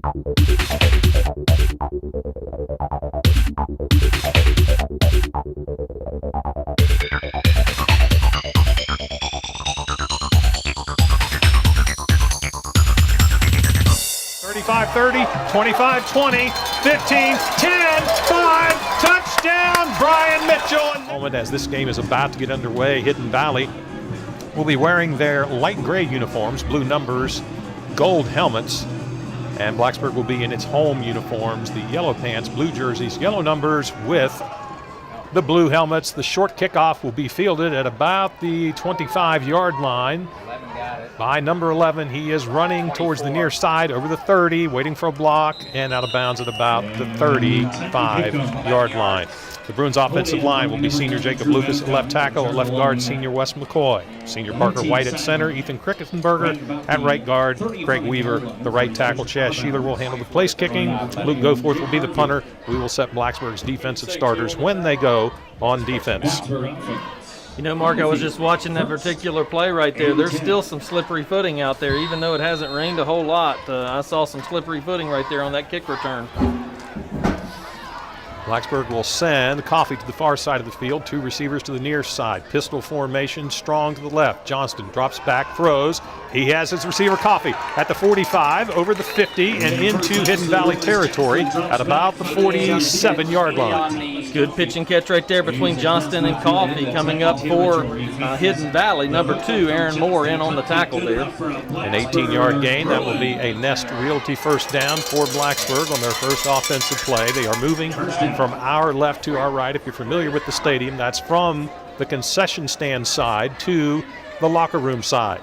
$35-30, $25-20, $15, $10, $5, touchdown, Brian Mitchell. Moment as this game is about to get underway, Hidden Valley will be wearing their light gray uniforms, blue numbers, gold helmets, and Blacksburg will be in its home uniforms, the yellow pants, blue jerseys, yellow numbers with the blue helmets. The short kickoff will be fielded at about the 25-yard line by number 11. He is running towards the near side over the 30, waiting for a block, and out of bounds at about the 35-yard line. The Bruins offensive line will be senior Jacob Lucas at left tackle, at left guard senior Wes McCoy, senior Parker White at center, Ethan Krickenberger at right guard, Craig Weaver, the right tackle. Chaz Sheeler will handle the place kicking. Luke Goforth will be the punter. We will set Blacksburg's defensive starters when they go on defense. You know, Mark, I was just watching that particular play right there. There's still some slippery footing out there, even though it hasn't rained a whole lot. I saw some slippery footing right there on that kick return. Blacksburg will send Coffee to the far side of the field, two receivers to the near side. Pistol formation, Strong to the left. Johnston drops back, throws. He has his receiver Coffee at the 45, over the 50, and into Hidden Valley territory at about the 47-yard line. Good pitch and catch right there between Johnston and Coffee. Coming up for Hidden Valley, number 2, Aaron Moore, in on the tackle there. An 18-yard gain. That will be a Nest Realty first down for Blacksburg on their first offensive play. They are moving from our left to our right. If you're familiar with the stadium, that's from the concession stand side to the locker room side.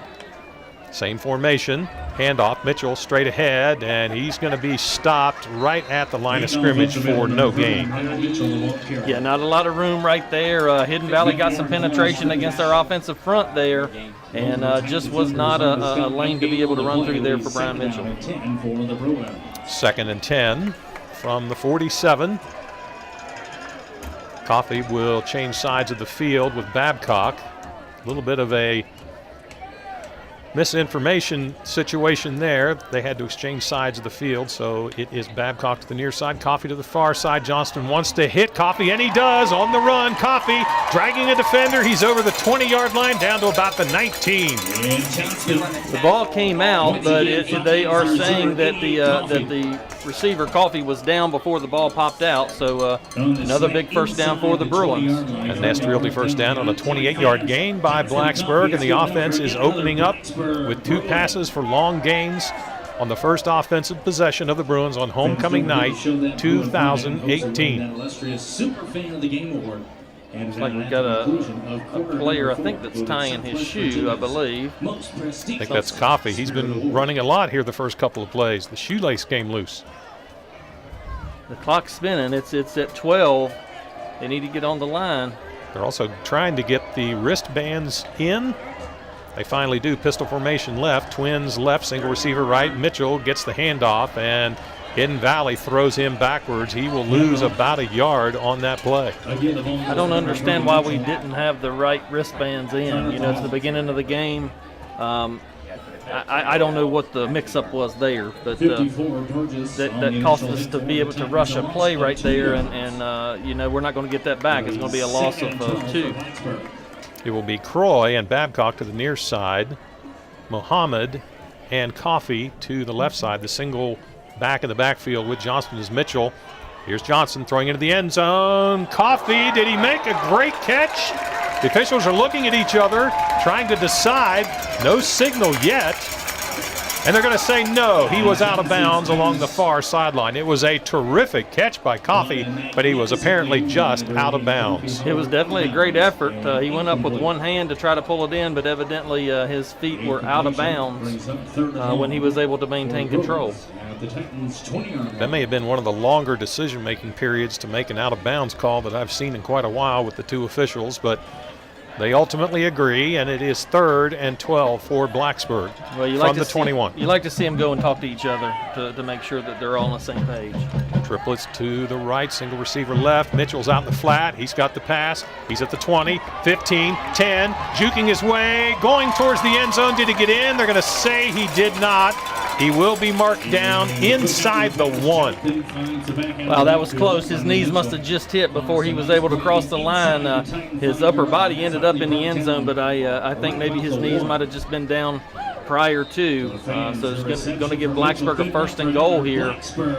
Same formation, handoff, Mitchell straight ahead, and he's going to be stopped right at the line of scrimmage for no gain. Yeah, not a lot of room right there. Hidden Valley got some penetration against our offensive front there, and just was not a lane to be able to run through there for Brian Mitchell. 2nd and 10 from the 47. Coffee will change sides of the field with Babcock. A little bit of a misinformation situation there. They had to exchange sides of the field, so it is Babcock to the near side, Coffee to the far side. Johnston wants to hit Coffee, and he does on the run. Coffee dragging a defender. He's over the 20-yard line down to about the 19. The ball came out, but they are saying that the receiver Coffee was down before the ball popped out, so another big first down for the Bruins. And Nest Realty first down on a 28-yard gain by Blacksburg, and the offense is opening up with 2 passes for long gains on the first offensive possession of the Bruins on homecoming night 2018. Looks like we've got a player, I think, that's tying his shoe, I believe. I think that's Coffee. He's been running a lot here the first couple of plays. The shoelace came loose. The clock's spinning. It's at 12. They need to get on the line. They're also trying to get the wristbands in. They finally do. Pistol formation left, twins left, single receiver right. Mitchell gets the handoff, and Hidden Valley throws him backwards. He will lose about a yard on that play. I don't understand why we didn't have the right wristbands in. You know, it's the beginning of the game. I don't know what the mix-up was there, but that cost us to be able to rush a play right there, and you know, we're not going to get that back. It's going to be a loss of 2. It will be Croy and Babcock to the near side, Muhammad and Coffee to the left side. The single back in the backfield with Johnston as Mitchell. Here's Johnson throwing into the end zone. Coffee, did he make a great catch? The officials are looking at each other, trying to decide. No signal yet. And they're going to say no, he was out of bounds along the far sideline. It was a terrific catch by Coffee, but he was apparently just out of bounds. It was definitely a great effort. He went up with one hand to try to pull it in, but evidently his feet were out of bounds when he was able to maintain control. That may have been one of the longer decision-making periods to make an out-of-bounds call that I've seen in quite a while with the 2 officials, but they ultimately agree, and it is 3rd and 12 for Blacksburg from the 21. You like to see them go and talk to each other to make sure that they're all on the same page. Triplets to the right, single receiver left. Mitchell's out in the flat. He's got the pass. He's at the 20, 15, 10, juking his way, going towards the end zone. Did he get in? They're going to say he did not. He will be marked down inside the 1. Wow, that was close. His knees must have just hit before he was able to cross the line. His upper body ended up in the end zone, but I think maybe his knees might have just been down prior to. So it's going to give Blacksburg a 1st and goal here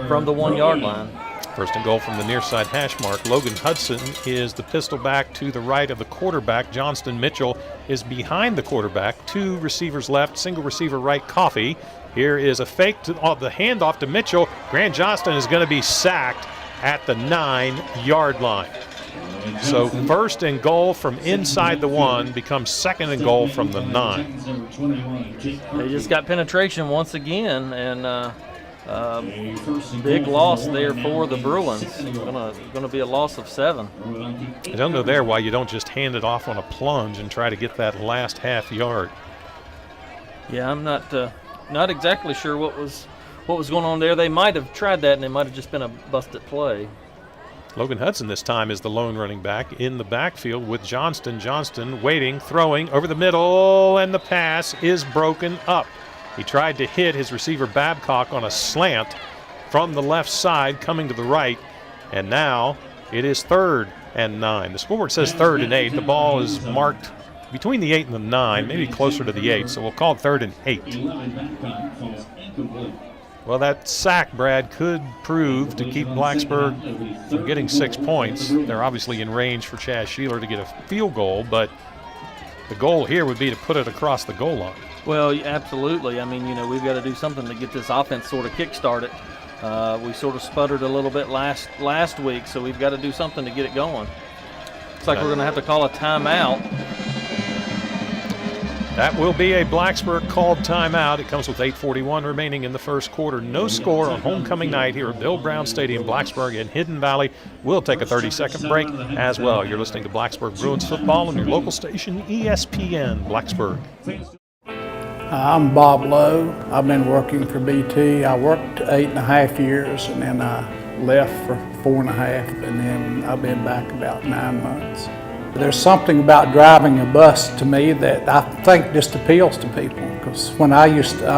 from the 1-yard line. 1st and goal from the near side hash mark. Logan Hudson is the pistol back to the right of the quarterback. Johnston Mitchell is behind the quarterback. 2 receivers left, single receiver right, Coffee. Here is a fake to the handoff to Mitchell. Grant Johnston is going to be sacked at the 9-yard line. So 1st and goal from inside the 1 becomes 2nd and goal from the 9. They just got penetration once again, and big loss there for the Bruins. Gonna be a loss of 7. I don't know there why you don't just hand it off on a plunge and try to get that last half yard. Yeah, I'm not exactly sure what was going on there. They might have tried that, and it might have just been a busted play. Logan Hudson this time is the lone running back in the backfield with Johnston. Johnston waiting, throwing over the middle, and the pass is broken up. He tried to hit his receiver Babcock on a slant from the left side coming to the right, and now it is 3rd and 9. The scoreboard says 3rd and 8. The ball is marked between the 8 and the 9, maybe closer to the 8, so we'll call it 3rd and 8. Well, that sack, Brad, could prove to keep Blacksburg from getting 6 points. They're obviously in range for Chaz Sheeler to get a field goal, but the goal here would be to put it across the goal line. Well, absolutely. I mean, we've got to do something to get this offense sort of kick-started. We sort of sputtered a little bit last week, so we've got to do something to get it going. Looks like we're going to have to call a timeout. That will be a Blacksburg called timeout. It comes with 8:41 remaining in the 1st quarter. No score on homecoming night here at Bill Brown Stadium, Blacksburg and Hidden Valley. We'll take a 30-second break as well. You're listening to Blacksburg Bruins football on your local station, ESPN Blacksburg. I'm Bob Lowe. I've been working for BT. I worked 8.5 years, and then I left for 4.5, and then I've been back about 9 months. There's something about driving a bus to me that I think just appeals to people, because when I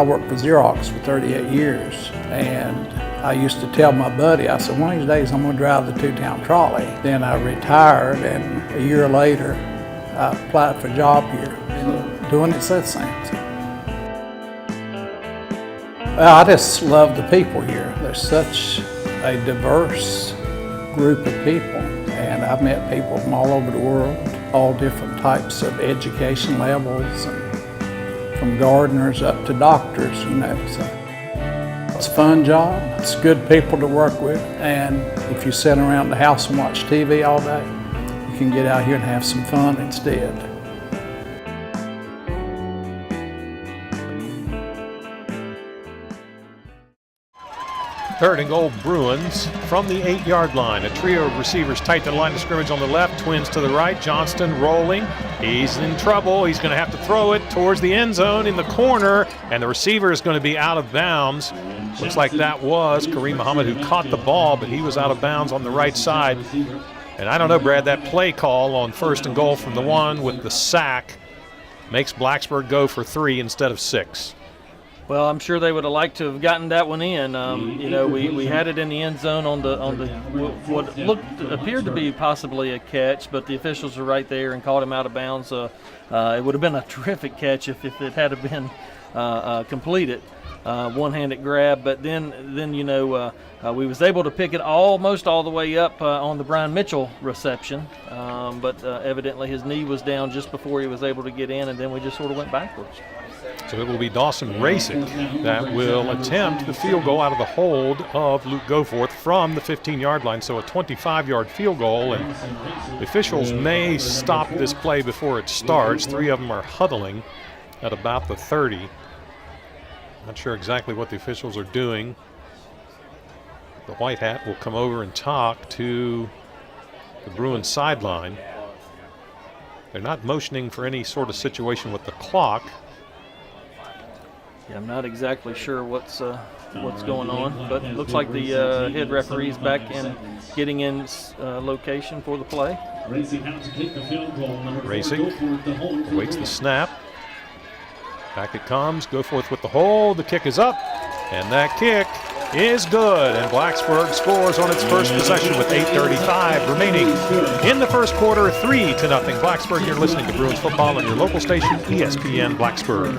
worked for Xerox for 38 years, and I used to tell my buddy, I said, one of these days I'm going to drive the 2-town trolley. Then I retired, and a year later I applied for a job here, and doing it since then. I just love the people here. There's such a diverse group of people, and I've met people from all over the world, all different types of education levels, and from gardeners up to doctors, So it's a fun job. It's good people to work with, and if you sit around the house and watch TV all day, you can get out here and have some fun instead. 3rd and goal Bruins from the 8-yard line. A trio of receivers tight to the line of scrimmage on the left, twins to the right. Johnston rolling. He's in trouble. He's going to have to throw it towards the end zone in the corner, and the receiver is going to be out of bounds. Looks like that was Kareem Muhammad who caught the ball, but he was out of bounds on the right side. And I don't know, Brad, that play call on 1st and goal from the 1 with the sack makes Blacksburg go for 3 instead of 6. Well, I'm sure they would have liked to have gotten that one in. We had it in the end zone on the what appeared to be possibly a catch, but the officials were right there and caught him out of bounds. It would have been a terrific catch if it had been completed, one-handed grab. But then we was able to pick it almost all the way up on the Brian Mitchell reception, but evidently his knee was down just before he was able to get in, and then we just sort of went backwards. So it will be Dawson Rasick that will attempt the field goal out of the hold of Luke Goforth from the 15-yard line. So a 25-yard field goal, and the officials may stop this play before it starts. 3 of them are huddling at about the 30. Not sure exactly what the officials are doing. The white hat will come over and talk to the Bruins sideline. They're not motioning for any sort of situation with the clock. Yeah, I'm not exactly sure what's going on, but it looks like the head referee's back and getting in location for the play. Racing awaits the snap. Back it comes. Goforth with the hold. The kick is up. And that kick is good, and Blacksburg scores on its first possession with 8:35 remaining in the first quarter, 3-0. Blacksburg, you're listening to Bruins football on your local station, ESPN Blacksburg.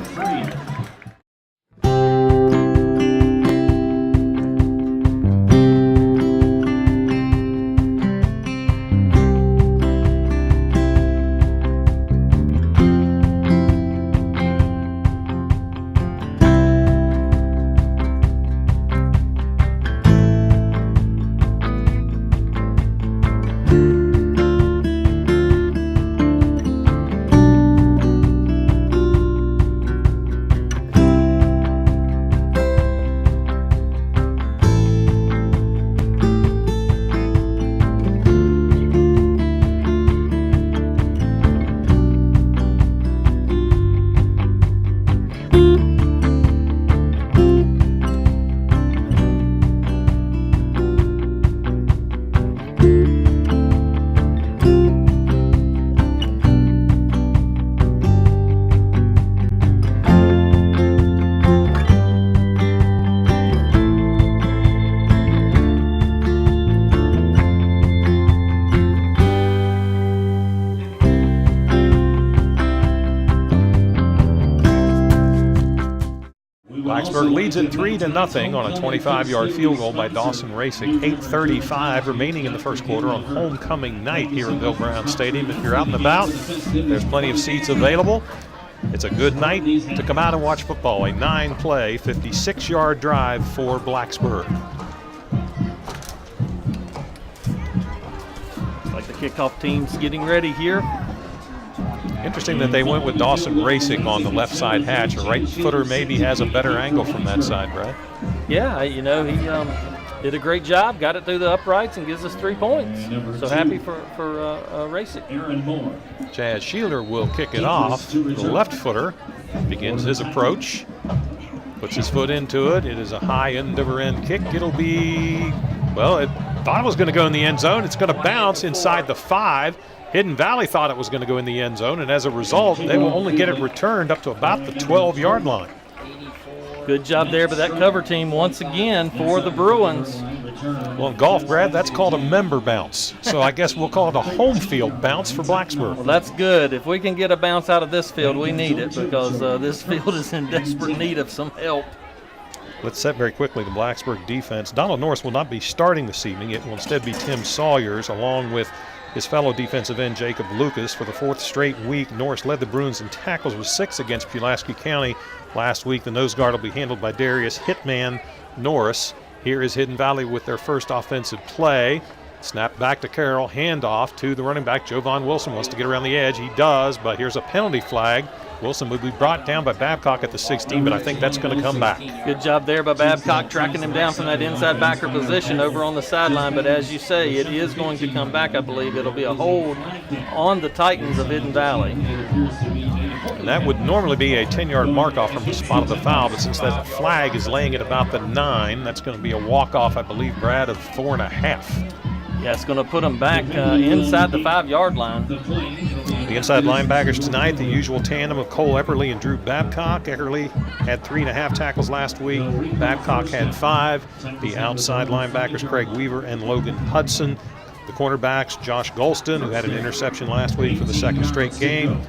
Blacksburg leads it 3-0 on a 25-yard field goal by Dawson Racing. 8:35 remaining in the first quarter on homecoming night here at Bill Brown Stadium. If you're out and about, there's plenty of seats available. It's a good night to come out and watch football. A 9-play, 56-yard drive for Blacksburg. Looks like the kickoff team's getting ready here. Interesting that they went with Dawson Racing on the left side hatch. A right footer maybe has a better angle from that side, Brad. Yeah, you know, he did a great job, got it through the uprights and gives us 3 points. So happy for Racing. Chaz Sheeler will kick it off. The left footer begins his approach, puts his foot into it. It is a high end-over-end kick. It'll be, well, it thought it was going to go in the end zone. It's going to bounce inside the 5. Hidden Valley thought it was going to go in the end zone, and as a result, they will only get it returned up to about the 12-yard line. Good job there by that cover team once again for the Bruins. Well, in golf, Brad, that's called a member bounce. So I guess we'll call it a home field bounce for Blacksburg. Well, that's good. If we can get a bounce out of this field, we need it because this field is in desperate need of some help. Let's set very quickly the Blacksburg defense. Donald Norris will not be starting this evening. It will instead be Tim Sawyers along with his fellow defensive end Jacob Lucas. For the 4th straight week, Norris led the Bruins in tackles with 6 against Pulaski County. Last week, the nose guard will be handled by Darius Hitman Norris. Here is Hidden Valley with their first offensive play. Snap back to Carroll, handoff to the running back. Jovan Wilson wants to get around the edge. He does, but here's a penalty flag. Wilson would be brought down by Babcock at the 16, but I think that's going to come back. Good job there by Babcock tracking him down from that inside backer position over on the sideline. But as you say, it is going to come back, I believe. It'll be a hold on the Titans of Hidden Valley. And that would normally be a 10-yard mark-off from the spot of the foul, but since that flag is laying at about the 9, that's going to be a walk-off, I believe, Brad, of 4.5. Yeah, it's going to put them back inside the 5-yard line. The inside linebackers tonight, the usual tandem of Cole Epperly and Drew Babcock. Epperly had 3.5 tackles last week. Babcock had 5. The outside linebackers, Craig Weaver and Logan Hudson. The cornerbacks, Josh Golston, who had an interception last week for the 2nd straight game.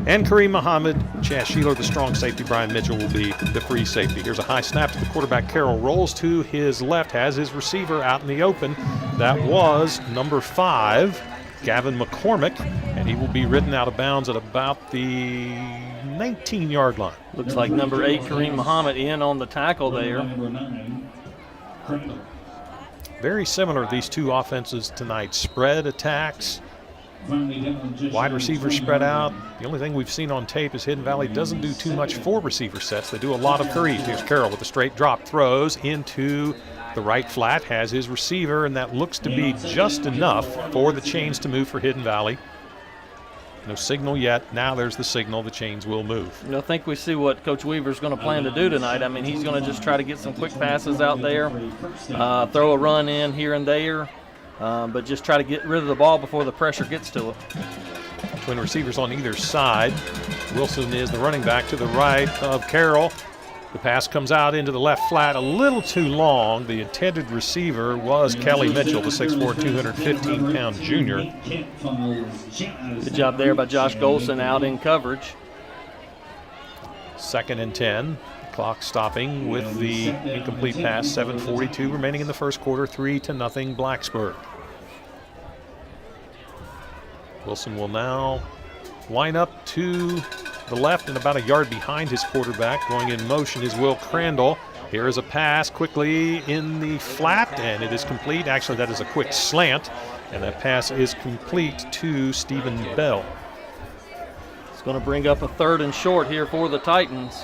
And Kareem Muhammad. Chaz Sheeler, the strong safety. Brian Mitchell will be the free safety. Here's a high snap to the quarterback. Carroll rolls to his left, has his receiver out in the open. That was number 5, Gavin McCormick, and he will be ridden out of bounds at about the 19-yard line. Looks like number 8, Kareem Muhammad, in on the tackle there. Very similar, these two offenses tonight. Spread attacks. Wide receivers spread out. The only thing we've seen on tape is Hidden Valley doesn't do too much 4 receiver sets. They do a lot of 3. Here's Carroll with a straight drop, throws into the right flat, has his receiver, and that looks to be just enough for the chains to move for Hidden Valley. No signal yet. Now there's the signal. The chains will move. I think we see what Coach Weaver's going to plan to do tonight. I mean, he's going to just try to get some quick passes out there, throw a run in here and there. But just try to get rid of the ball before the pressure gets to it. Twin receivers on either side. Wilson is the running back to the right of Carroll. The pass comes out into the left flat a little too long. The intended receiver was Kelly Mitchell, the 6'4", 215-pound junior. Good job there by Josh Golson out in coverage. 2nd and 10. Clock stopping with the incomplete pass. 7:42 remaining in the first quarter. 3-0 Blacksburg. Wilson will now line up to the left and about a yard behind his quarterback. Going in motion is Will Crandall. Here is a pass quickly in the flat, and it is complete. Actually, that is a quick slant, and that pass is complete to Stephen Bell. It's going to bring up a 3rd and short here for the Titans.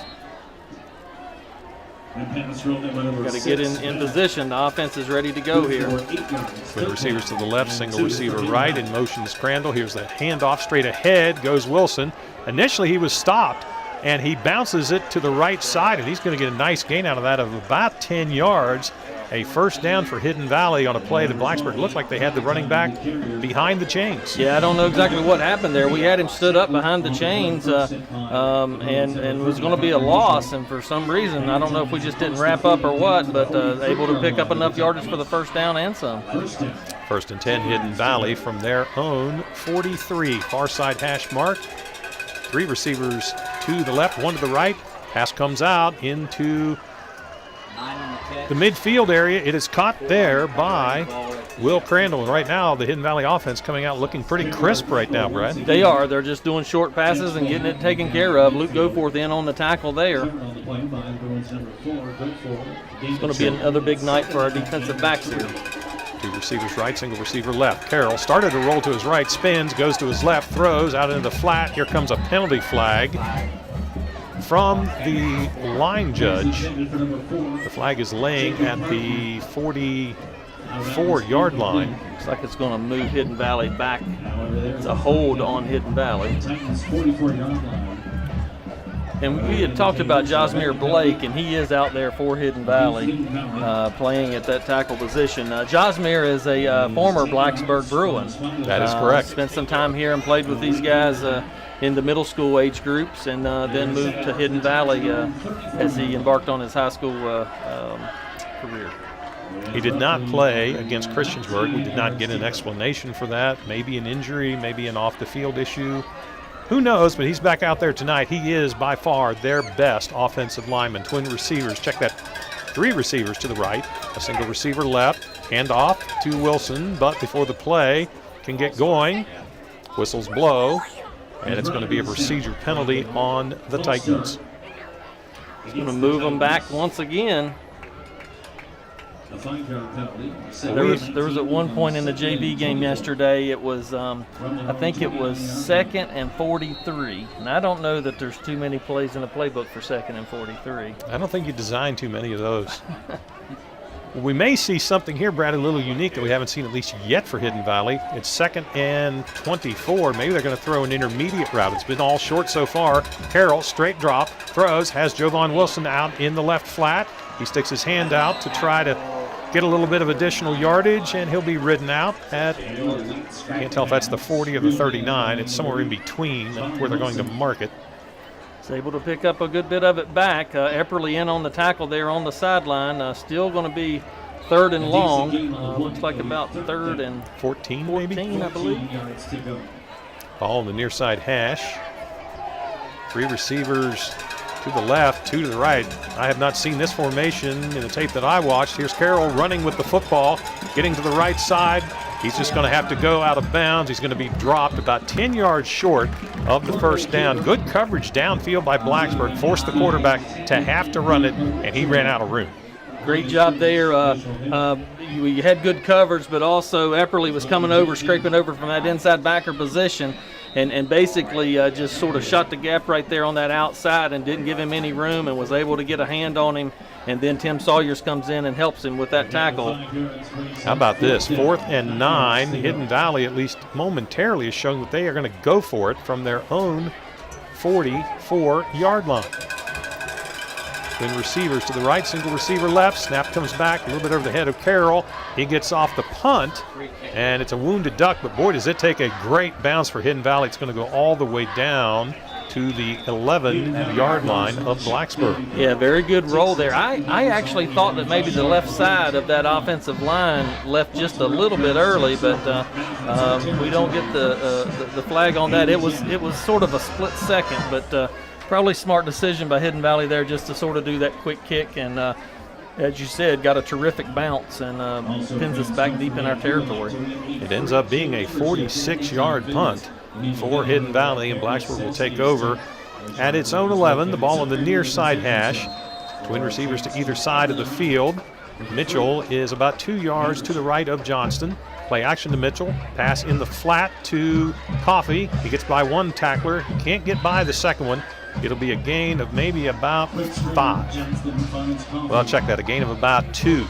Got to get in position. The offense is ready to go here. With receivers to the left, single receiver right. In motion is Crandall. Here's the handoff straight ahead. Goes Wilson. Initially, he was stopped, and he bounces it to the right side, and he's going to get a nice gain out of that of about 10 yards. A first down for Hidden Valley on a play that Blacksburg looked like they had the running back behind the chains. Yeah, I don't know exactly what happened there. We had him stood up behind the chains and was going to be a loss, and for some reason, I don't know if we just didn't wrap up or what, but able to pick up enough yardage for the first down and some. 1st and 10, Hidden Valley from their own 43. Far side hash mark. 3 receivers to the left, 1 to the right. Pass comes out into the midfield area. It is caught there by Will Crandall. And right now, the Hidden Valley offense coming out looking pretty crisp right now, Brad. They are. They're just doing short passes and getting it taken care of. Luke Goforth in on the tackle there. It's going to be another big night for our defensive backs here. 2 receivers right, single receiver left. Carroll started to roll to his right, spins, goes to his left, throws out into the flat. Here comes a penalty flag from the line judge. The flag is laying at the 44-yard line. Looks like it's going to move Hidden Valley back. It's a hold on Hidden Valley. And we had talked about Josmere Blake, and he is out there for Hidden Valley playing at that tackle position. Josmere is a former Blacksburg Bruin. That is correct. Spent some time here and played with these guys in the middle school age groups, and then moved to Hidden Valley as he embarked on his high school career. He did not play against Christiansburg. We did not get an explanation for that. Maybe an injury, maybe an off-the-field issue. Who knows, but he's back out there tonight. He is by far their best offensive lineman. Twin receivers, check that. 3 receivers to the right, a single receiver left, hand off to Wilson, but before the play can get going, whistles blow, and it's going to be a procedure penalty on the Titans. He's going to move them back once again. There was at one point in the JV game yesterday, it was, I think it was 2nd and 43. And I don't know that there's too many plays in the playbook for 2nd and 43. I don't think you designed too many of those. We may see something here, Brad, a little unique that we haven't seen at least yet for Hidden Valley. It's 2nd and 24. Maybe they're going to throw an intermediate route. It's been all short so far. Carroll, straight drop, throws, has Jovan Wilson out in the left flat. He sticks his hand out to try to get a little bit of additional yardage, and he'll be ridden out at, can't tell if that's the 40 or the 39. It's somewhere in between where they're going to mark it. He's able to pick up a good bit of it back. Epperly in on the tackle there on the sideline. Still going to be 3rd and long. Looks like about 3rd and 14 maybe? I believe. Ball in the near side hash. 3 receivers to the left, 2 to the right. I have not seen this formation in the tape that I watched. Here's Carroll running with the football, getting to the right side. He's just going to have to go out of bounds. He's going to be dropped about 10 yards short of the first down. Good coverage downfield by Blacksburg. Forced the quarterback to have to run it, and he ran out of room. Great job there. We had good coverage, but also Epperly was coming over, scraping over from that inside backer position, and basically just sort of shot the gap right there on that outside and didn't give him any room, and was able to get a hand on him. And then Tim Sawyers comes in and helps him with that tackle. How about this? 4th and 9. Hidden Valley, at least momentarily, is showing that they are going to go for it from their own 44-yard line. Twin receivers to the right, single receiver left. Snap comes back a little bit over the head of Carroll. He gets off the punt, and it's a wounded duck, but boy, does it take a great bounce for Hidden Valley. It's going to go all the way down to the 11-yard line of Blacksburg. Yeah, very good roll there. I actually thought that maybe the left side of that offensive line left just a little bit early, but we don't get the flag on that. It was sort of a split second, but probably smart decision by Hidden Valley there just to sort of do that quick kick and, as you said, got a terrific bounce and pins us back deep in our territory. It ends up being a 46-yard punt for Hidden Valley, and Blacksburg will take over at its own 11. The ball on the near side hash. Twin receivers to either side of the field. Mitchell is about 2 yards to the right of Johnston. Play action to Mitchell. Pass in the flat to Coffee. He gets by one tackler. He can't get by the second one. It'll be a gain of maybe about 5. Well, I'll check that. A gain of about 2.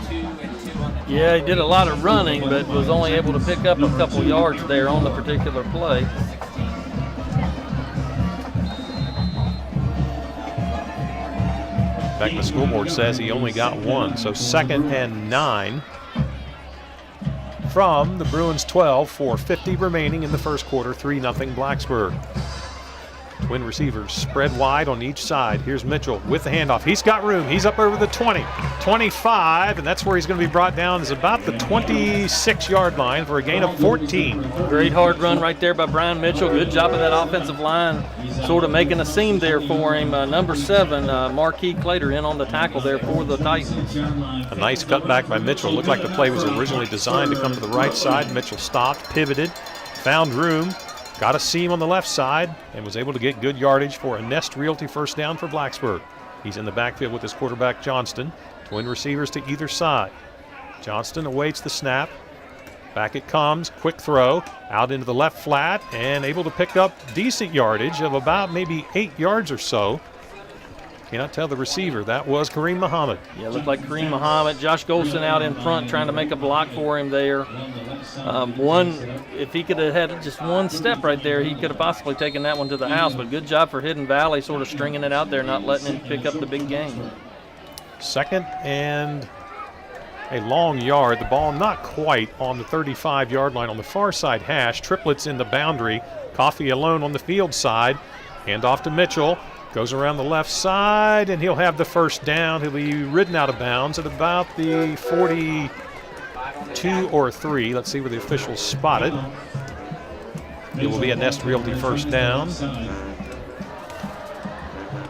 Yeah, he did a lot of running, but was only able to pick up a couple yards there on the particular play. In fact, the scoreboard says he only got 1, so 2nd and 9 from the Bruins 12, 4:50 remaining in the first quarter, 3-0 Blacksburg. Twin receivers spread wide on each side. Here's Mitchell with the handoff. He's got room. He's up over the 20, 25, and that's where he's going to be brought down, is about the 26-yard line for a gain of 14. Great hard run right there by Brian Mitchell. Good job of that offensive line sort of making a seam there for him. Number 7, Marquis Clater, in on the tackle there for the Titans. A nice cutback by Mitchell. Looked like the play was originally designed to come to the right side. Mitchell stopped, pivoted, found room. Got a seam on the left side and was able to get good yardage for a Nest Realty first down for Blacksburg. He's in the backfield with his quarterback Johnston. Twin receivers to either side. Johnston awaits the snap. Back it comes. Quick throw out into the left flat and able to pick up decent yardage of about maybe 8 yards or so. Cannot tell the receiver. That was Kareem Muhammad. Yeah, looked like Kareem Muhammad. Josh Golston out in front trying to make a block for him there. If he could have had just one step right there, he could have possibly taken that one to the house. But good job for Hidden Valley sort of stringing it out there, not letting him pick up the big game. 2nd and a long yard. The ball not quite on the 35-yard line on the far side hash. Triplets in the boundary. Coffee alone on the field side. Hand off to Mitchell. Goes around the left side, and he'll have the first down. He'll be ridden out of bounds at about the 42 or 3. Let's see where the officials spot it. It will be a Nest Realty first down.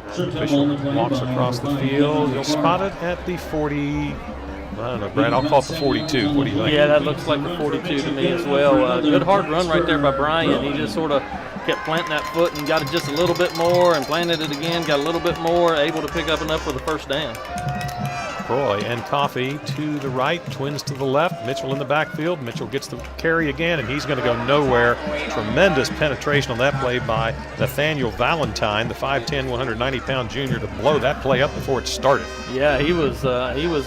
Official walks across the field. He'll spot it at the 40. I don't know, Brad. I'll call it the 42. What do you think? Yeah, that looks like the 42 to me as well. Good hard run right there by Brian. He just sort of kept planting that foot and got it just a little bit more and planted it again, got a little bit more, able to pick up enough for the first down. Croy and Coffee to the right, Twins to the left, Mitchell in the backfield. Mitchell gets the carry again, and he's going to go nowhere. Tremendous penetration on that play by Nathaniel Valentine, the 5'10", 190-pound junior, to blow that play up before it started. Yeah, he was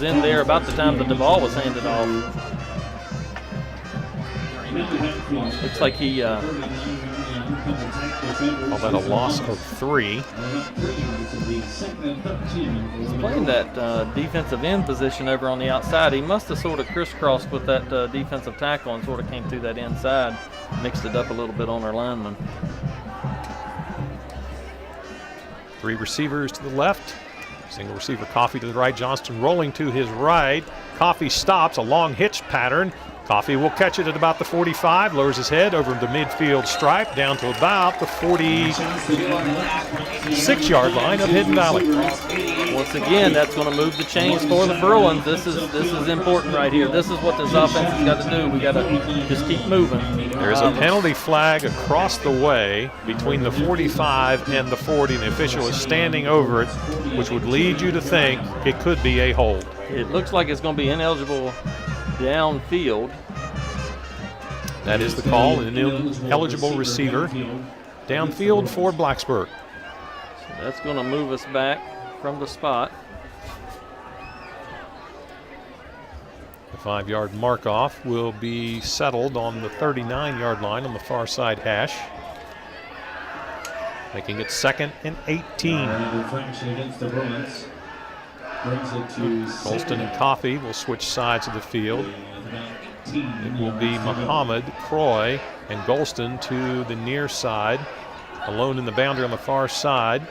in there about the time that the ball was handed off. Looks like he call that a loss of 3. He's playing that defensive end position over on the outside. He must have sort of crisscrossed with that defensive tackle and sort of came through that inside, mixed it up a little bit on our lineman. 3 receivers to the left. Single receiver Coffee to the right. Johnston rolling to his right. Coffee stops, a long hitch pattern. Coffee will catch it at about the 45, lowers his head over the midfield stripe, down to about the 46-yard line of Hidden Valley. Once again, that's going to move the chains for the Bruins. This is important right here. This is what this offense has got to do. We got to just keep moving. There's a penalty flag across the way between the 45 and the 40, and the official is standing over it, which would lead you to think it could be a hold. It looks like it's going to be ineligible downfield. That is the call, an ineligible receiver downfield for Blacksburg. So that's going to move us back from the spot. The 5-yard mark-off will be settled on the 39-yard line on the far side hash, making it 2nd and 18. Colston and Coffee will switch sides of the field. It will be Muhammad, Croy, and Golston to the near side. alone in the boundary on the far side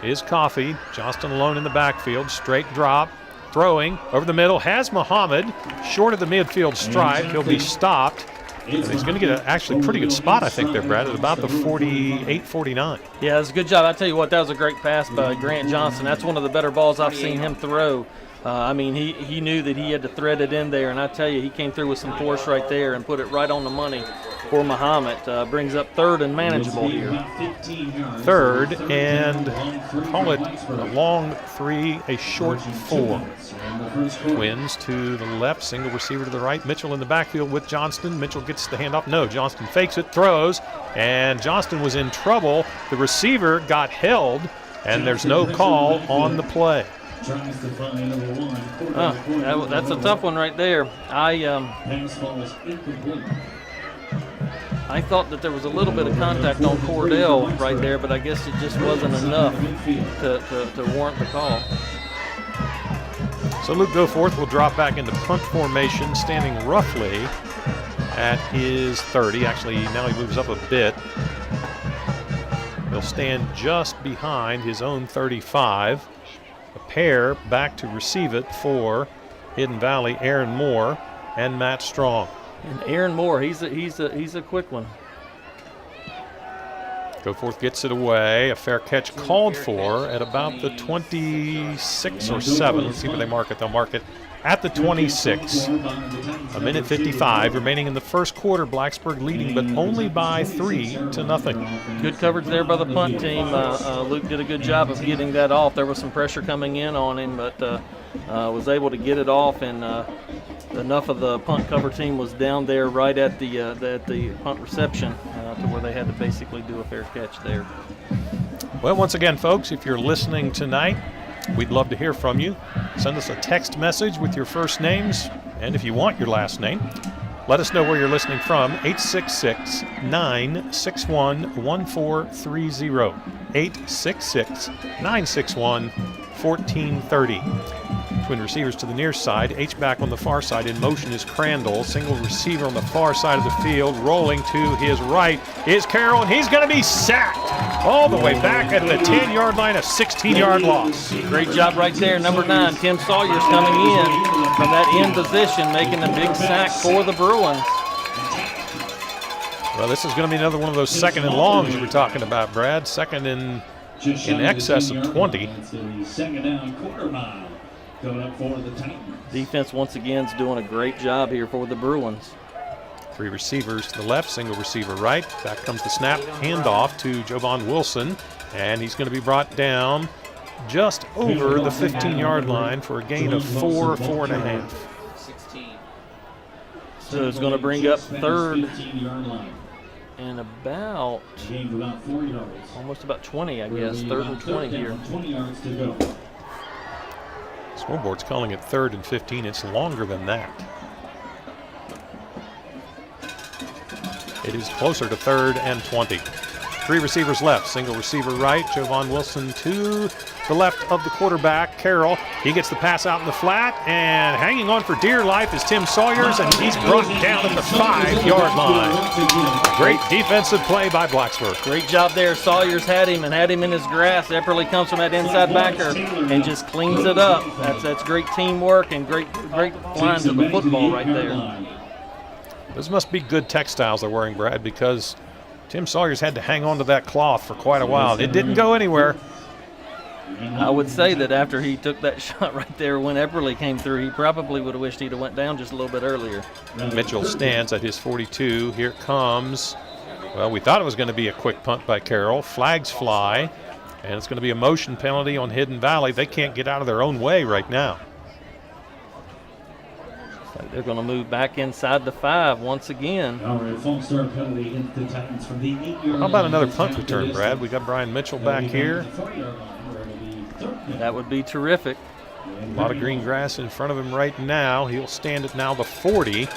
is Coffey. Johnston alone in the backfield. Straight drop. Throwing over the middle has Muhammad. Short of the midfield stripe. He'll be stopped. And he's going to get an actually pretty good spot, I think, there, Brad, at about the 48, 49. Yeah, it was a good job. I tell you what, that was a great pass by Grant Johnson. That's one of the better balls I've seen him throw. I mean, he knew that he had to thread it in there, and I tell you, he came through with some force right there and put it right on the money for Muhammad. Brings up third and manageable here. Third, and call it a long 3, a short 4. Twins to the left, single receiver to the right. Mitchell in the backfield with Johnston. Mitchell gets the handoff. No, Johnston fakes it, throws, and Johnston was in trouble. The receiver got held, and there's no call on the play. That's a tough one right there. I thought that there was a little bit of contact on Cordell right there, but I guess it just wasn't enough to warrant the call. So Luke Goforth will drop back into punt formation, standing roughly at his 30. Actually, now he moves up a bit. He'll stand just behind his own 35. A pair back to receive it for Hidden Valley, Aaron Moore and Matt Strong. And Aaron Moore, he's a quick one. Goforth gets it away. A fair catch called for at about the 26 or 7. Let's see where they mark it. They'll mark it at the 26. A minute 55 remaining in the first quarter. Blacksburg leading, but only by 3-0. Good coverage there by the punt team. Luke did a good job of getting that off. There was some pressure coming in on him, but was able to get it off, and enough of the punt cover team was down there right at the punt reception to where they had to basically do a fair catch there. Well, once again, folks, if you're listening tonight, we'd love to hear from you. Send us a text message with your first names, and if you want your last name, let us know where you're listening from. 866-961-1430. 866-961-1430. Twin receivers to the near side. H-back on the far side. In motion is Crandall. Single receiver on the far side of the field. Rolling to his right is Carroll, and he's going to be sacked all the way back at the 10-yard line, a 16-yard loss. Great job right there. Number 9, Tim Sawyer's coming in from that end position, making a big sack for the Bruins. Well, this is going to be another one of those second and longs you were talking about, Brad. Second in excess of 20. Second down, quarter mile. Coming up for the Titans. Defense once again is doing a great job here for the Bruins. 3 receivers to the left, single receiver right. Back comes the snap, handoff to Jovan Wilson, and he's going to be brought down just over the 15-yard line for a gain of 4.5. So it's going to bring up third and about almost about 20, I guess. Third and 20 here. Scoreboard's calling it 3rd and 15. It's longer than that. It is closer to 3rd and 20. 3 receivers left, single receiver right. Jovan Wilson to the left of the quarterback, Carroll. He gets the pass out in the flat, and hanging on for dear life is Tim Sawyers, and he's brought down at the 5-yard line. Great defensive play by Blacksburg. Great job there. Sawyers had him in his grasp. Epperly comes from that inside backer and just cleans it up. That's great teamwork and great flying to the football right there. Those must be good textiles they're wearing, Brad, because Tim Sawyers had to hang on to that cloth for quite a while. It didn't go anywhere. I would say that after he took that shot right there when Epperly came through, he probably would have wished he'd have went down just a little bit earlier. Mitchell stands at his 42. Here it comes. Well, we thought it was going to be a quick punt by Carroll. Flags fly, and it's going to be a motion penalty on Hidden Valley. They can't get out of their own way right now. They're going to move back inside the 5 once again. How about another punt return, Brad? We got Brian Mitchell back here. That would be terrific. A lot of green grass in front of him right now. He'll stand at now the 40. The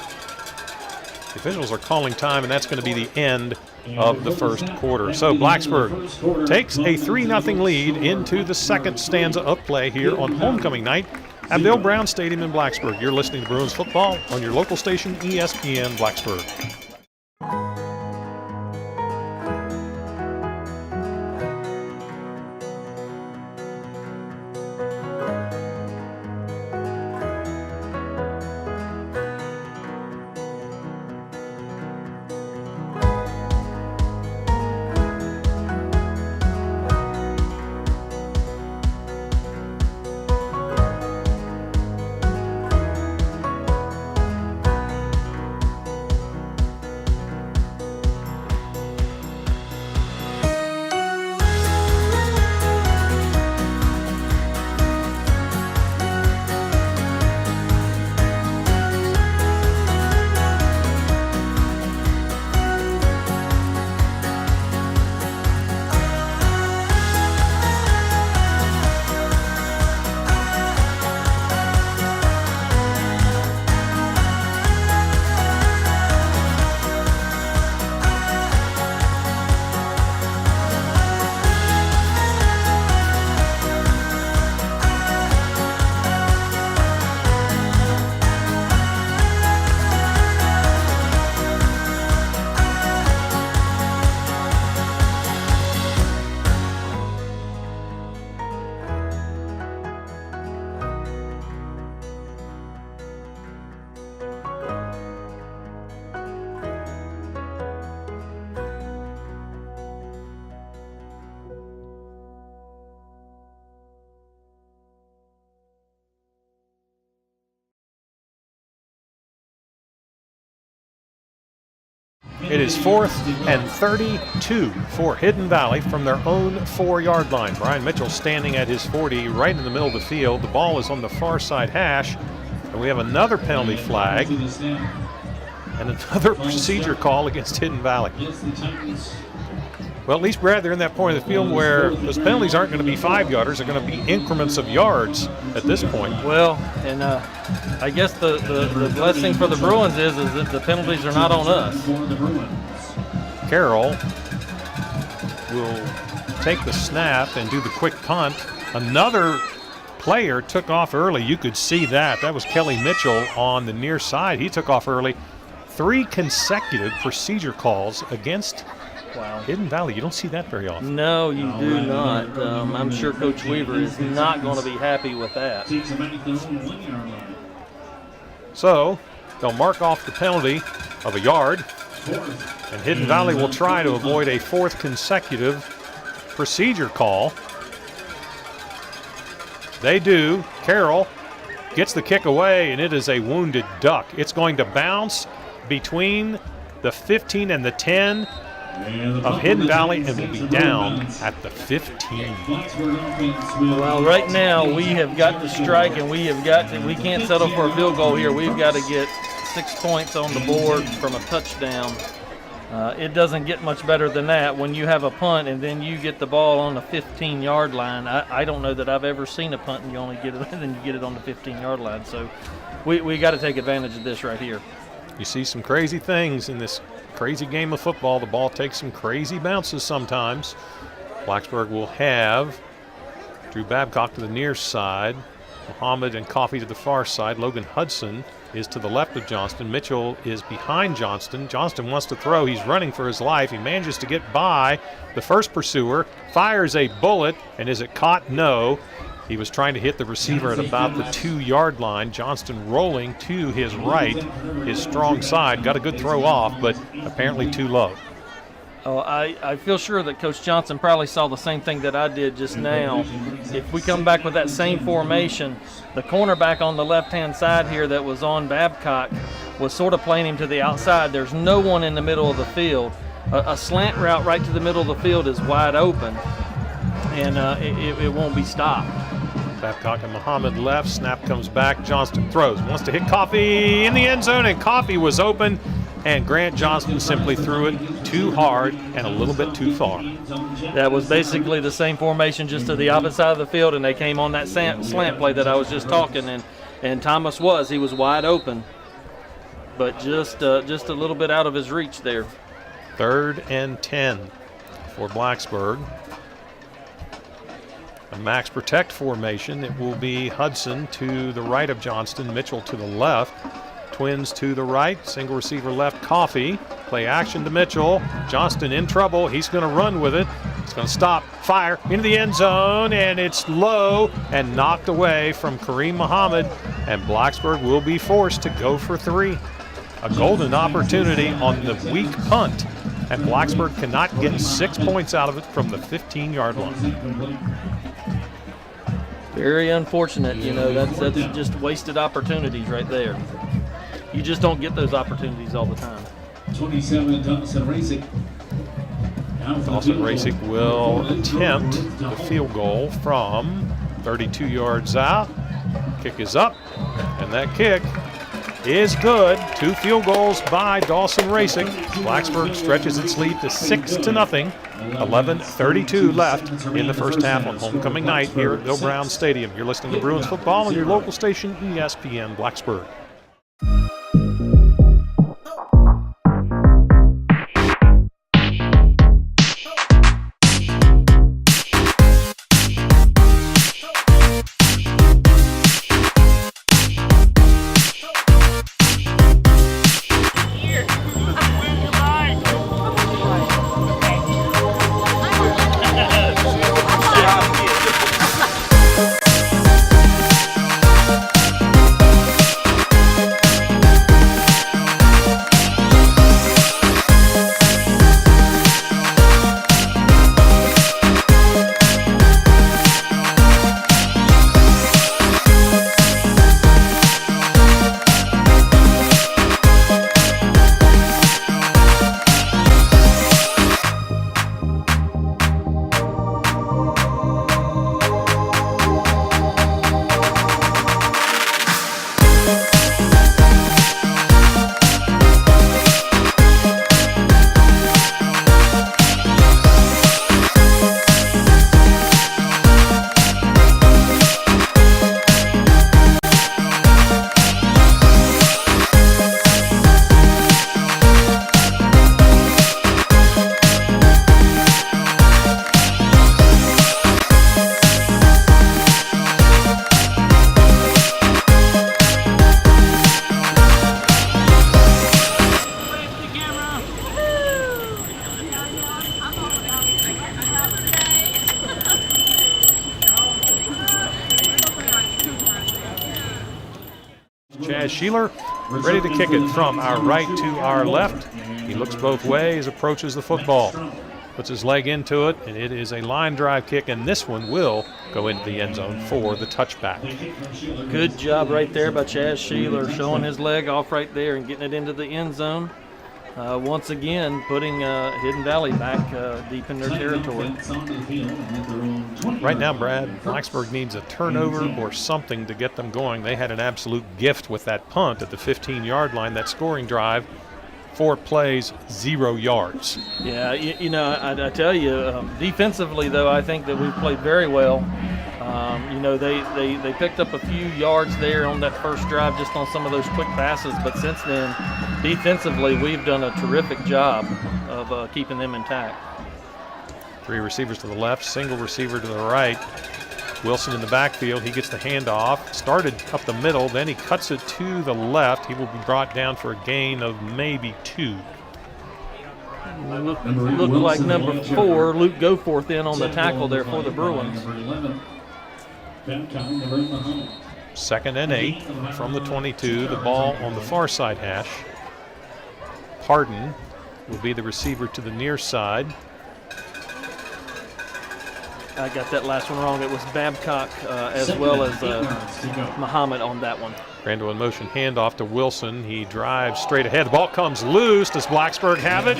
officials are calling time, and that's going to be the end of the first quarter. So Blacksburg takes a 3-0 lead into the second stanza of play here on homecoming night at Bill Brown Stadium in Blacksburg. You're listening to Bruins football on your local station, ESPN Blacksburg. It is 4th and 32 for Hidden Valley from their own 4-yard line. Brian Mitchell standing at his 40 right in the middle of the field. The ball is on the far side hash, and we have another penalty flag and another procedure call against Hidden Valley. Well, at least, Brad, they're in that point of the field where those penalties aren't going to be 5-yarders. They're going to be increments of yards at this point. Well, and I guess the blessing for the Bruins is that the penalties are not on us. Carroll will take the snap and do the quick punt. Another player took off early. You could see that. That was Kelly Mitchell on the near side. He took off early. 3 consecutive procedure calls against Hidden Valley. You don't see that very often. No, you do not. I'm sure Coach Weaver is not going to be happy with that. So they'll mark off the penalty of a yard, and Hidden Valley will try to avoid a 4th consecutive procedure call. They do. Carroll gets the kick away, and it is a wounded duck. It's going to bounce between the 15 and the 10 of Hidden Valley and will be down at the 15. Well, right now we have got to strike, and we can't settle for a field goal here. We've got to get 6 points on the board from a touchdown. It doesn't get much better than that when you have a punt and then you get the ball on the 15-yard line. I don't know that I've ever seen a punt and you only get it and then you get it on the 15-yard line. So we got to take advantage of this right here. You see some crazy things in this crazy game of football. The ball takes some crazy bounces sometimes. Blacksburg will have Drew Babcock to the near side, Muhammad and Coffey to the far side. Logan Hudson is to the left of Johnston. Mitchell is behind Johnston. Johnston wants to throw. He's running for his life. He manages to get by the first pursuer, fires a bullet, and is it caught? No. He was trying to hit the receiver at about the 2-yard line. Johnston rolling to his right, his strong side. Got a good throw off, but apparently too low. Oh, I feel sure that Coach Johnson probably saw the same thing that I did just now. If we come back with that same formation, the cornerback on the left-hand side here that was on Babcock was sort of playing him to the outside. There's no one in the middle of the field. A slant route right to the middle of the field is wide open, and it won't be stopped. Babcock and Muhammad left. Snap comes back. Johnston throws. Wants to hit Coffey in the end zone, and Coffey was open. And Grant Johnston simply threw it too hard and a little bit too far. That was basically the same formation, just to the opposite side of the field, and they came on that slant play that I was just talking, and Thomas he was wide open, but just a little bit out of his reach there. 3rd and 10 for Blacksburg. A max protect formation. It will be Hudson to the right of Johnston, Mitchell to the left. Twins to the right, single receiver left, Coffey. Play action to Mitchell. Johnston in trouble. He's going to run with it. It's going to stop, fire into the end zone, and it's low and knocked away from Kareem Muhammad. And Blacksburg will be forced to go for 3. A golden opportunity on the weak punt, and Blacksburg cannot get 6 points out of it from the 15-yard line. Very unfortunate, that's just wasted opportunities right there. You just don't get those opportunities all the time. 27, Dawson Racing. Dawson Racing will attempt the field goal from 32 yards out. Kick is up, and that kick is good. 2 field goals by Dawson Racing. Blacksburg stretches its lead to 6-0. 11:32 left in the first half on homecoming night here at Bill Brown Stadium. You're listening to Bruins football on your local station, ESPN Blacksburg. Sheeler ready to kick it from our right to our left. He looks both ways, approaches the football, puts his leg into it, and it is a line drive kick, and this one will go into the end zone for the touchback. Good job right there by Chaz Sheeler, showing his leg off right there and getting it into the end zone. Once again, putting Hidden Valley back deep in their territory. Right now, Brad, Blacksburg needs a turnover or something to get them going. They had an absolute gift with that punt at the 15-yard line, that scoring drive. 4 plays, 0 yards. Yeah, you know, I tell you, defensively, though, I think that we've played very well. You know, they picked up a few yards there on that first drive just on some of those quick passes, but since then, defensively, we've done a terrific job of keeping them intact. 3 receivers to the left, single receiver to the right. Wilson in the backfield, he gets the handoff, started up the middle, then he cuts it to the left. He will be brought down for a gain of maybe 2. Look like number 4, Luke Goforth, in on the tackle there for the Bruins. 2nd and 8 from the 22, the ball on the far side hash. Pardon will be the receiver to the near side. I got that last one wrong. It was Babcock as well as Muhammad on that one. Randall in motion, handoff to Wilson. He drives straight ahead. The ball comes loose. Does Blacksburg have it?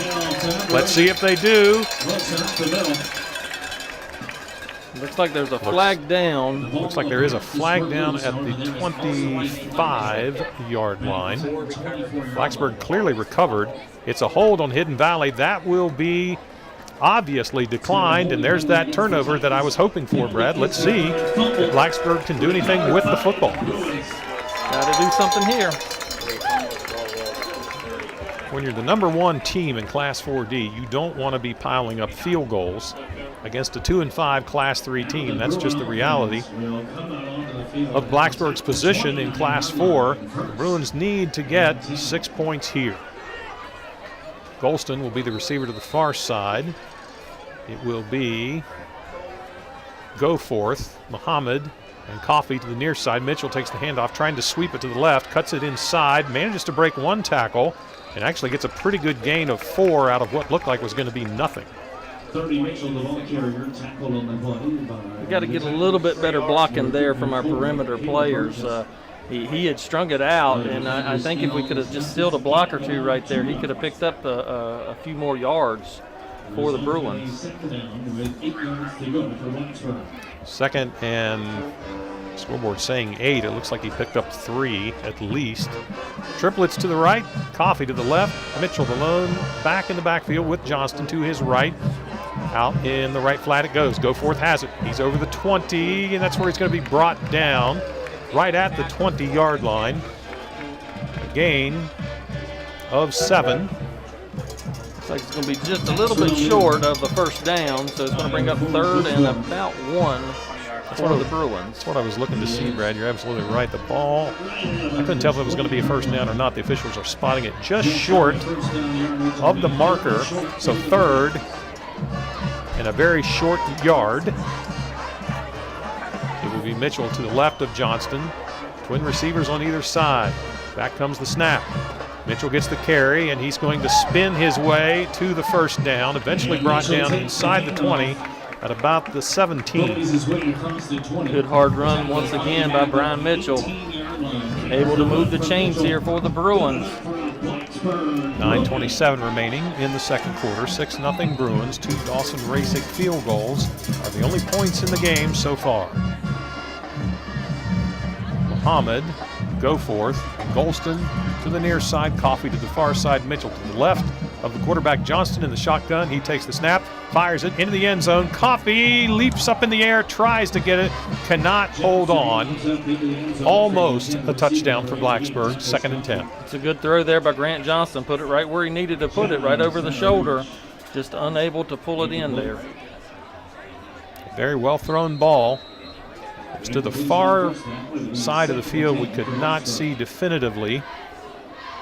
Let's see if they do. Looks like there's a flag down. Looks like there is a flag down at the 25-yard line. Blacksburg clearly recovered. It's a hold on Hidden Valley. That will be obviously declined, and there's that turnover that I was hoping for, Brad. Let's see if Blacksburg can do anything with the football. Got to do something here. When you're the number 1 team in Class 4D, you don't want to be piling up field goals against a 2-5 Class 3 team. That's just the reality of Blacksburg's position in Class 4. The Bruins need to get 6 points here. Golston will be the receiver to the far side. It will be Goforth, Muhammad, and Coffey to the near side. Mitchell takes the handoff, trying to sweep it to the left, cuts it inside, manages to break 1 tackle, and actually gets a pretty good gain of 4 out of what looked like was going to be nothing. We got to get a little bit better blocking there from our perimeter players. He had strung it out, and I think if we could have just sealed a block or 2 right there, he could have picked up a few more yards for the Bruins. 2nd and scoreboard saying 8. It looks like he picked up 3 at least. Triplets to the right, Coffey to the left, Mitchell alone back in the backfield with Johnston to his right. Out in the right flat it goes. Goforth has it. He's over the 20, and that's where he's going to be brought down. Right at the 20-yard line. A gain of 7. Looks like it's going to be just a little bit short of the first down, so it's going to bring up 3rd and about 1 for the Bruins. That's what I was looking to see, Brad. You're absolutely right. The ball, I couldn't tell if it was going to be a first down or not. The officials are spotting it just short of the marker. So 3rd and a very short yard. It will be Mitchell to the left of Johnston. Twin receivers on either side. Back comes the snap. Mitchell gets the carry, and he's going to spin his way to the first down, eventually brought down inside the 20 at about the 17. Good hard run once again by Brian Mitchell. Able to move the chains here for the Bruins. 9:27 remaining in the second quarter. 6-0 Bruins. 2 Dawson Rasick field goals are the only points in the game so far. Muhammad, Goforth, Golston to the near side, Coffey to the far side, Mitchell to the left of the quarterback Johnston in the shotgun. He takes the snap, fires it into the end zone. Coffey leaps up in the air, tries to get it, cannot hold on. Almost a touchdown for Blacksburg, 2nd and 10. It's a good throw there by Grant Johnston. Put it right where he needed to put it, right over the shoulder. Just unable to pull it in there. Very well thrown ball. It's to the far side of the field. We could not see definitively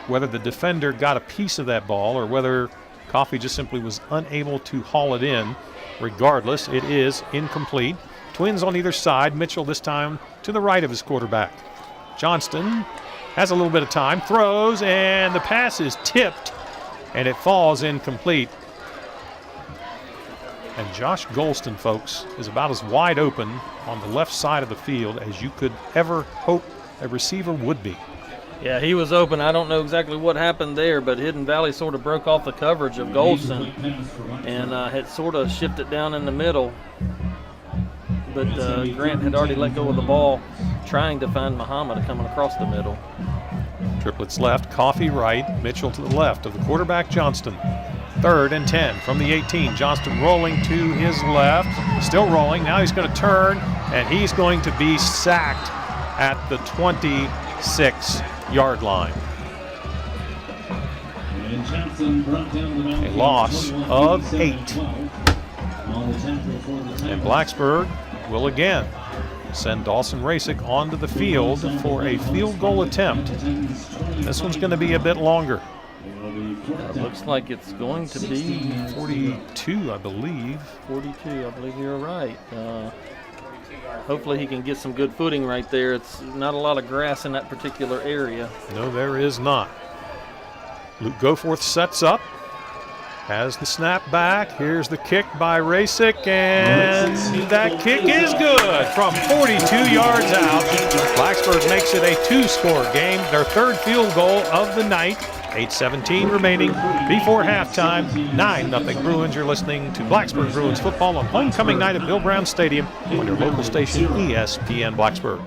whether the defender got a piece of that ball or whether Coffey just simply was unable to haul it in. Regardless, it is incomplete. Twins on either side. Mitchell this time to the right of his quarterback. Johnston has a little bit of time, throws, and the pass is tipped, and it falls incomplete. And Josh Golston, folks, is about as wide open on the left side of the field as you could ever hope a receiver would be. Yeah, he was open. I don't know exactly what happened there, but Hidden Valley sort of broke off the coverage of Golston and had sort of shifted down in the middle. But Grant had already let go of the ball, trying to find Muhammad coming across the middle. Triplets left, Coffee right, Mitchell to the left of the quarterback, Johnston. 3rd and 10 from the 18. Johnston rolling to his left, still rolling. Now he's going to turn, and he's going to be sacked at the 26-yard line. A loss of 8. And Blacksburg will again send Dawson Rasick onto the field for a field goal attempt. This one's going to be a bit longer. Looks like it's going to be 42, I believe. 42, I believe you're right. Hopefully he can get some good footing right there. It's not a lot of grass in that particular area. No, there is not. Luke Goforth sets up, has the snap back. Here's the kick by Rasick, and that kick is good from 42 yards out. Blacksburg makes it a 2-score game, their 3rd field goal of the night. 8:17 remaining before halftime. 9-0 Bruins. You're listening to Blacksburg Bruins football on homecoming night at Bill Brown Stadium on your local station ESPN Blacksburg.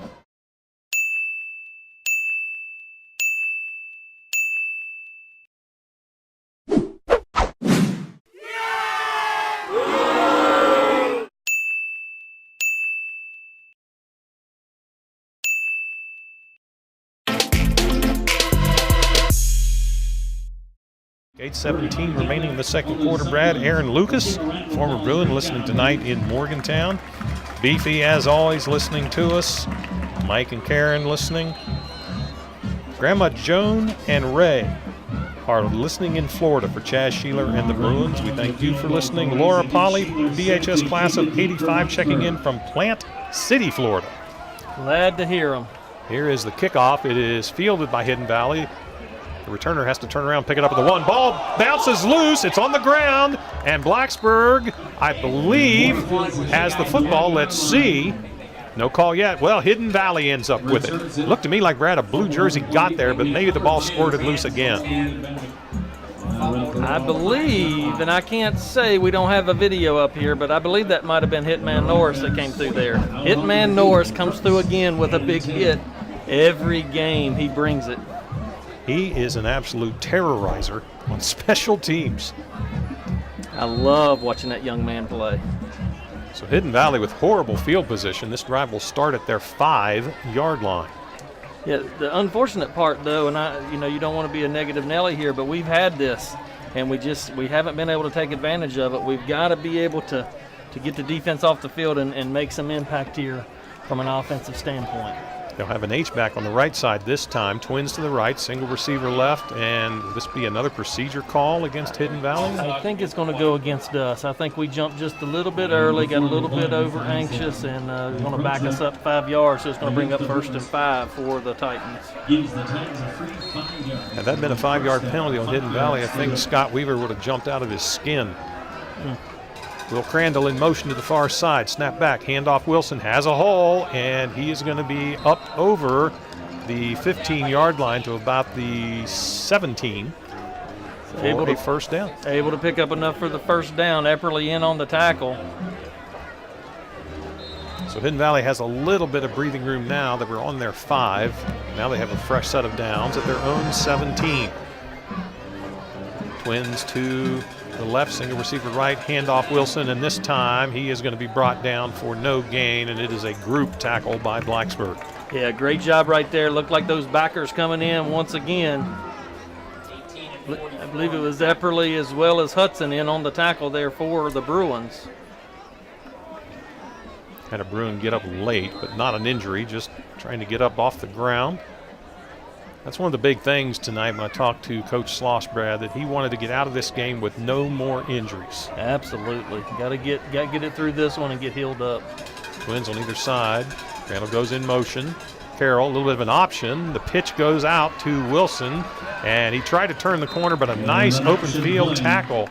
.8:17 remaining in the second quarter. Brad, Aaron Lucas, former Bruin, listening tonight in Morgantown. Beefy, as always, listening to us. Mike and Karen listening. Grandma Joan and Ray are listening in Florida for Chaz Sheeler and the Bruins. We thank you for listening. Laura Polly, BHS class of '85, checking in from Plant City, Florida. Glad to hear them. Here is the kickoff. It is fielded by Hidden Valley. The returner has to turn around, pick it up at the 1. Ball bounces loose. It's on the ground. And Blacksburg, I believe, has the football. Let's see. No call yet. Well, Hidden Valley ends up with it. Looked to me like Brad, a blue jersey got there, but maybe the ball squirted loose again. I believe, and I can't say we don't have a video up here, but I believe that might have been Hitman Norris that came through there. Hitman Norris comes through again with a big hit. Every game he brings it. He is an absolute terrorizer on special teams. I love watching that young man play. So Hidden Valley with horrible field position. This drive will start at their 5-yard line. Yeah, the unfortunate part, though, and you don't want to be a negative Nelly here, but we've had this, and we haven't been able to take advantage of it. We've got to be able to get the defense off the field and make some impact here from an offensive standpoint. They'll have an H-back on the right side this time. Twins to the right, single receiver left, and will this be another procedure call against Hidden Valley? I think it's going to go against us. I think we jumped just a little bit early, got a little bit over anxious, and going to back us up 5 yards, so it's going to bring up 1st and 5 for the Titans. Had that been a 5-yard penalty on Hidden Valley, I think Scott Weaver would have jumped out of his skin. Will Crandall in motion to the far side. Snap back, handoff. Wilson has a hole, and he is going to be up over the 15-yard line to about the 17 for a 1st down. Able to pick up enough for the 1st down. Epperly in on the tackle. So Hidden Valley has a little bit of breathing room now that we're on their 5. Now they have a fresh set of downs at their own 17. Twins to the left, single receiver right, handoff Wilson, and this time he is going to be brought down for no gain, and it is a group tackle by Blacksburg. Yeah, great job right there. Looked like those backers coming in once again. I believe it was Epperly as well as Hudson in on the tackle there for the Bruins. Had a Bruin get up late, but not an injury, just trying to get up off the ground. That's one of the big things tonight when I talked to Coach Sloss, Brad, that he wanted to get out of this game with no more injuries. Absolutely. Got to get it through this one and get healed up. Twins on either side. Crandall goes in motion. Carroll, a little bit of an option. The pitch goes out to Wilson, and he tried to turn the corner, but a nice open field tackle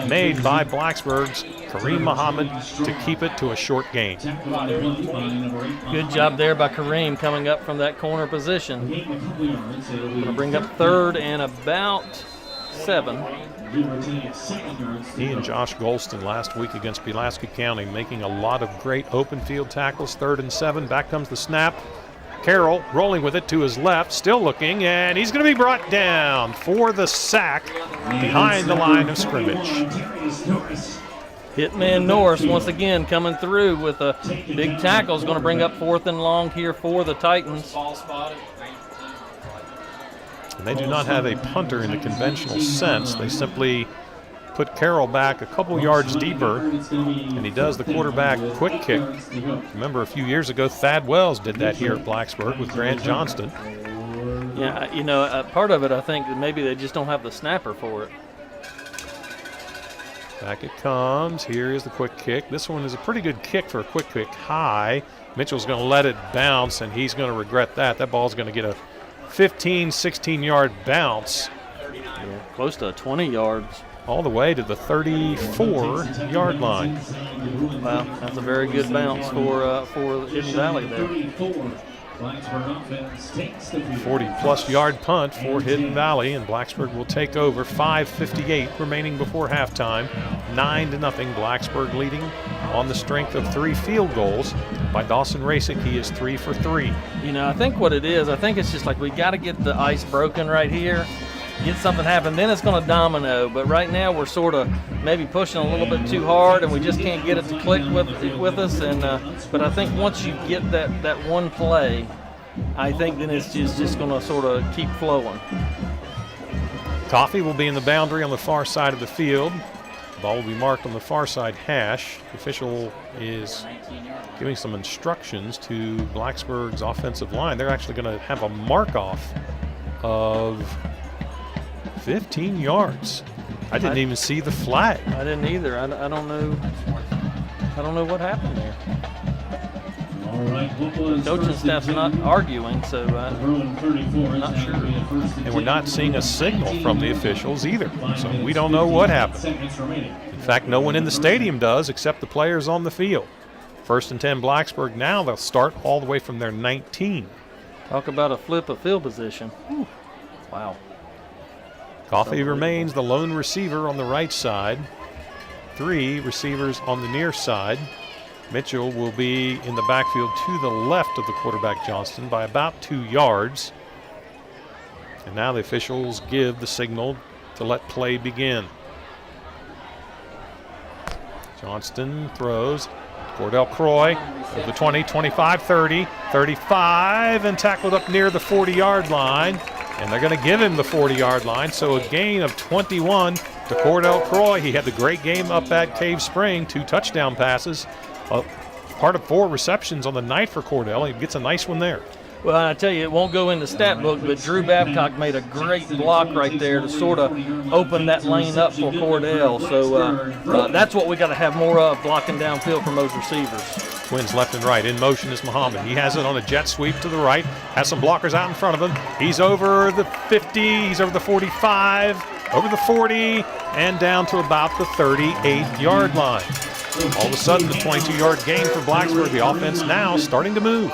made by Blacksburg's Kareem Muhammad to keep it to a short gain. Good job there by Kareem coming up from that corner position. Going to bring up 3rd and about 7. He and Josh Golston last week against Pulaski County making a lot of great open field tackles. 3rd and 7. Back comes the snap. Carroll rolling with it to his left, still looking, and he's going to be brought down for the sack behind the line of scrimmage. Hitman Norris once again coming through with a big tackle. Is going to bring up 4th and long here for the Titans. And they do not have a punter in the conventional sense. They simply put Carroll back a couple yards deeper, and he does the quarterback quick kick. Remember, a few years ago, Thad Wells did that here at Blacksburg with Grant Johnston. Yeah, you know, part of it, I think, that maybe they just don't have the snapper for it. Back it comes. Here is the quick kick. This one is a pretty good kick for a quick kick high. Mitchell's going to let it bounce, and he's going to regret that. That ball's going to get a 15, 16-yard bounce. Yeah, close to 20 yards. All the way to the 34-yard line. Wow, that's a very good bounce for Hidden Valley there. 40-plus yard punt for Hidden Valley, and Blacksburg will take over. 5:58 remaining before halftime. 9-0, Blacksburg leading on the strength of 3 field goals by Dawson Rasick. He is 3 for 3. You know, I think what it is, I think it's just like we got to get the ice broken right here. Get something happen, then it's going to domino. But right now we're sort of maybe pushing a little bit too hard, and we just can't get it to click with us. And but I think once you get that one play, I think then it's just going to sort of keep flowing. Coffee will be in the boundary on the far side of the field. Ball will be marked on the far side hash. The official is giving some instructions to Blacksburg's offensive line. They're actually going to have a mark off of 15 yards. I didn't even see the flag. I didn't either. I don't know. I don't know what happened there. Coaching staff's not arguing, so I'm not sure. And we're not seeing a signal from the officials either, so we don't know what happened. In fact, no one in the stadium does except the players on the field. 1st and 10 Blacksburg now. They'll start all the way from their 19. Talk about a flip of field position. Whew. Wow. Coffee remains the lone receiver on the right side. 3 receivers on the near side. Mitchell will be in the backfield to the left of the quarterback Johnston by about 2 yards. And now the officials give the signal to let play begin. Johnston throws. Cordell Croy of the 20, 25, 30, 35, and tackled up near the 40-yard line. And they're going to give him the 40-yard line, so a gain of 21 to Cordell Croy. He had the great game up at Cave Spring, 2 touchdown passes. Part of 4 receptions on the night for Cordell. He gets a nice one there. Well, I tell you, it won't go in the stat book, but Drew Babcock made a great block right there to sort of open that lane up for Cordell. So that's what we got to have more of, blocking downfield from those receivers. Twins left and right. In motion is Muhammad. He has it on a jet sweep to the right. Has some blockers out in front of him. He's over the 50. He's over the 45. Over the 40. And down to about the 38-yard line. All of a sudden, the 22-yard gain for Blacksburg. The offense now starting to move.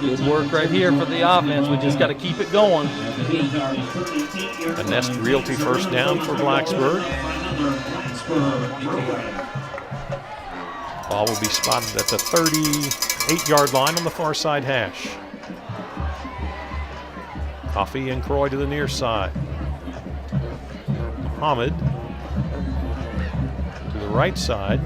Good work right here for the offense. We just got to keep it going. A Nest Realty first down for Blacksburg. Ball will be spotted at the 38-yard line on the far side hash. Coffee and Croy to the near side. Muhammad to the right side.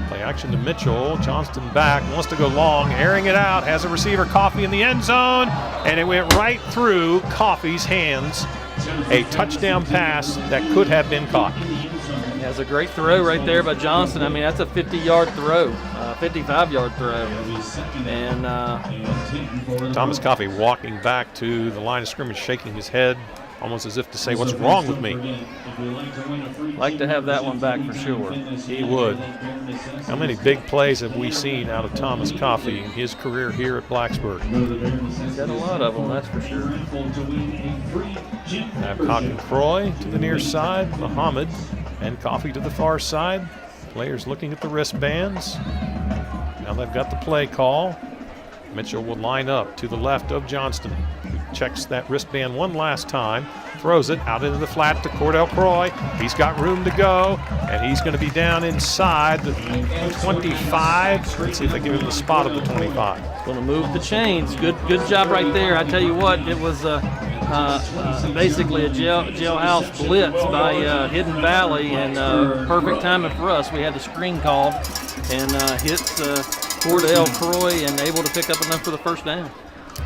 Play action to Mitchell. Johnston back, wants to go long, airing it out, has a receiver, Coffee, in the end zone, and it went right through Coffee's hands. A touchdown pass that could have been caught. Has a great throw right there by Johnston. I mean, that's a 50-yard throw, 55-yard throw. And Thomas Coffee walking back to the line of scrimmage, shaking his head almost as if to say, what's wrong with me? Like to have that one back for sure. He would. How many big plays have we seen out of Thomas Coffey in his career here at Blacksburg? He's got a lot of them, that's for sure. Babcock and Croy to the near side, Muhammad and Coffey to the far side. Players looking at the wristbands. Now they've got the play call. Mitchell will line up to the left of Johnston, who checks that wristband one last time, throws it out into the flat to Cordell Croy. He's got room to go, and he's going to be down inside the 25. Let's see if they give him the spot of the 25. Going to move the chains. Good job right there. I tell you what, it was basically a jailhouse blitz by Hidden Valley, and perfect timing for us. We had the screen called and hit Cordell Croy and able to pick up enough for the first down.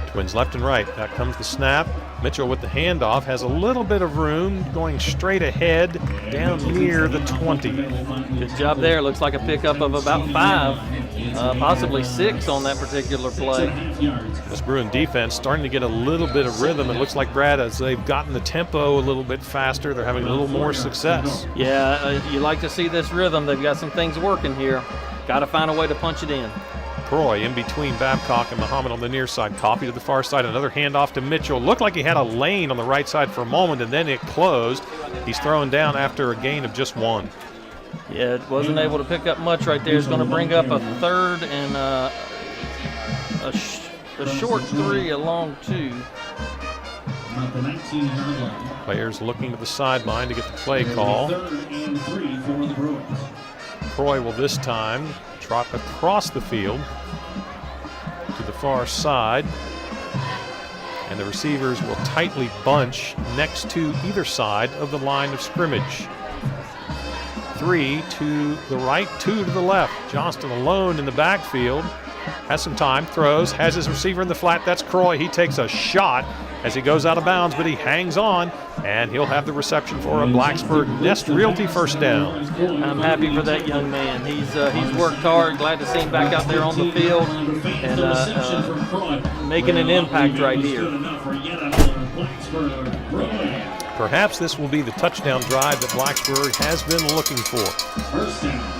Twins left and right. That comes the snap. Mitchell with the handoff has a little bit of room going straight ahead down near the 20. Good job there. Looks like a pickup of about 5, possibly 6 on that particular play. This Bruin defense starting to get a little bit of rhythm. It looks like, Brad, as they've gotten the tempo a little bit faster, they're having a little more success. Yeah, you like to see this rhythm. They've got some things working here. Got to find a way to punch it in. Croy in between Babcock and Muhammad on the near side. Coffey to the far side. Another handoff to Mitchell. Looked like he had a lane on the right side for a moment, and then it closed. He's thrown down after a gain of just 1. Yeah, it wasn't able to pick up much right there. It's going to bring up a third and a short 3, a long 2. Players looking to the sideline to get the play call. Croy will this time trot across the field to the far side, and the receivers will tightly bunch next to either side of the line of scrimmage. 3 to the right, 2 to the left. Johnston alone in the backfield. Has some time, throws, has his receiver in the flat. That's Croy. He takes a shot as he goes out of bounds, but he hangs on, and he'll have the reception for a Blacksburg Nest Realty first down. I'm happy for that young man. He's worked hard. Glad to see him back out there on the field and making an impact right here. Perhaps this will be the touchdown drive that Blacksburg has been looking for. First down.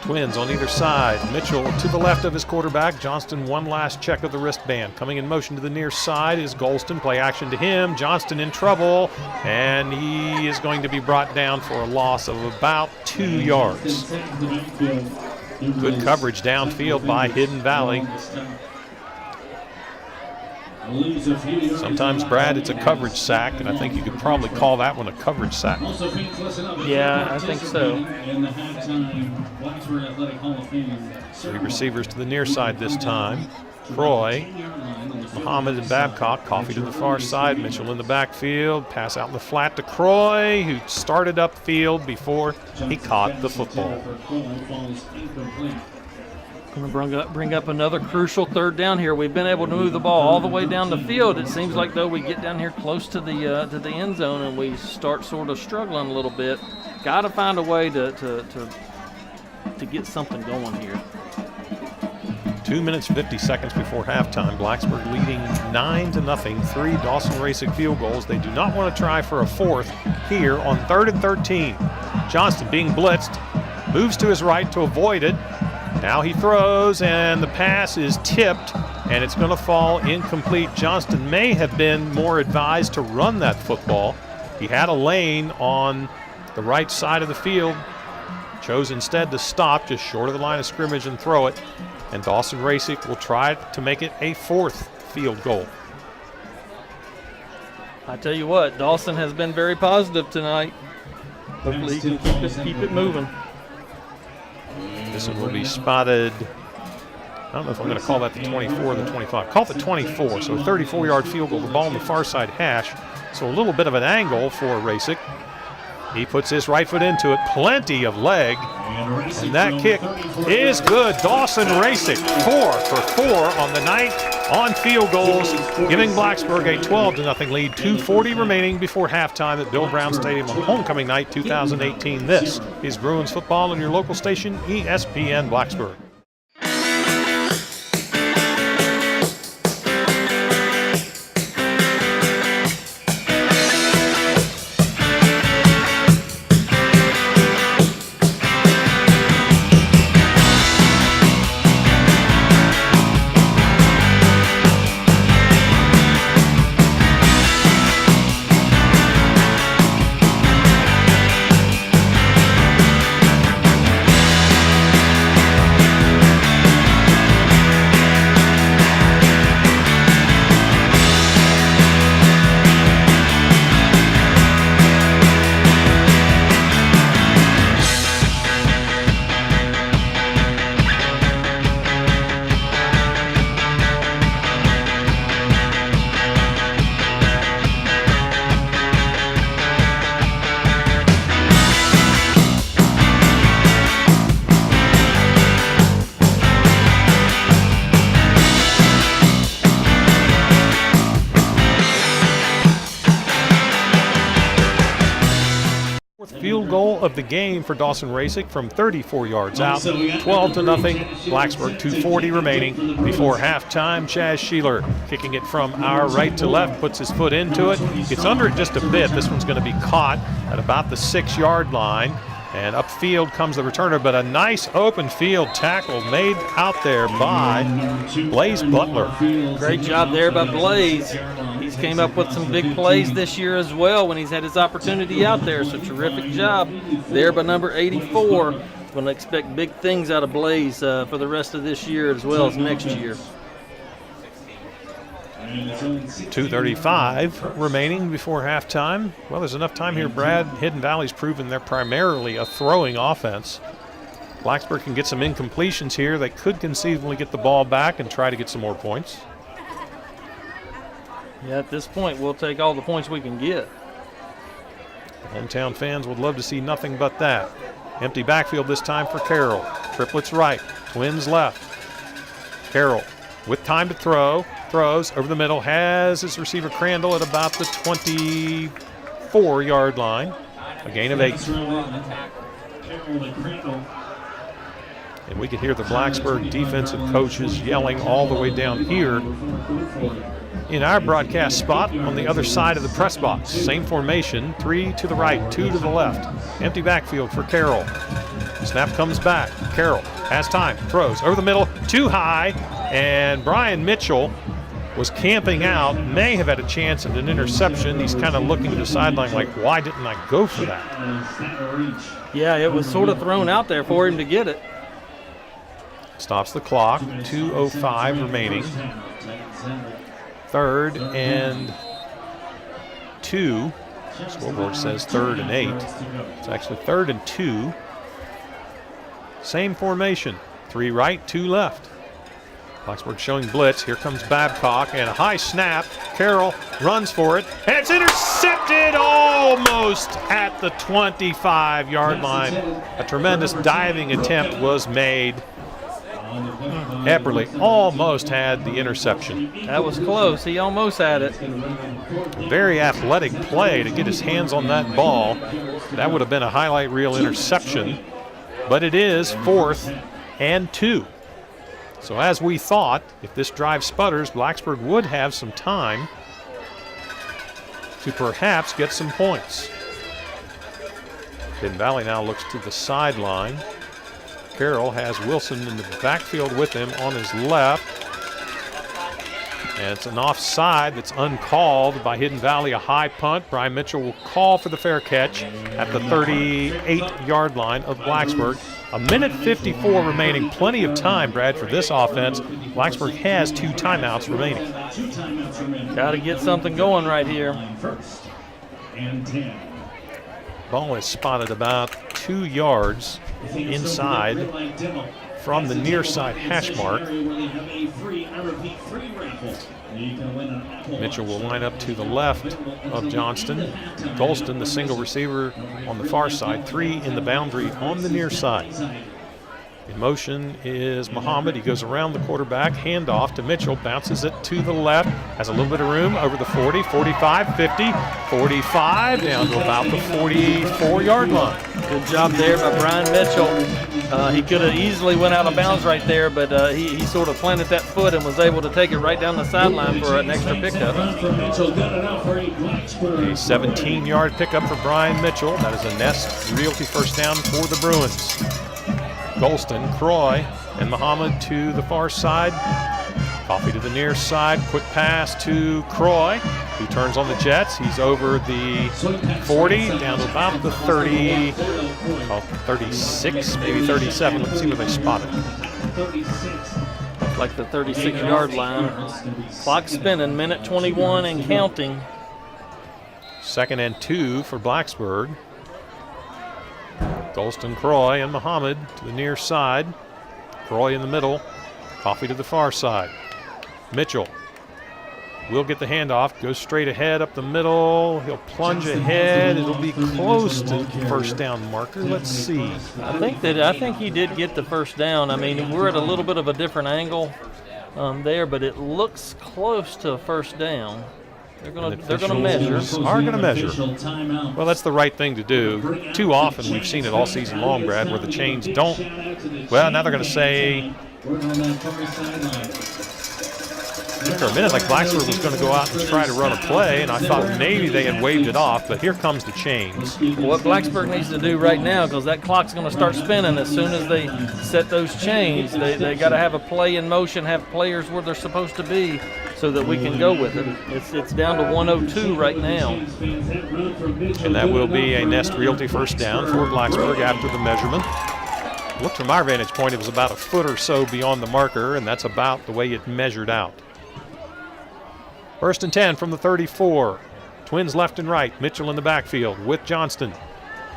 Twins on either side. Mitchell to the left of his quarterback. Johnston one last check of the wristband. Coming in motion to the near side is Golston. Play action to him. Johnston in trouble, and he is going to be brought down for a loss of about 2 yards. Good coverage downfield by Hidden Valley. Sometimes, Brad, it's a coverage sack, and I think you could probably call that one a coverage sack. Yeah, I think so. 3 receivers to the near side this time. Croy, Muhammad, and Babcock. Coffey to the far side. Mitchell in the backfield. Pass out in the flat to Croy, who started upfield before he caught the football. Going to bring up another crucial third down here. We've been able to move the ball all the way down the field. It seems like, though, we get down here close to the end zone and we start sort of struggling a little bit. Got to find a way to get something going here. 2 minutes 50 seconds before halftime. Blacksburg leading 9-0. 3 Dawson Racing field goals. They do not want to try for a 4th here on 3rd and 13. Johnston being blitzed, moves to his right to avoid it. Now he throws, and the pass is tipped, and it's going to fall incomplete. Johnston may have been more advised to run that football. He had a lane on the right side of the field, chose instead to stop just short of the line of scrimmage and throw it, and Dawson Racing will try to make it a 4th field goal. I tell you what, Dawson has been very positive tonight. Hopefully he can keep it moving. This one will be spotted. I don't know if I'm going to call that the 24 or the 25. Call it the 24, so a 34-yard field goal. The ball on the far side hash, so a little bit of an angle for Rasick. He puts his right foot into it, plenty of leg, and that kick is good. Dawson Rasick, 4 for 4 on the night on field goals, giving Blacksburg a 12-0 lead. 2:40 remaining before halftime at Bill Brown Stadium on homecoming night 2018. This is Bruins football on your local station, ESPN Blacksburg. field goal of the game for Dawson Rasick from 34 yards out. 12-0, Blacksburg, 2:40 remaining before halftime. Chaz Sheeler kicking it from our right to left, puts his foot into it, gets under it just a bit. This one's going to be caught at about the 6-yard line. And upfield comes the returner, but a nice open field tackle made out there by Blaze Butler. Great job there by Blaze. He's came up with some big plays this year as well when he's had his opportunity out there. So terrific job there by number 84. Going to expect big things out of Blaze for the rest of this year as well as next year. 2:35 remaining before halftime. Well, there's enough time here, Brad. Hidden Valley's proven they're primarily a throwing offense. Blacksburg can get some incompletions here. They could conceivably get the ball back and try to get some more points. Yeah, at this point, we'll take all the points we can get. Hometown fans would love to see nothing but that. Empty backfield this time for Carroll. Triplets right, twins left. Carroll with time to throw. Throws over the middle, has his receiver Crandall at about the 24-yard line. A gain of 8. And we can hear the Blacksburg defensive coaches yelling all the way down here in our broadcast spot on the other side of the press box. Same formation, 3 to the right, 2 to the left. Empty backfield for Carroll. Snap comes back. Carroll has time, throws over the middle, too high, and Brian Mitchell was camping out, may have had a chance at an interception. He's kind of looking to the sideline like, why didn't I go for that? Yeah, it was sort of thrown out there for him to get it. Stops the clock, 2:05 remaining. 3rd and 2. Scoreboard says 3rd and 8. It's actually 3rd and 2. Same formation, 3 right, 2 left. Blacksburg showing blitz. Here comes Babcock and a high snap. Carroll runs for it, and it's intercepted almost at the 25-yard line. A tremendous diving attempt was made. Epperly almost had the interception. That was close. He almost had it. Very athletic play to get his hands on that ball. That would have been a highlight reel interception, but it is 4th and 2. So as we thought, if this drive sputters, Blacksburg would have some time to perhaps get some points. Hidden Valley now looks to the sideline. Carroll has Wilson in the backfield with him on his left. And it's an offside that's uncalled by Hidden Valley, a high punt. Brian Mitchell will call for the fair catch at the 38-yard line of Blacksburg. 1:54 remaining. Plenty of time, Brad, for this offense. Blacksburg has 2 timeouts remaining. Got to get something going right here. Ball is spotted about 2 yards inside from the near side hash mark. Mitchell will line up to the left of Johnston. Golston, the single receiver on the far side. 3 in the boundary on the near side. In motion is Muhammad. He goes around the quarterback, handoff to Mitchell, bounces it to the left, has a little bit of room over the 40, 45, 50, 45, down to about the 44-yard line. Good job there by Brian Mitchell. He could have easily went out of bounds right there, but he sort of planted that foot and was able to take it right down the sideline for an extra pickup. A 17-yard pickup for Brian Mitchell. That is a Nest Realty first down for the Bruins. Golston, Croy, and Muhammad to the far side. Coffee to the near side. Quick pass to Croy, who turns on the Jets. He's over the 40, down to about the 30, 36, maybe 37. Let's see where they spot it. Like the 36-yard line. Clock spinning, minute 21 and counting. 2nd and 2 for Blacksburg. Golston, Croy, and Muhammad to the near side. Croy in the middle. Coffee to the far side. Mitchell will get the handoff. Goes straight ahead up the middle. He'll plunge ahead. It'll be close to the first down marker. Let's see. I think he did get the first down. I mean, we're at a little bit of a different angle there, but it looks close to a first down. They're gonna measure. Are going to measure. Official timeout. Well, that's the right thing to do. Too often we've seen it all season long, Brad, where the chains don't. Well, now they're going to say, We're on that far sideline. for a minute, like Blacksburg was going to go out and try to run a play, and I thought maybe they had waved it off, but here comes the chains. What Blacksburg needs to do right now, because that clock's going to start spinning as soon as they set those chains, they got to have a play in motion, have players where they're supposed to be, so that we can go with it. It's down to 102 right now. And that will be a Nest Realty first down for Blacksburg after the measurement. Looked from our vantage point, it was about a foot or so beyond the marker, and that's about the way it measured out. 1st and 10 from the 34. Twins left and right. Mitchell in the backfield with Johnston.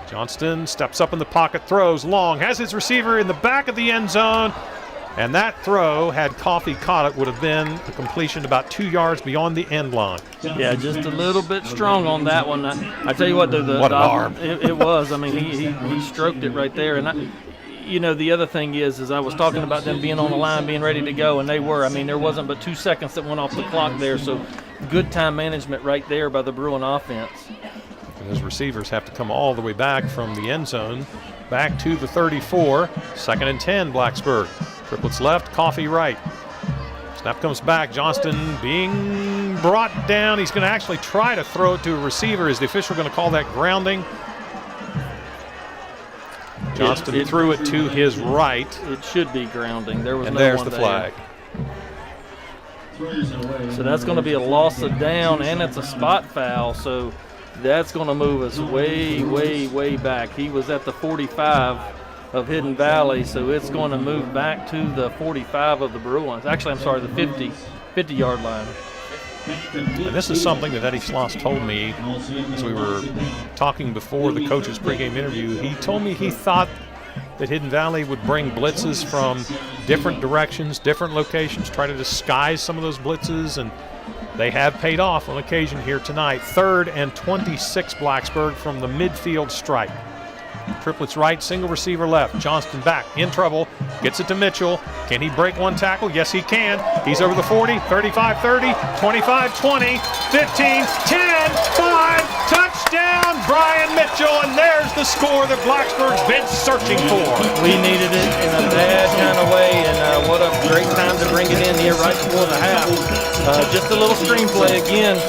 Johnston steps up in the pocket, throws long, has his receiver in the back of the end zone. And that throw, had Coffey caught it, would have been a completion about 2 yards beyond the end line. Yeah, just a little bit strong on that one. I tell you what, though, What an arm. It was. I mean, he stroked it right there. And you know, the other thing is I was talking about them being on the line, being ready to go, and they were. I mean, there wasn't but 2 seconds that went off the clock there, so good time management right there by the Bruin offense. And those receivers have to come all the way back from the end zone, back to the 34. 2nd and 10, Blacksburg. Triplets left, Coffey right. Snap comes back, Johnston being brought down. He's going to actually try to throw it to a receiver. Is the official going to call that grounding? Johnston threw it to his right. It should be grounding. There was and no there's one the there. flag. So that's going to be a loss of down, and it's a spot foul. So that's going to move us way, way, way back. He was at the 45 of Hidden Valley, so it's going to move back to the 45 of the Bruins. Actually, I'm sorry, the 50-yard line. And this is something that Eddie Schloss told me as we were talking before the coach's pregame interview. He told me he thought that Hidden Valley would bring blitzes from different directions, different locations, try to disguise some of those blitzes, and they have paid off on occasion here tonight. 3rd and 26, Blacksburg from the midfield stripe. Triplets right, single receiver left. Johnston back, in trouble, gets it to Mitchell. Can he break one tackle? Yes, he can. He's over the 40, 35, 30, 25, 20, 15, 10, 5, touchdown, Brian Mitchell, and there's the score that Blacksburg's been searching for. We needed it in a bad kind of way, and what a great time to bring it in here right before the half. Just a little screenplay again.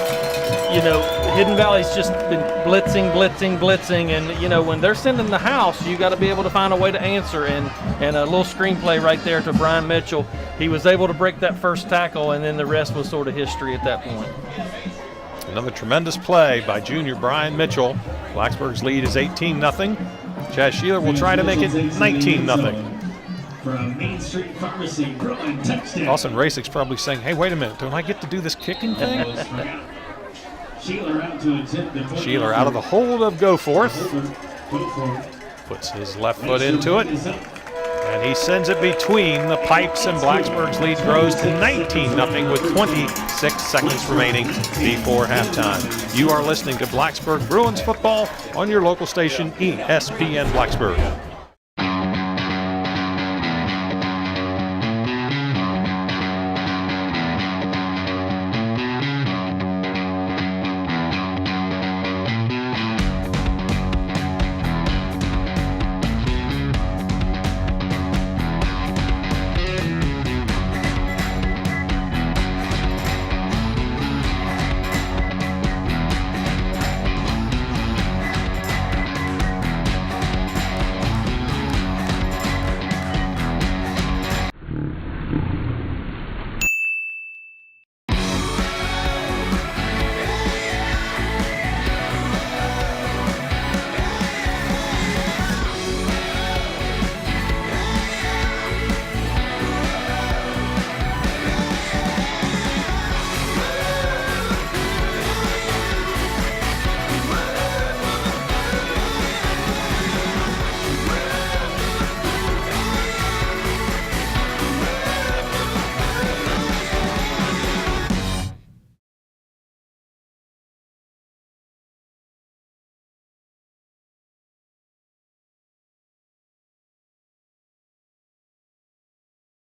You know, Hidden Valley's just been blitzing, and you know, when they're sending the house, you got to be able to find a way to answer. And a little screenplay right there to Brian Mitchell. He was able to break that first tackle, and then the rest was sort of history at that point. Another tremendous play by junior Brian Mitchell. Blacksburg's lead is 18-0. Chaz Sheeler will try to make it 19-0. From Main Street Pharmacy, Bruin touchdown. Austin Racic's probably saying, hey, wait a minute, don't I get to do this kicking thing? Sheeler out to attempt the Sheeler out of the hold of Goforth. Puts his left foot into it. And he sends it between the pipes, and Blacksburg's lead grows to 19-0 with 26 seconds remaining before halftime. You are listening to Blacksburg Bruins football on your local station, ESPN Blacksburg.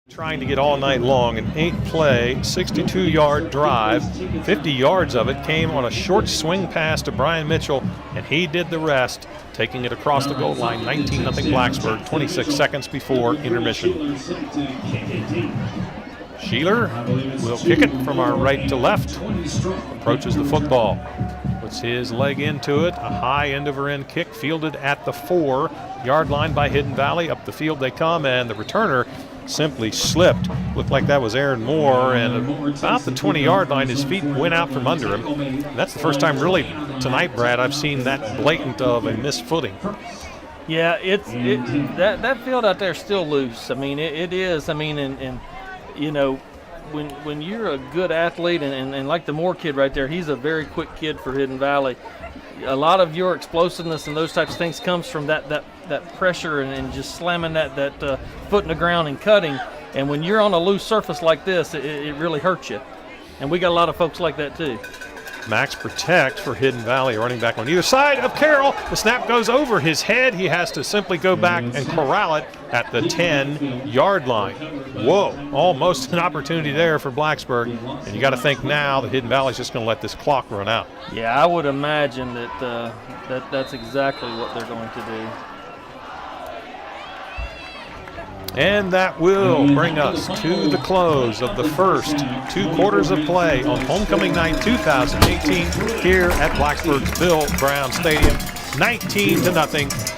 Trying to get all night long, an 8-play, 62-yard drive. 50 yards of it came on a short swing pass to Brian Mitchell, and he did the rest, taking it across the goal line, 19-0 Blacksburg, 26 seconds before intermission. Sheeler will kick it from our right to left, approaches the football, puts his leg into it, a high end-over-end kick fielded at the 4-yard line by Hidden Valley. Up the field they come, and the returner simply slipped. Looked like that was Aaron Moore, and about the 20-yard line, his feet went out from under him. And that's the first time really tonight, Brad, I've seen that blatant of a missed footing. Yeah, that field out there is still loose. I mean, it is. I mean, and you know, when you're a good athlete, and like the Moore kid right there, he's a very quick kid for Hidden Valley. A lot of your explosiveness and those types of things comes from that pressure and just slamming that foot in the ground and cutting. And when you're on a loose surface like this, it really hurts you. And we got a lot of folks like that too. Max protects for Hidden Valley, running back on either side of Carroll. The snap goes over his head. He has to simply go back and corral it at the 10-yard line. Whoa, almost an opportunity there for Blacksburg. And you got to think now that Hidden Valley's just going to let this clock run out. Yeah, I would imagine that that's exactly what they're going to do. And that will bring us to the close of the first 2 quarters of play on Homecoming Night 2018 here at Blacksburg's Bill Brown Stadium. 19-0,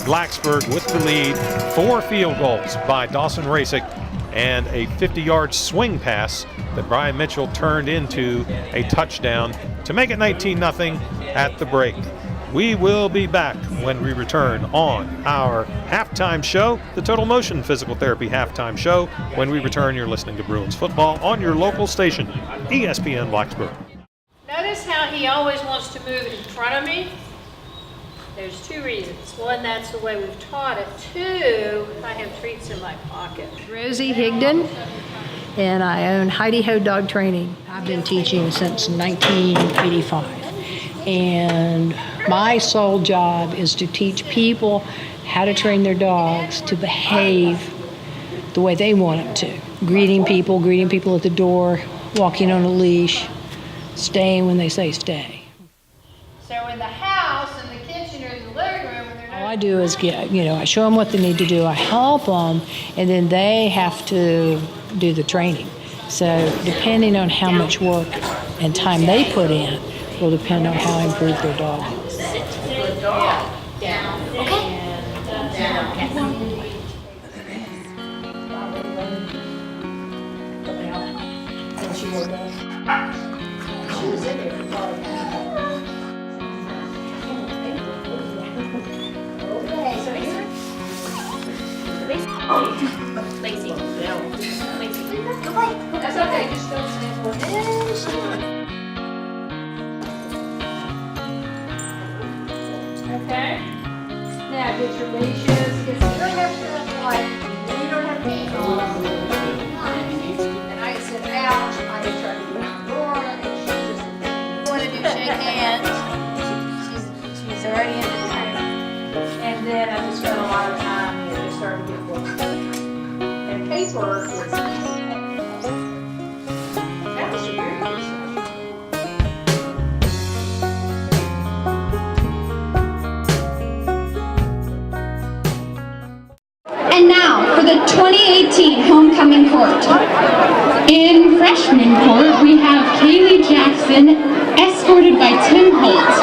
Blacksburg with the lead. 4 field goals by Dawson Rasick and a 50-yard swing pass that Brian Mitchell turned into a touchdown to make it 19-0 at the break. We will be back when we return on our halftime show, the Total Motion Physical Therapy halftime show. When we return, you're listening to Bruins football on your local station, ESPN Blacksburg. Notice how he always wants to move in front of me? There's 2 reasons. One, that's the way we've taught it. 2, I have treats in my pocket. Rosie Higdon, and I own Heidi Ho Dog Training. I've been teaching since 1985. And my sole job is to teach people how to train their dogs to behave the way they want them to. Greeting people at the door, walking on a leash, staying when they say stay. So in the house, in the kitchen, or in the living room, when they're All I do is I show them what they need to do, I help them, and then they have to do the training. So depending on how much work and time they put in, will depend on how improved their dog is. down. Okay. Down. She was in there for part of that. Okay, so here. Lacey. Lacey. Go play. That's okay. Just don't stand for this. Okay. Now get your leashes. You don't have to you don't have to eat all of them. And I said, ouch, I tried to get out the door, and she just wanted to shake hands. She's already in the training. And then I just spent a lot of time just starting to get books. And paperwork was that was very good. And now for the 2018 Homecoming Court. In freshman court, we have Kaylee Jackson, escorted by Tim Holt.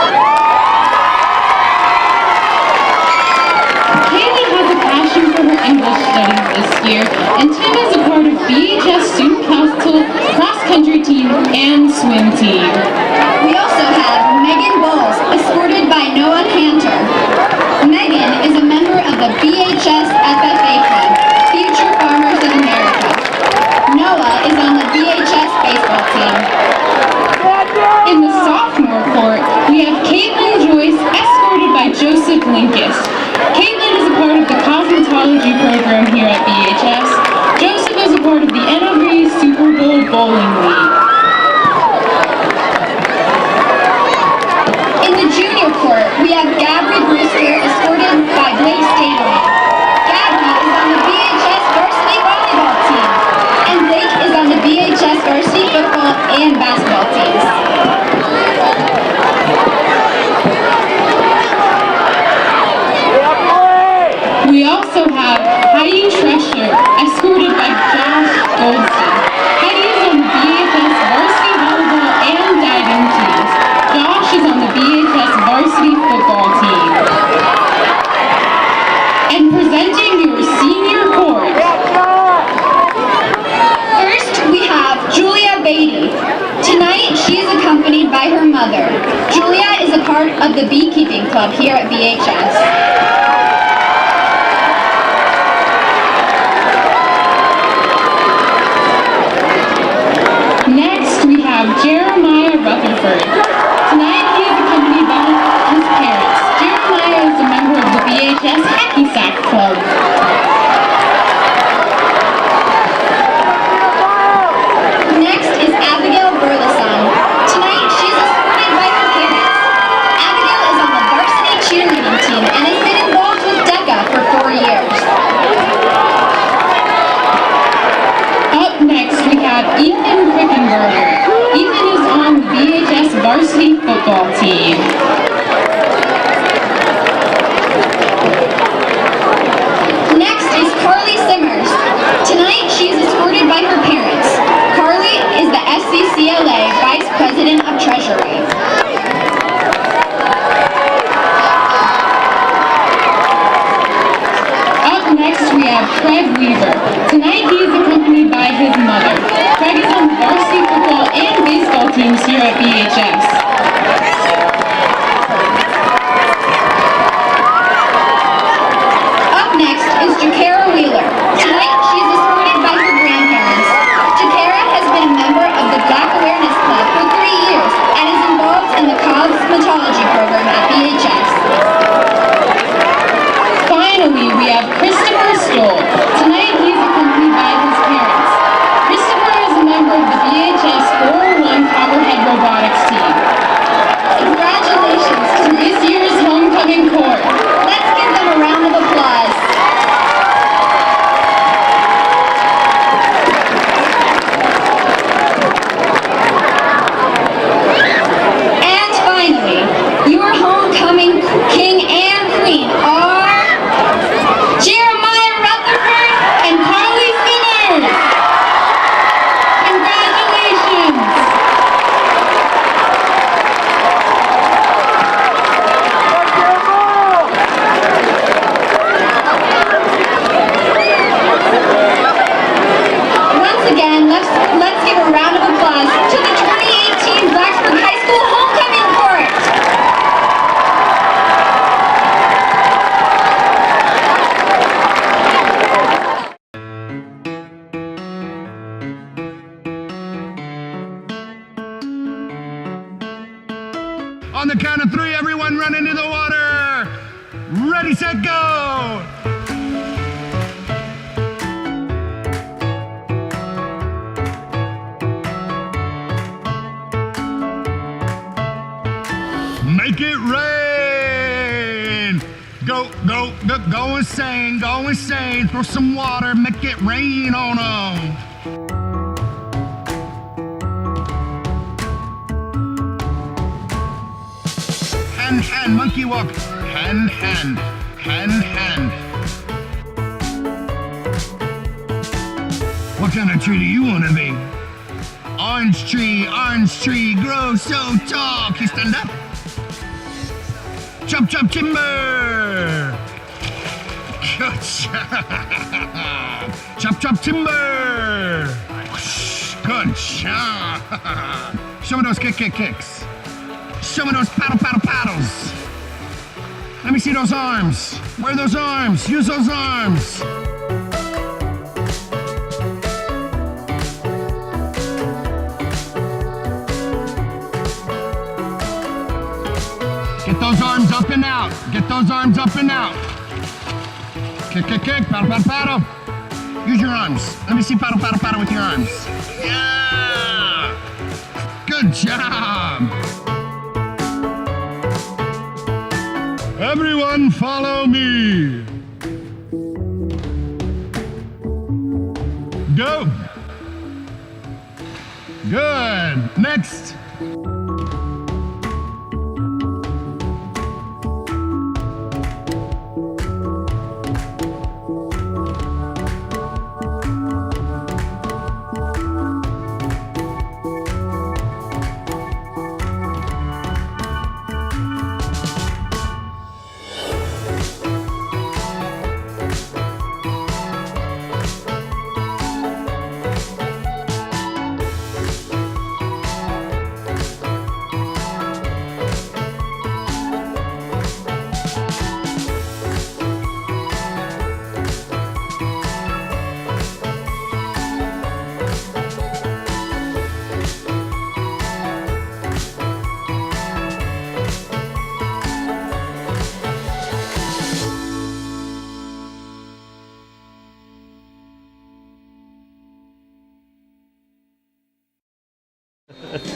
Kaylee has a passion for her English studies this year, and Tim is a part of BHS Student Council, cross-country team, and swim team. We also have Megan Bowles, escorted by Noah Cantor. Megan is a member of the BHS FFA Club, Future Farmers of America. Noah is on the BHS baseball team. In the sophomore court, we have Caitlin Joyce, escorted by Joseph Linkus. Caitlin is a part of the cosmetology program here at BHS. Joseph is a part of the NLB Super Bowl Bowling League. In the junior court, we have Gabby Brewster, escorted by Blake Stanley. Gabby is on the BHS varsity volleyball team. on the BHS varsity football team. And presenting your senior court. First, we have Julia Beatty. Tonight, she is accompanied by her mother. Julia is a part of the beekeeping club here at BHS. Next, we have Jeremiah Rutherford. Tonight, he is accompanied by his parents. Jeremiah is a member of the BHS Hacky Sack Club. Next is Abigail Burleson. Tonight, she is escorted by her parents. Abigail is on the varsity cheerleading team and has been involved with DECA for 4 years. Up next, we have Ethan Quickenberger. Ethan is on the BHS varsity football team. Next is Carly Simmers. Tonight, she is escorted by her parents. Carly is the SCCLA Vice President of Treasury. Up next, we have Craig Weaver. Tonight, he is accompanied by his mother. Craig is on the varsity football and baseball teams here at BHS. Up next is Jakara Wheeler. Tonight, she is escorted by her grandparents. Jakara has been a member of the Black Awareness Club for 3 years and is involved in the cosmetology program at BHS. Finally, we have Christopher Stoll. Tonight, he is accompanied by his parents. Christopher is a member of the BHS 401 Copperhead Robotics team. Congratulations to this year's homecoming court. Let's give them a round of applause. And finally, your homecoming king and queen are Jeremiah Rutherford and Carly Simmers. Congratulations. Once again, let's give a round of applause to the 2018 Blacksburg High School homecoming court. On the count of 3, everyone run into the water. Ready, set, go. Make it rain. Go, go, go, go insane, go insane. Throw some water, make it rain on them. Hand, hand, monkey walk. Hand, hand, hand, hand. What kind of tree do you want to be? Orange tree, grow so tall. Can you stand up? Chop, chop, timber. Good job. Chop, chop, timber. Good job. Show me those kicks. Show me those paddles. Let me see those arms. Where are those arms? Use those arms. Get those arms up and out. Get those arms up and out. Kick, paddle. Use your arms. Let me see paddle with your arms. Yeah! Good job. Everyone follow me. Go. Good. Next.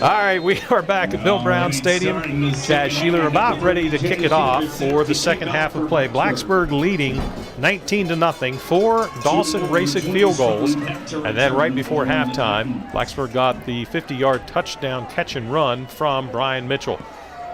All right, we are back at Bill Brown Stadium. Chad Sheeler about ready to kick it off for the second half of play. Blacksburg leading 19-0, 4 Dawson Racing field goals. And then right before halftime, Blacksburg got the 50-yard touchdown catch and run from Brian Mitchell.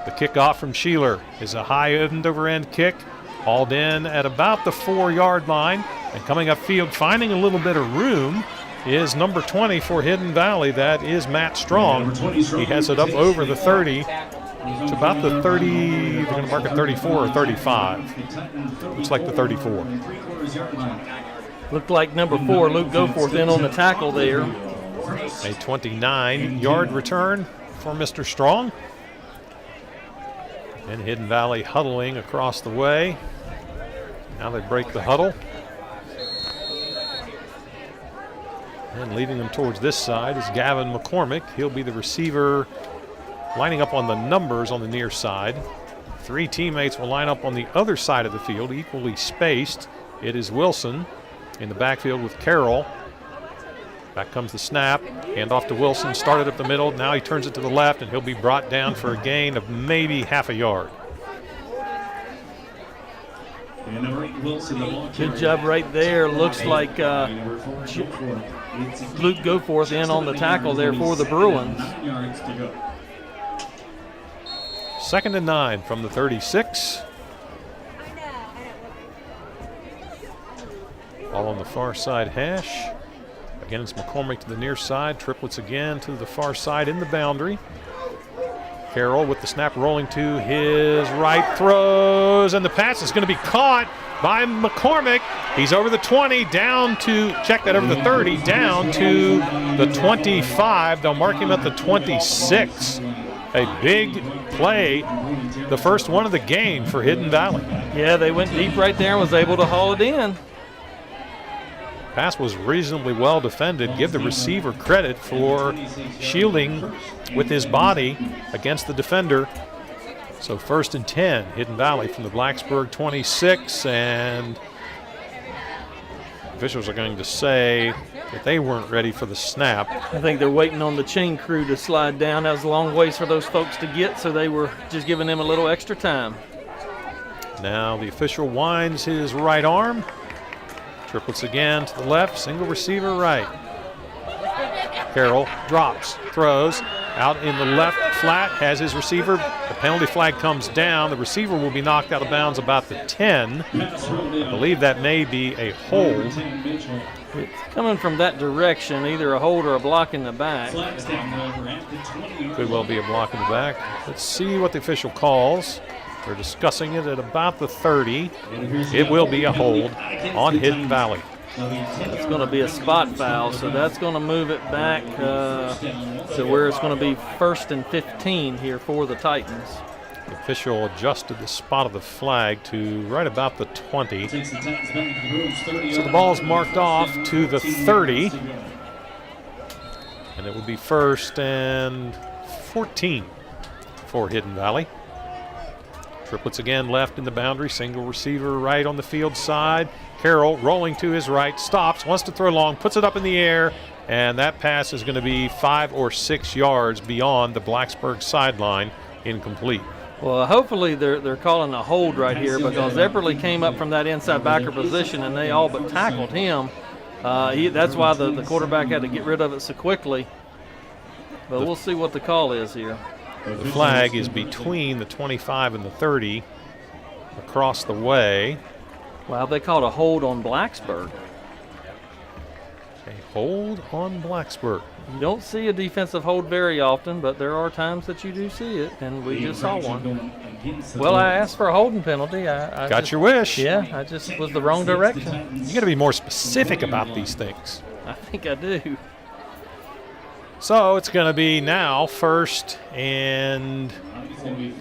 The kickoff from Sheeler is a high end-over-end kick, hauled in at about the 4-yard line. And coming upfield, finding a little bit of room, is number 20 for Hidden Valley. That is Matt Strong. He has it up over the 30. It's about the 30, they're going to mark it 34 or 35. Looks like the 34. Looked like number 4, Luke Goforth, in on the tackle there. A 29-yard return for Mr. Strong. And Hidden Valley huddling across the way. Now they break the huddle. And leading them towards this side is Gavin McCormick. He'll be the receiver lining up on the numbers on the near side. 3 teammates will line up on the other side of the field, equally spaced. It is Wilson in the backfield with Carroll. Back comes the snap. Hand off to Wilson. Started up the middle. Now he turns it to the left, and he'll be brought down for a gain of maybe half a yard. Good job right there. Looks like Luke Goforth in on the tackle there for the Bruins. 2nd and 9 from the 36. All on the far side hash. Again, it's McCormick to the near side. Triplets again to the far side in the boundary. Carroll with the snap rolling to his right, throws, and the pass is going to be caught by McCormick. He's over the 20, down to, check that, over the 30, down to the 25. They'll mark him at the 26. A big play, the first one of the game for Hidden Valley. Yeah, they went deep right there and was able to haul it in. Pass was reasonably well defended. Give the receiver credit for shielding with his body against the defender. So 1st and 10, Hidden Valley from the Blacksburg 26, and officials are going to say that they weren't ready for the snap. I think they're waiting on the chain crew to slide down. That was a long ways for those folks to get, so they were just giving them a little extra time. Now the official winds his right arm. Triplets again to the left, single receiver right. Carroll drops, throws, out in the left flat, has his receiver. The penalty flag comes down. The receiver will be knocked out of bounds about the 10. I believe that may be a hold. It's coming from that direction, either a hold or a block in the back. Could well be a block in the back. Let's see what the official calls. They're discussing it at about the 30. It will be a hold on Hidden Valley. It's going to be a spot foul, so that's going to move it back to where it's going to be 1st and 15 here for the Titans. The official adjusted the spot of the flag to right about the 20. So the ball's marked off to the 30. And it will be 1st and 14 for Hidden Valley. Triplets again left in the boundary. Single receiver right on the field side. Carroll rolling to his right, stops, wants to throw long, puts it up in the air, and that pass is going to be 5 or 6 yards beyond the Blacksburg sideline, incomplete. Well, hopefully they're calling a hold right here, because Epperly came up from that inside backer position and they all but tackled him. That's why the quarterback had to get rid of it so quickly. But we'll see what the call is here. The flag is between the 25 and the 30 across the way. Wow, they called a hold on Blacksburg. A hold on Blacksburg. You don't see a defensive hold very often, but there are times that you do see it, and we just saw one. Well, I asked for a holding penalty. I got your wish. Yeah, I just was the wrong direction. You got to be more specific about these things. I think I do. So it's going to be now 1st and,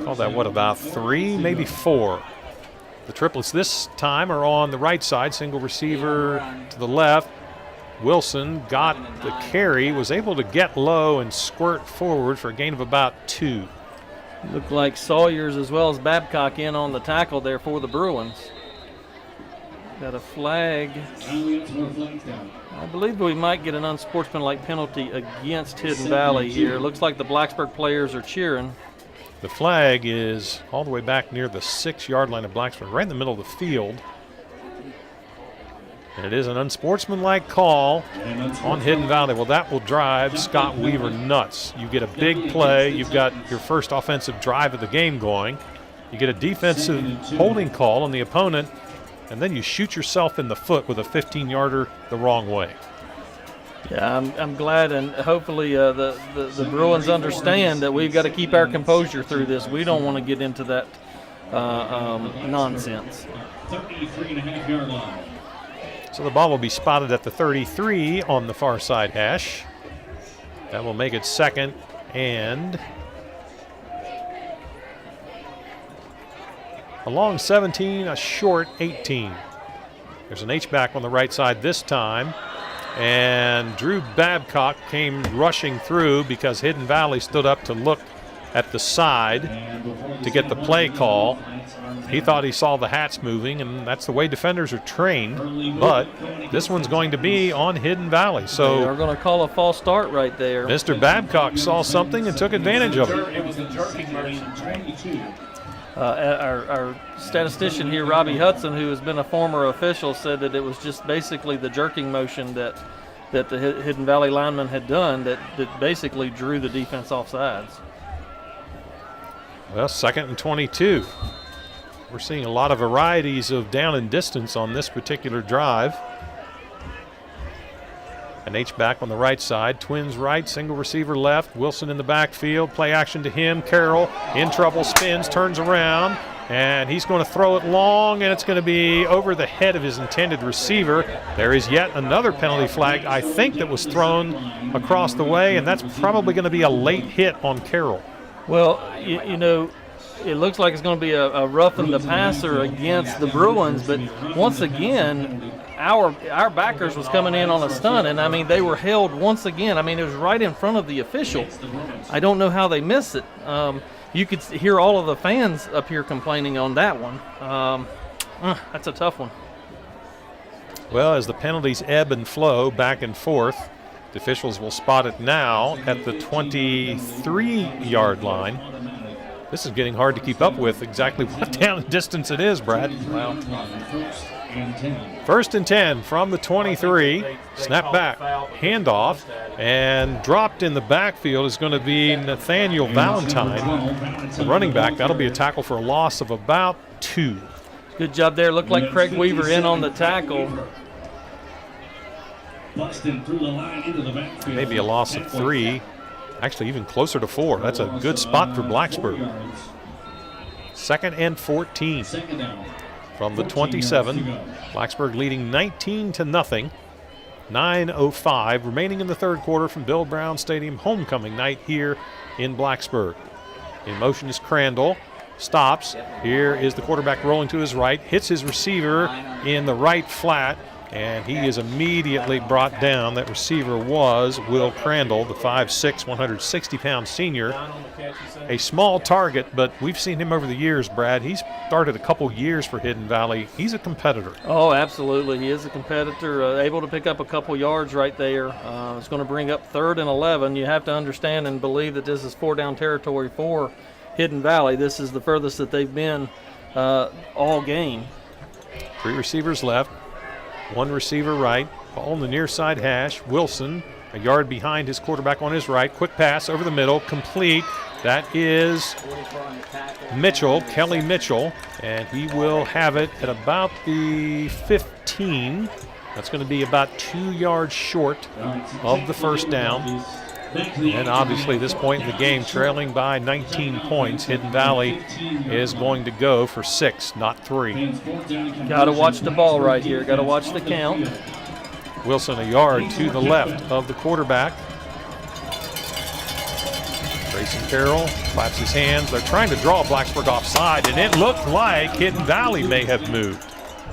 call that what, about 3, maybe 4. The triplets this time are on the right side, single receiver to the left. Wilson got the carry, was able to get low and squirt forward for a gain of about 2. Looked like Sawyers as well as Babcock in on the tackle there for the Bruins. Got a flag. I believe we might get an unsportsmanlike penalty against Hidden Valley here. Looks like the Blacksburg players are cheering. The flag is all the way back near the 6-yard line of Blacksburg, right in the middle of the field. And it is an unsportsmanlike call on Hidden Valley. Well, that will drive Scott Weaver nuts. You get a big play. You've got your first offensive drive of the game going. You get a defensive holding call on the opponent, and then you shoot yourself in the foot with a 15-yarder the wrong way. Yeah, I'm glad, and hopefully the Bruins understand that we've got to keep our composure through this. We don't want to get into that nonsense. 33.5-yard line. So the ball will be spotted at the 33 on the far side hash. That will make it 2nd and a long 17, a short 18. There's an H-back on the right side this time. And Drew Babcock came rushing through because Hidden Valley stood up to look at the side to get the play call. He thought he saw the hats moving, and that's the way defenders are trained. But this one's going to be on Hidden Valley. So they're going to call a false start right there. Mr. Babcock saw something and took advantage of it. It was the jerking motion, 22. Our statistician here, Robbie Hudson, who has been a former official, said that it was just basically the jerking motion that the Hidden Valley lineman had done that basically drew the defense off sides. Well, 2nd and 22. We're seeing a lot of varieties of down and distance on this particular drive. An H-back on the right side, Twins right, single receiver left, Wilson in the backfield, play action to him, Carroll in trouble, spins, turns around, and he's going to throw it long, and it's going to be over the head of his intended receiver. There is yet another penalty flag, I think, that was thrown across the way, and that's probably going to be a late hit on Carroll. Well, you know, it looks like it's going to be a roughing the passer against the Bruins, but once again, our backers was coming in on a stunt, and I mean they were held once again. I mean it was right in front of the official. I don't know how they missed it. You could hear all of the fans up here complaining on that one. That's a tough one. Well, as the penalties ebb and flow back and forth, the officials will spot it now at the 23-yard line. This is getting hard to keep up with exactly what down and distance it is, Brad. Wow. 1st and 10 from the 23. Snap back, handoff, and dropped in the backfield is going to be Nathaniel Valentine, the running back. That'll be a tackle for a loss of about 2. Good job there. Looked like Craig Weaver in on the tackle. Busting through the line into the backfield. Maybe a loss of 3. Actually, even closer to 4. That's a good spot for Blacksburg. 2nd and 14 from the 27. Blacksburg leading 19-0. 9:05 remaining in the 3rd quarter from Bill Brown Stadium homecoming night here in Blacksburg. In motion is Crandall. Stops. Here is the quarterback rolling to his right. Hits his receiver in the right flat. And he is immediately brought down. That receiver was Will Crandall, the 5'6", 160-pound senior. A small target, but we've seen him over the years, Brad. He's started a couple years for Hidden Valley. He's a competitor. Oh, absolutely. He is a competitor, able to pick up a couple yards right there. It's going to bring up 3rd and 11. You have to understand and believe that this is 4-down territory for Hidden Valley. This is the furthest that they've been all game. 3 receivers left. 1 receiver right, ball on the near side hash. Wilson, a yard behind his quarterback on his right. Quick pass over the middle, complete. That is Mitchell, Kelly Mitchell, and he will have it at about the 15. That's going to be about 2 yards short of the first down. And obviously, this point in the game, trailing by 19 points, Hidden Valley is going to go for 6, not 3. Got to watch the ball right here. Got to watch the count. Wilson a yard to the left of the quarterback. Grayson Carroll claps his hands. They're trying to draw Blacksburg offside, and it looked like Hidden Valley may have moved.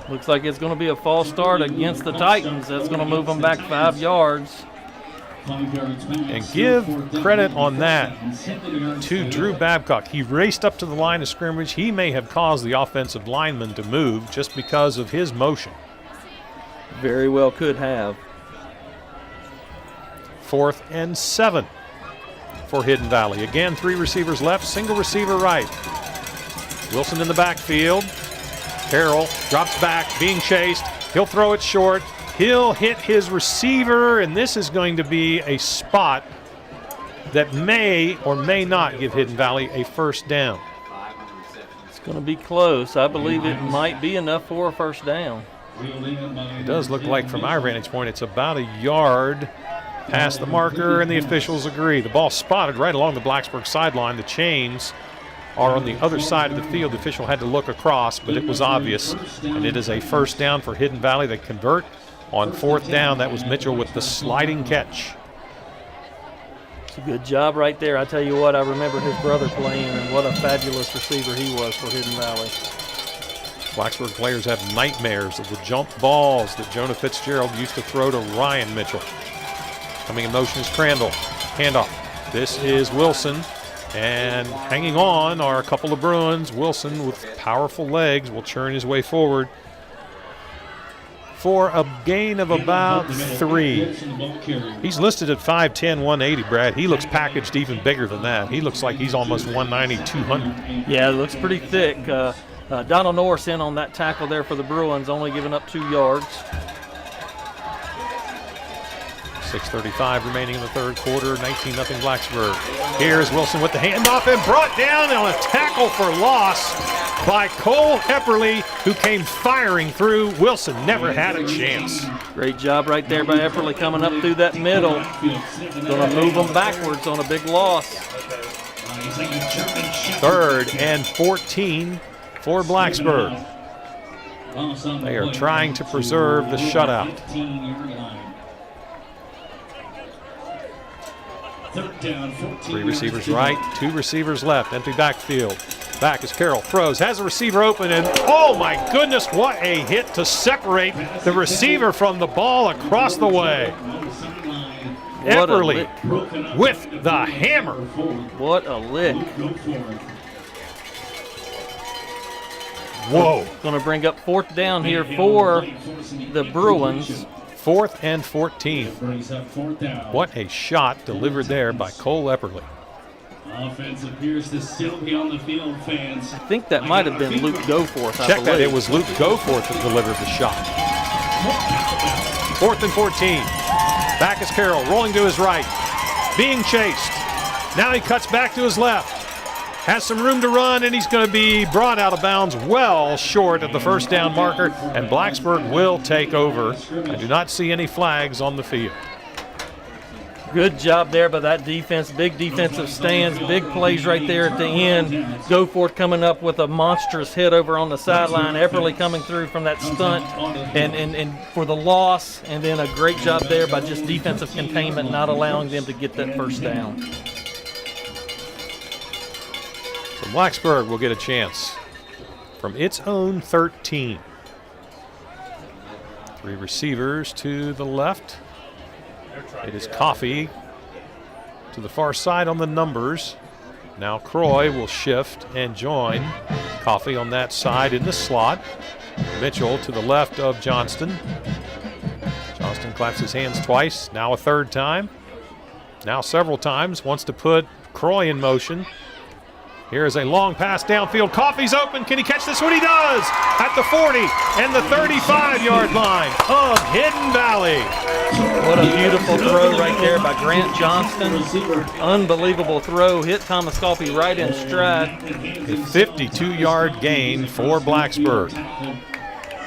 Looks like it's going to be a false start against the Titans. That's going to move them back 5 yards. And give credit on that to Drew Babcock. He raced up to the line of scrimmage. He may have caused the offensive lineman to move just because of his motion. Very well could have. 4th and 7 for Hidden Valley. Again, 3 receivers left, single receiver right. Wilson in the backfield. Carroll drops back, being chased. He'll throw it short. He'll hit his receiver, and this is going to be a spot that may or may not give Hidden Valley a first down. It's going to be close. I believe it might be enough for a first down. It does look like, from our vantage point, it's about a yard past the marker, and the officials agree. The ball spotted right along the Blacksburg sideline. The chains are on the other side of the field. The official had to look across, but it was obvious, and it is a first down for Hidden Valley. They convert on 4th down. That was Mitchell with the sliding catch. It's a good job right there. I tell you what, I remember his brother playing, and what a fabulous receiver he was for Hidden Valley. Blacksburg players have nightmares of the jump balls that Jonah Fitzgerald used to throw to Ryan Mitchell. Coming in motion is Crandall. Handoff. This is Wilson. And hanging on are a couple of Bruins. Wilson, with powerful legs, will churn his way forward for a gain of about 3. He's listed at 5'10", 180, Brad. He looks packaged even bigger than that. He looks like he's almost 190, 200. Yeah, it looks pretty thick. Donald Norris in on that tackle there for the Bruins, only giving up 2 yards. 6:35 remaining in the third quarter, 19-0 Blacksburg. Here's Wilson with the handoff and brought down on a tackle for loss by Cole Epperly, who came firing through. Wilson never had a chance. Great job right there by Epperly coming up through that middle. Going to move them backwards on a big loss. 3rd and 14 for Blacksburg. They are trying to preserve the shutout. 3 receivers right, 2 receivers left, empty backfield. Back as Carroll throws, has a receiver open, and oh my goodness, what a hit to separate the receiver from the ball across the way. Epperly with the hammer. What a lick. Whoa. Going to bring up 4th down here for the Bruins. 4th and 14. What a shot delivered there by Cole Epperly. Offense appears to still be on the field, fans. I think that might have been Luke Goforth. Check that. It was Luke Goforth that delivered the shot. 4th and 14. Back is Carroll, rolling to his right, being chased. Now he cuts back to his left. Has some room to run, and he's going to be brought out of bounds well short of the first down marker, and Blacksburg will take over. I do not see any flags on the field. Good job there by that defense. Big defensive stands, big plays right there at the end. Goforth coming up with a monstrous hit over on the sideline. Epperly coming through from that stunt and for the loss, and then a great job there by just defensive containment, not allowing them to get that first down. So Blacksburg will get a chance from its own 13. 3 receivers to the left. It is Coffey to the far side on the numbers. Now Croy will shift and join Coffey on that side in the slot. Mitchell to the left of Johnston. Johnston claps his hands twice, now a 3rd time. Now several times, wants to put Croy in motion. Here is a long pass downfield. Coffey's open. Can he catch this one? He does! At the 40 and the 35-yard line of Hidden Valley. What a beautiful throw right there by Grant Johnston. Unbelievable throw. Hit Thomas Coffey right in stride. A 52-yard gain for Blacksburg.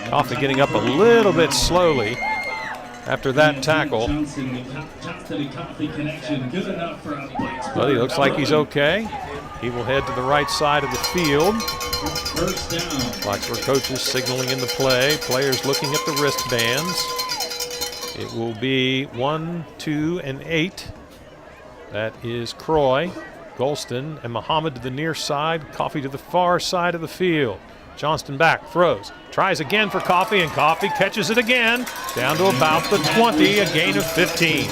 Coffey getting up a little bit slowly after that tackle. But he looks like he's okay. He will head to the right side of the field. Blacksburg coaches signaling into play. Players looking at the wristbands. It will be 1, 2, and 8. That is Croy, Golston, and Muhammad to the near side. Coffey to the far side of the field. Johnston back, throws, tries again for Coffey, and Coffey catches it again, down to about the 20, a gain of 15.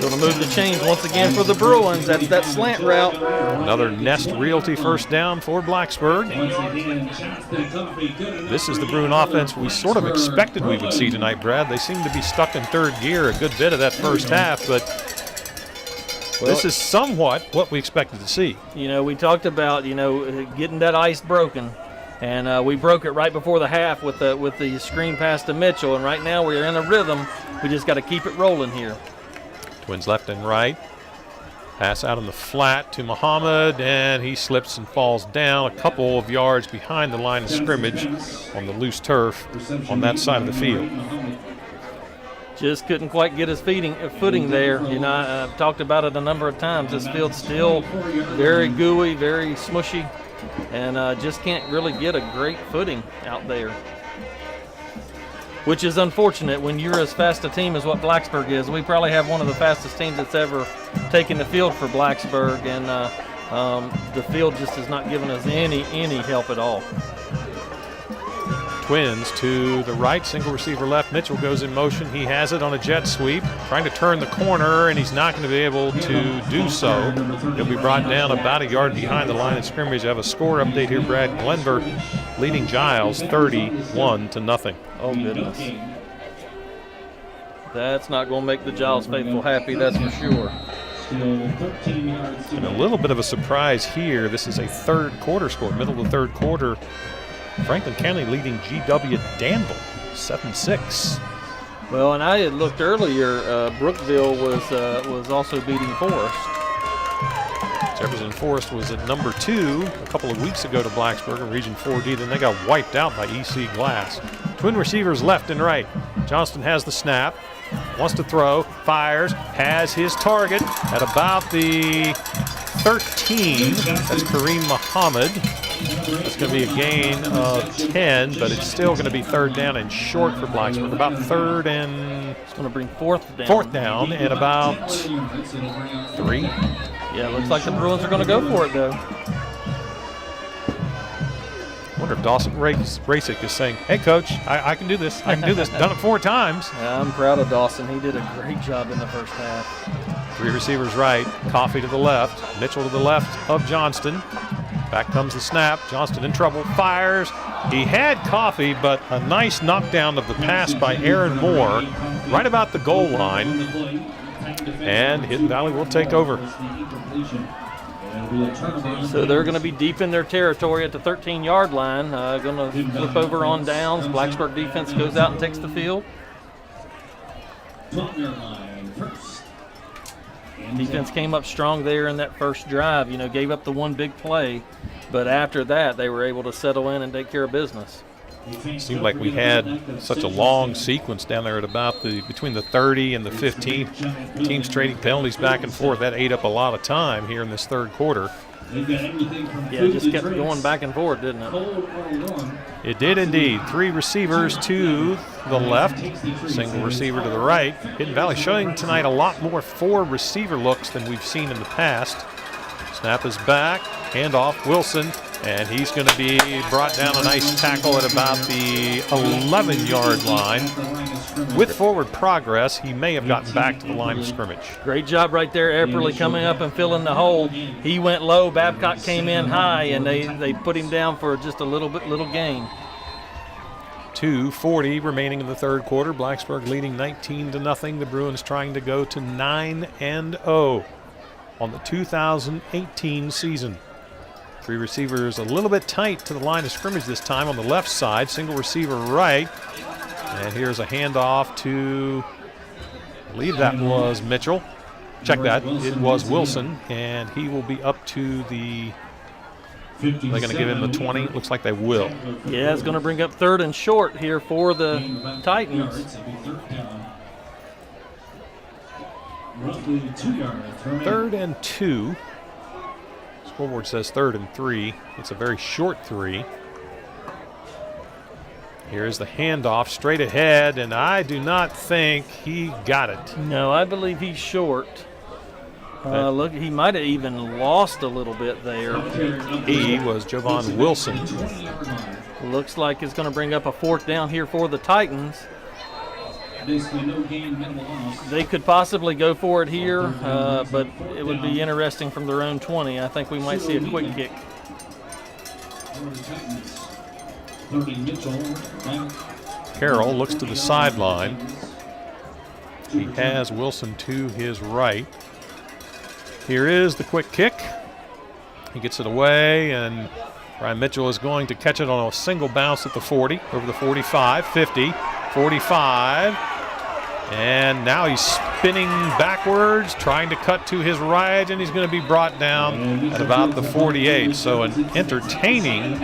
Going to move the chains once again for the Bruins. That's that slant route. Another Nest Realty first down for Blacksburg. This is the Bruin offense we sort of expected we would see tonight, Brad. They seem to be stuck in third gear a good bit of that first half, but this is somewhat what we expected to see. You know, we talked about, getting that ice broken. And we broke it right before the half with the screen pass to Mitchell. And right now we're in a rhythm. We just got to keep it rolling here. Twins left and right. Pass out on the flat to Muhammad, and he slips and falls down a couple of yards behind the line of scrimmage on the loose turf on that side of the field. Just couldn't quite get his footing there. I've talked about it a number of times. This field's still very gooey, very smushy. And just can't really get a great footing out there, which is unfortunate when you're as fast a team as what Blacksburg is. We probably have one of the fastest teams that's ever taken the field for Blacksburg, and the field just has not given us any help at all. Twins to the right, single receiver left. Mitchell goes in motion. He has it on a jet sweep, trying to turn the corner, and he's not going to be able to do so. He'll be brought down about a yard behind the line of scrimmage. I have a score update here, Brad. Glenver leading Giles 31-0. Oh, goodness. That's not going to make the Giles faithful happy, that's for sure. And a little bit of a surprise here. This is a third quarter score, middle of the third quarter. Franklin County leading GW Danville 7-6. Well, and I had looked earlier. Brookville was also beating Forest. Jefferson Forest was at number 2 a couple of weeks ago to Blacksburg in Region 4D. Then they got wiped out by EC Glass. Twin receivers left and right. Johnston has the snap, wants to throw, fires, has his target at about the 13. That's Kareem Muhammad. It's going to be a gain of 10, but it's still going to be third down and short for Blacksburg. About third and... It's going to bring fourth down. Fourth down and about 3. Yeah, looks like the Bruins are going to go for it, though. I wonder if Dawson Rasick is saying, hey, Coach, I can do this. I can do this. Done it 4 times. Yeah, I'm proud of Dawson. He did a great job in the first half. 3 receivers right, Coffey to the left, Mitchell to the left of Johnston. Back comes the snap. Johnston in trouble, fires. He had Coffey, but a nice knockdown of the pass by Aaron Moore right about the goal line. And Hidden Valley will take over. So they're going to be deep in their territory at the 13-yard line. Going to flip over on downs. Blacksburg defense goes out and takes the field. Defense came up strong there in that first drive. Gave up the one big play. But after that, they were able to settle in and take care of business. It seemed like we had such a long sequence down there at about between the 30 and the 15. Teams trading penalties back and forth. That ate up a lot of time here in this third quarter. Yeah, it just kept going back and forth, didn't it? It did indeed. 3 receivers to the left, single receiver to the right. Hidden Valley showing tonight a lot more 4 receiver looks than we've seen in the past. Snap is back, handoff Wilson, and he's going to be brought down a nice tackle at about the 11-yard line. With forward progress, he may have gotten back to the line of scrimmage. Great job right there, Epperly coming up and filling the hole. He went low, Babcock came in high, and they put him down for just a little gain. 2:40 remaining in the third quarter. Blacksburg leading 19-0. The Bruins trying to go to 9-0 on the 2018 season. 3 receivers a little bit tight to the line of scrimmage this time on the left side. Single receiver right. And here's a handoff to, I believe that was Mitchell. Check that. It was Wilson. And he will be up to the, they're going to give him the 20. Looks like they will. Yeah, it's going to bring up third and short here for the Titans. Third and 2. Scoreboard says 3rd and 3. It's a very short 3. Here's the handoff straight ahead, and I do not think he got it. No, I believe he's short. Look, he might have even lost a little bit there. He was Jovan Wilson. Looks like it's going to bring up a 4th down here for the Titans. Basically no gain, minimal loss. They could possibly go for it here, but it would be interesting from their own 20. I think we might see a quick kick. 30 Mitchell. Carroll looks to the sideline. He has Wilson to his right. Here is the quick kick. He gets it away, and Brian Mitchell is going to catch it on a single bounce at the 40, over the 45, 50, 45. And now he's spinning backwards, trying to cut to his right, and he's going to be brought down at about the 48. So an entertaining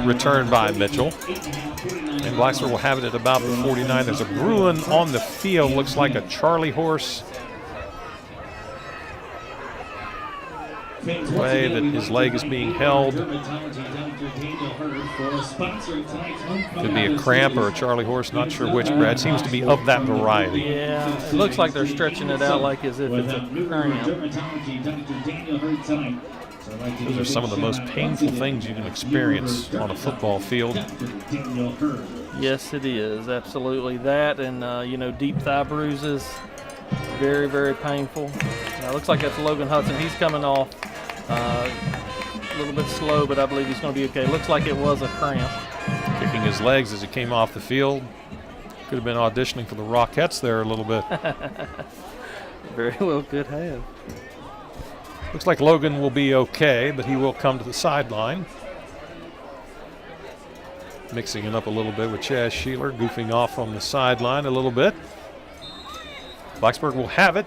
return by Mitchell. And Blacksburg will have it at about the 49. There's a Bruin on the field, looks like a Charlie horse. The way that his leg is being held. Could be a cramp or a Charlie horse, not sure which, Brad. Seems to be of that variety. Yeah, it looks like they're stretching it out like as if it's a cramp. Those are some of the most painful things you can experience on a football field. Yes, it is. Absolutely. That and, you know, deep thigh bruises. Very, very painful. Now, it looks like that's Logan Hudson. He's coming off a little bit slow, but I believe he's going to be okay. Looks like it was a cramp. Kicking his legs as he came off the field. Could have been auditioning for the Rockettes there a little bit. Very well could have. Looks like Logan will be okay, but he will come to the sideline. Mixing it up a little bit with Chaz Sheeler, goofing off on the sideline a little bit. Blacksburg will have it.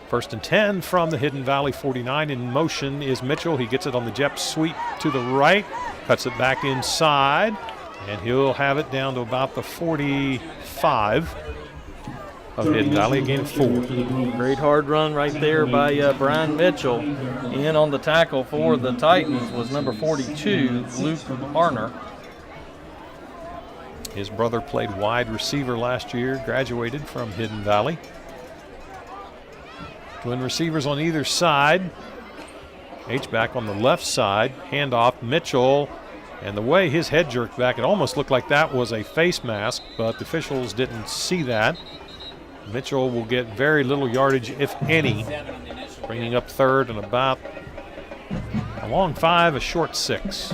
1st and 10 from the Hidden Valley 49. In motion is Mitchell. He gets it on the jet sweep to the right, cuts it back inside, and he'll have it down to about the 45 of Hidden Valley, a gain of 4. Great hard run right there by Brian Mitchell. In on the tackle for the Titans was number 42, Luke Harner. His brother played wide receiver last year, graduated from Hidden Valley. Twin receivers on either side. H-back on the left side. Handoff, Mitchell. And the way his head jerked back, it almost looked like that was a face mask, but the officials didn't see that. Mitchell will get very little yardage, if any, bringing up 3rd and about a long 5, a short 6.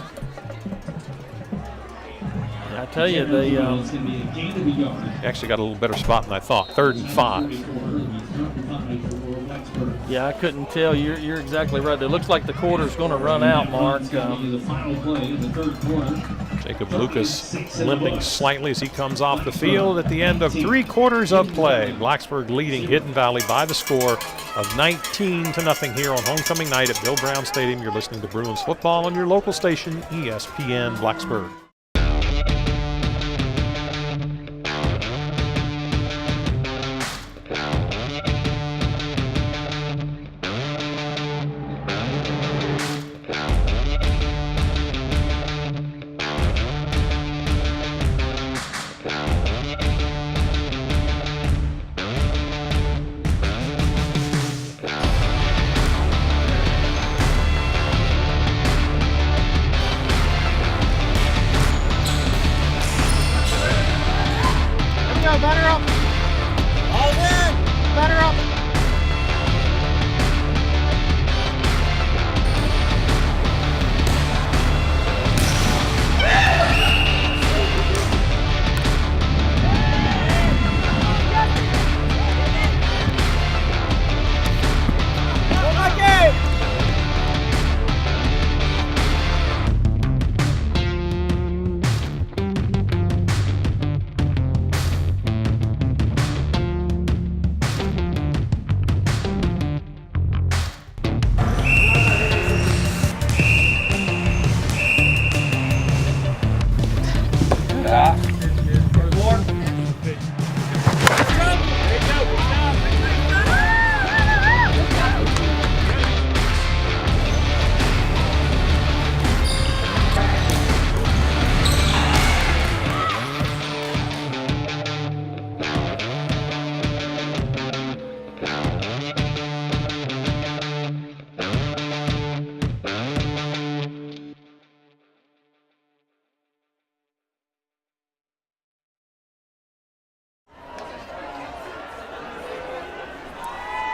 I tell you, they actually got a little better spot than I thought. 3rd and 5. Yeah, I couldn't tell. You're exactly right. It looks like the quarter's going to run out, Mark. Jacob Lucas limping slightly as he comes off the field at the end of 3 quarters of play. Blacksburg leading Hidden Valley by the score of 19-0 here on homecoming night at Bill Brown Stadium. You're listening to Bruins football on your local station, ESPN Blacksburg. Batter up. All in. Batter up.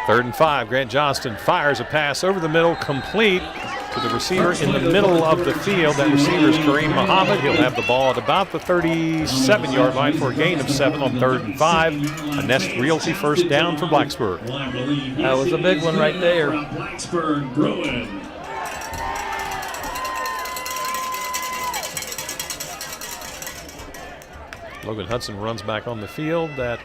3rd and 5. Grant Johnston fires a pass over the middle, complete to the receiver in the middle of the field. That receiver is Kareem Muhammad. He'll have the ball at about the 37-yard line for a gain of 7 on 3rd and 5. A Nest Realty first down for Blacksburg. That was a big one right there. Blacksburg Bruins. Logan Hudson runs back on the field. That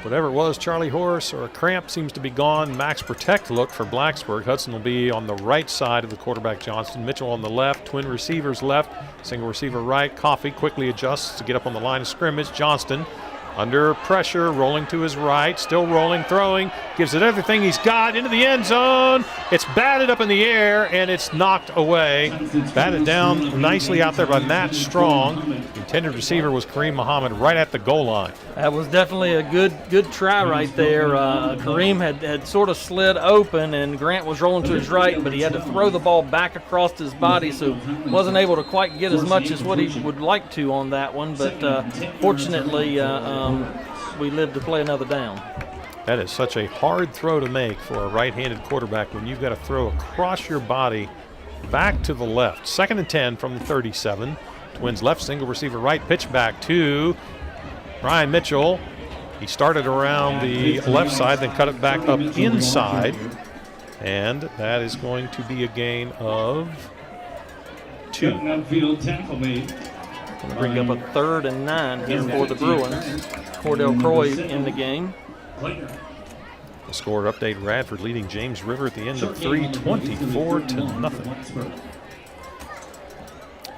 whatever it was, Charlie horse or a cramp, seems to be gone. Max protect look for Blacksburg. Hudson will be on the right side of the quarterback Johnston. Mitchell on the left. Twin receivers left. Single receiver right. Coffey quickly adjusts to get up on the line of scrimmage. Johnston under pressure, rolling to his right, still rolling, throwing, gives it everything he's got into the end zone. It's batted up in the air and it's knocked away. Batted down nicely out there by Matt Strong. The intended receiver was Kareem Muhammad right at the goal line. That was definitely a good try right there. Kareem had sort of slid open and Grant was rolling to his right, but he had to throw the ball back across his body, so wasn't able to quite get as much as what he would like to on that one, but fortunately we lived to play another down. That is such a hard throw to make for a right-handed quarterback when you've got to throw across your body back to the left. 2nd and 10 from the 37. Twins left, single receiver right, pitch back to Ryan Mitchell. He started around the left side, then cut it back up inside. And that is going to be a gain of 2. Going to bring up a 3rd and 9 here for the Bruins. Cordell Croy in the game. The score update, Radford leading James River at the end of 3, 24-0.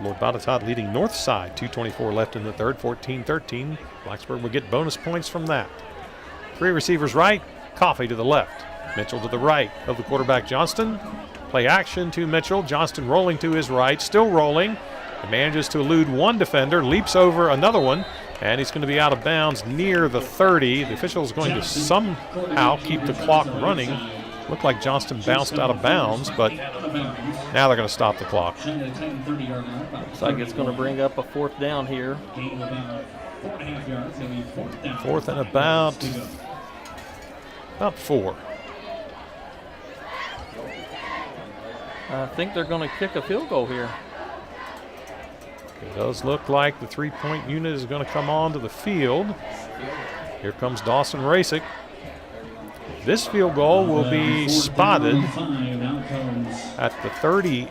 Lord Botetourt leading Northside, 2:24 left in the 3rd, 14-13. Blacksburg will get bonus points from that. 3 receivers right, Coffey to the left. Mitchell to the right of the quarterback Johnston. Play action to Mitchell. Johnston rolling to his right, still rolling. He manages to elude one defender, leaps over another one, and he's going to be out of bounds near the 30. The official is going to somehow keep the clock running. Looked like Johnston bounced out of bounds, but now they're going to stop the clock. Looks like it's going to bring up a 4th down here. 4th and about 4. I think they're going to kick a field goal here. It does look like the 3-point unit is going to come onto the field. Here comes Dawson Rasick. This field goal will be spotted at the 38.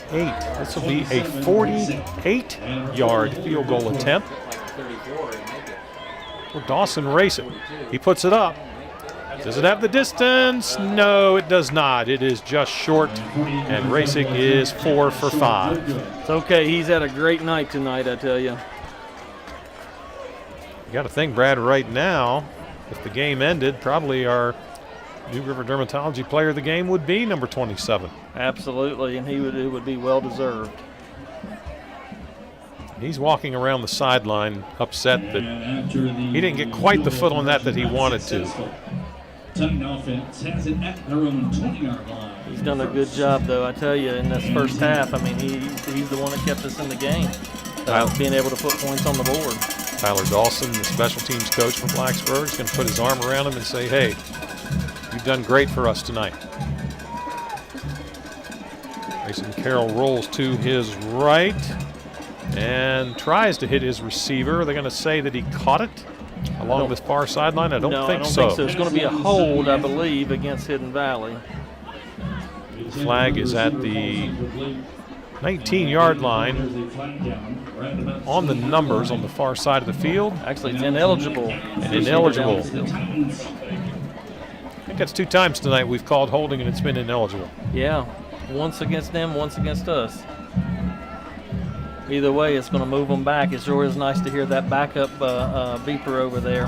This will be a 48-yard field goal attempt for Dawson Rasick. He puts it up. Does it have the distance? No, it does not. It is just short, and Rasick is 4 for 5. It's okay. He's had a great night tonight, I tell you. You got to think, Brad, right now, if the game ended, probably our New River Dermatology player of the game would be number 27. Absolutely, and it would be well deserved. He's walking around the sideline upset that he didn't get quite the foot on that he wanted to. Offense has it at their own 20-yard line. He's done a good job, though, I tell you, in this first half. I mean, he's the one that kept us in the game, being able to put points on the board. Tyler Dawson, the special teams coach from Blacksburg, is going to put his arm around him and say, hey, you've done great for us tonight. Mason Carroll rolls to his right and tries to hit his receiver. They're going to say that he caught it along the far sideline. I don't think so. It's going to be a hold, I believe, against Hidden Valley. The flag is at the 19-yard line on the numbers on the far side of the field. Actually, it's ineligible. Ineligible. I think that's 2 times tonight we've called holding and it's been ineligible. Yeah, once against them, once against us. Either way, it's going to move them back. It sure is nice to hear that backup beeper over there.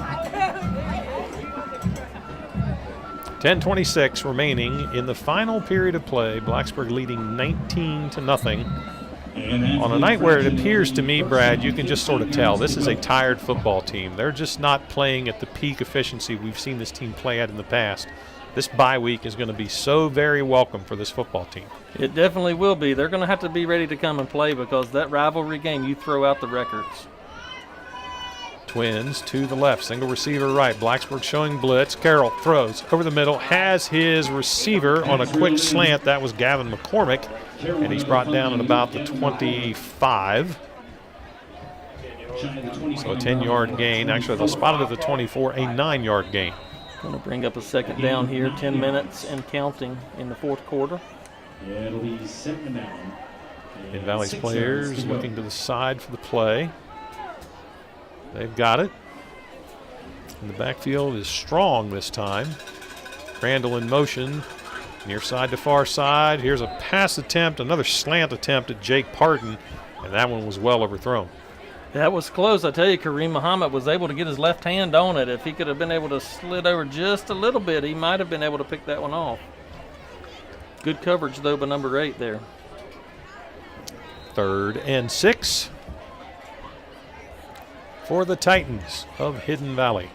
10:26 remaining in the final period of play. Blacksburg leading 19-0. On a night where it appears to me, Brad, you can just sort of tell this is a tired football team. They're just not playing at the peak efficiency we've seen this team play at in the past. This bye week is going to be so very welcome for this football team. It definitely will be. They're going to have to be ready to come and play because that rivalry game, you throw out the records. Twins to the left, single receiver right. Blacksburg showing blitz. Carroll throws over the middle, has his receiver on a quick slant. That was Gavin McCormick, and he's brought down at about the 25. So a 10-yard gain. Actually, they'll spot it at the 24, a 9-yard gain. Going to bring up a second down here, 10 minutes and counting in the fourth quarter. Yeah, it'll be second down. Hidden Valley's players looking to the side for the play. They've got it. And the backfield is strong this time. Crandall in motion, near side to far side. Here's a pass attempt, another slant attempt at Jake Parton, and that one was well overthrown. That was close. I tell you, Kareem Muhammad was able to get his left hand on it. If he could have been able to slid over just a little bit, he might have been able to pick that one off. Good coverage, though, by number 8 there. 3rd and 6 for the Titans of Hidden Valley.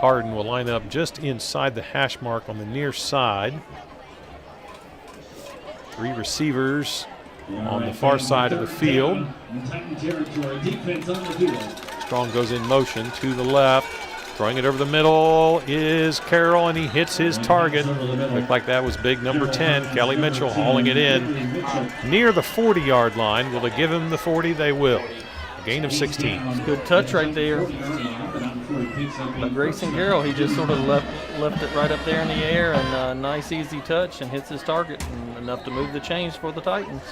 Harden will line up just inside the hash mark on the near side. 3 receivers on the far side of the field. Strong goes in motion to the left. Throwing it over the middle is Carroll, and he hits his target. Looked like that was big number 10, Kelly Mitchell, hauling it in near the 40-yard line. Will they give him the 40? They will. A gain of 16. Good touch right there. But Grayson Carroll, he just sort of left it right up there in the air, and a nice easy touch, and hits his target, and enough to move the chains for the Titans.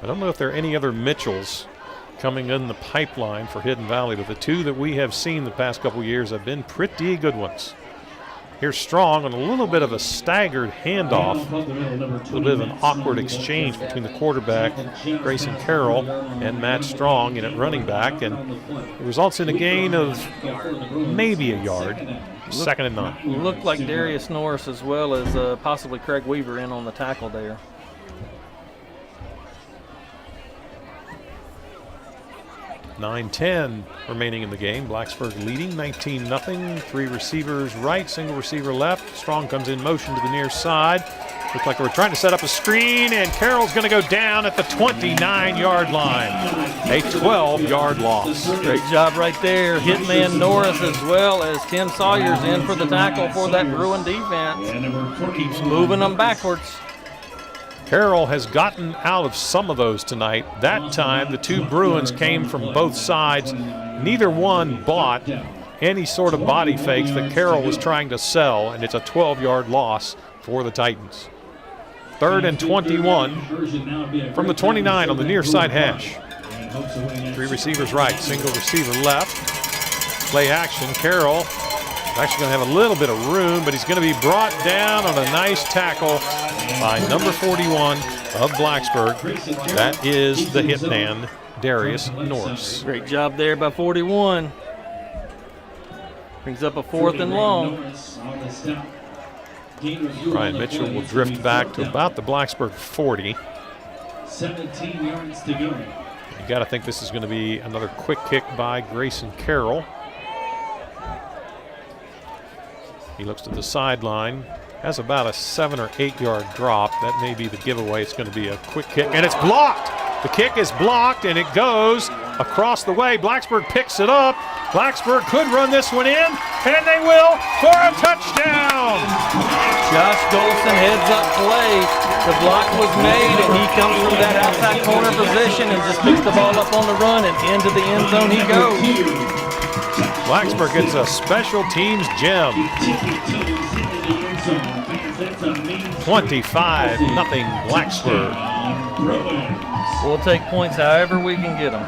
I don't know if there are any other Mitchells coming in the pipeline for Hidden Valley, but the 2 that we have seen the past couple years have been pretty good ones. Here's Strong on a little bit of a staggered handoff, a little bit of an awkward exchange between the quarterback, Grayson Carroll, and Matt Strong in at running back, and it results in a gain of maybe a yard. 2nd and 9. Looked like Darius Norris as well as possibly Craig Weaver in on the tackle there. 9-10 remaining in the game. Blacksburg leading 19-0. 3 receivers right, single receiver left. Strong comes in motion to the near side. Looks like we're trying to set up a screen, and Carroll's going to go down at the 29-yard line. A 12-yard loss. Great job right there. Hitman Norris as well as Tim Sawyer's in for the tackle for that Bruin defense. Keeps moving them backwards. Carroll has gotten out of some of those tonight. That time, the 2 Bruins came from both sides. Neither one bought any sort of body fakes that Carroll was trying to sell, and it's a 12-yard loss for the Titans. 3rd and 21 from the 29 on the near side hash. 3 receivers right, single receiver left. Play action. Carroll actually going to have a little bit of room, but he's going to be brought down on a nice tackle by number 41 of Blacksburg. That is the hitman, Darius Norris. Great job there by 41. Brings up a 4th and long. Brian Mitchell will drift back to about the Blacksburg 40. 17 yards to go. You got to think this is going to be another quick kick by Grayson Carroll. He looks to the sideline, has about a 7 or 8 yard drop. That may be the giveaway. It's going to be a quick kick, and it's blocked. The kick is blocked, and it goes across the way. Blacksburg picks it up. Blacksburg could run this one in, and they will for a touchdown. Josh Golson heads up play. The block was made, and he comes from that outside corner position and just picks the ball up on the run, and into the end zone he goes. Blacksburg gets a special teams gem. 25-0 Blacksburg. We'll take points however we can get them.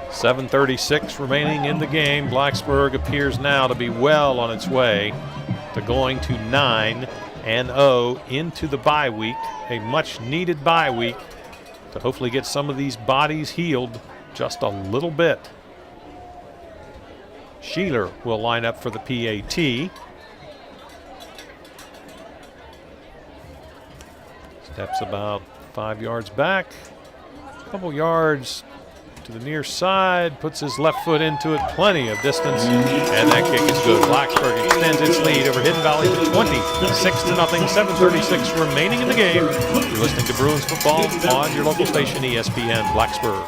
7:36 remaining in the game. Blacksburg appears now to be well on its way to going to 9-0 into the bye week, a much-needed bye week to hopefully get some of these bodies healed just a little bit. Sheeler will line up for the PAT. Steps about 5 yards back, a couple yards to the near side, puts his left foot into it, plenty of distance, and that kick is good. Blacksburg extends its lead over Hidden Valley to 20, 6-0, 7:36 remaining in the game. You're listening to Bruins football on your local station, ESPN Blacksburg.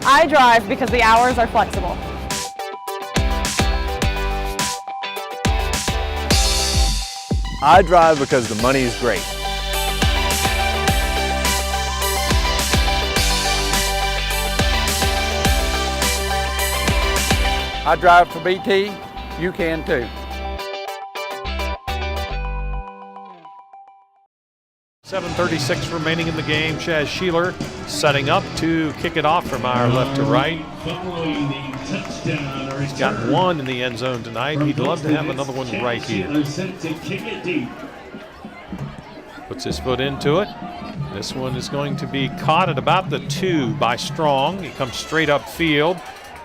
I drive because the hours are flexible. I drive because the money is great. I drive for BT, you can too. 7:36 remaining in the game. Chaz Sheeler setting up to kick it off from our left to right. He's got one in the end zone tonight. He'd love to have another one right here. Puts his foot into it. This one is going to be caught at about the 2 by Strong. He comes straight up field,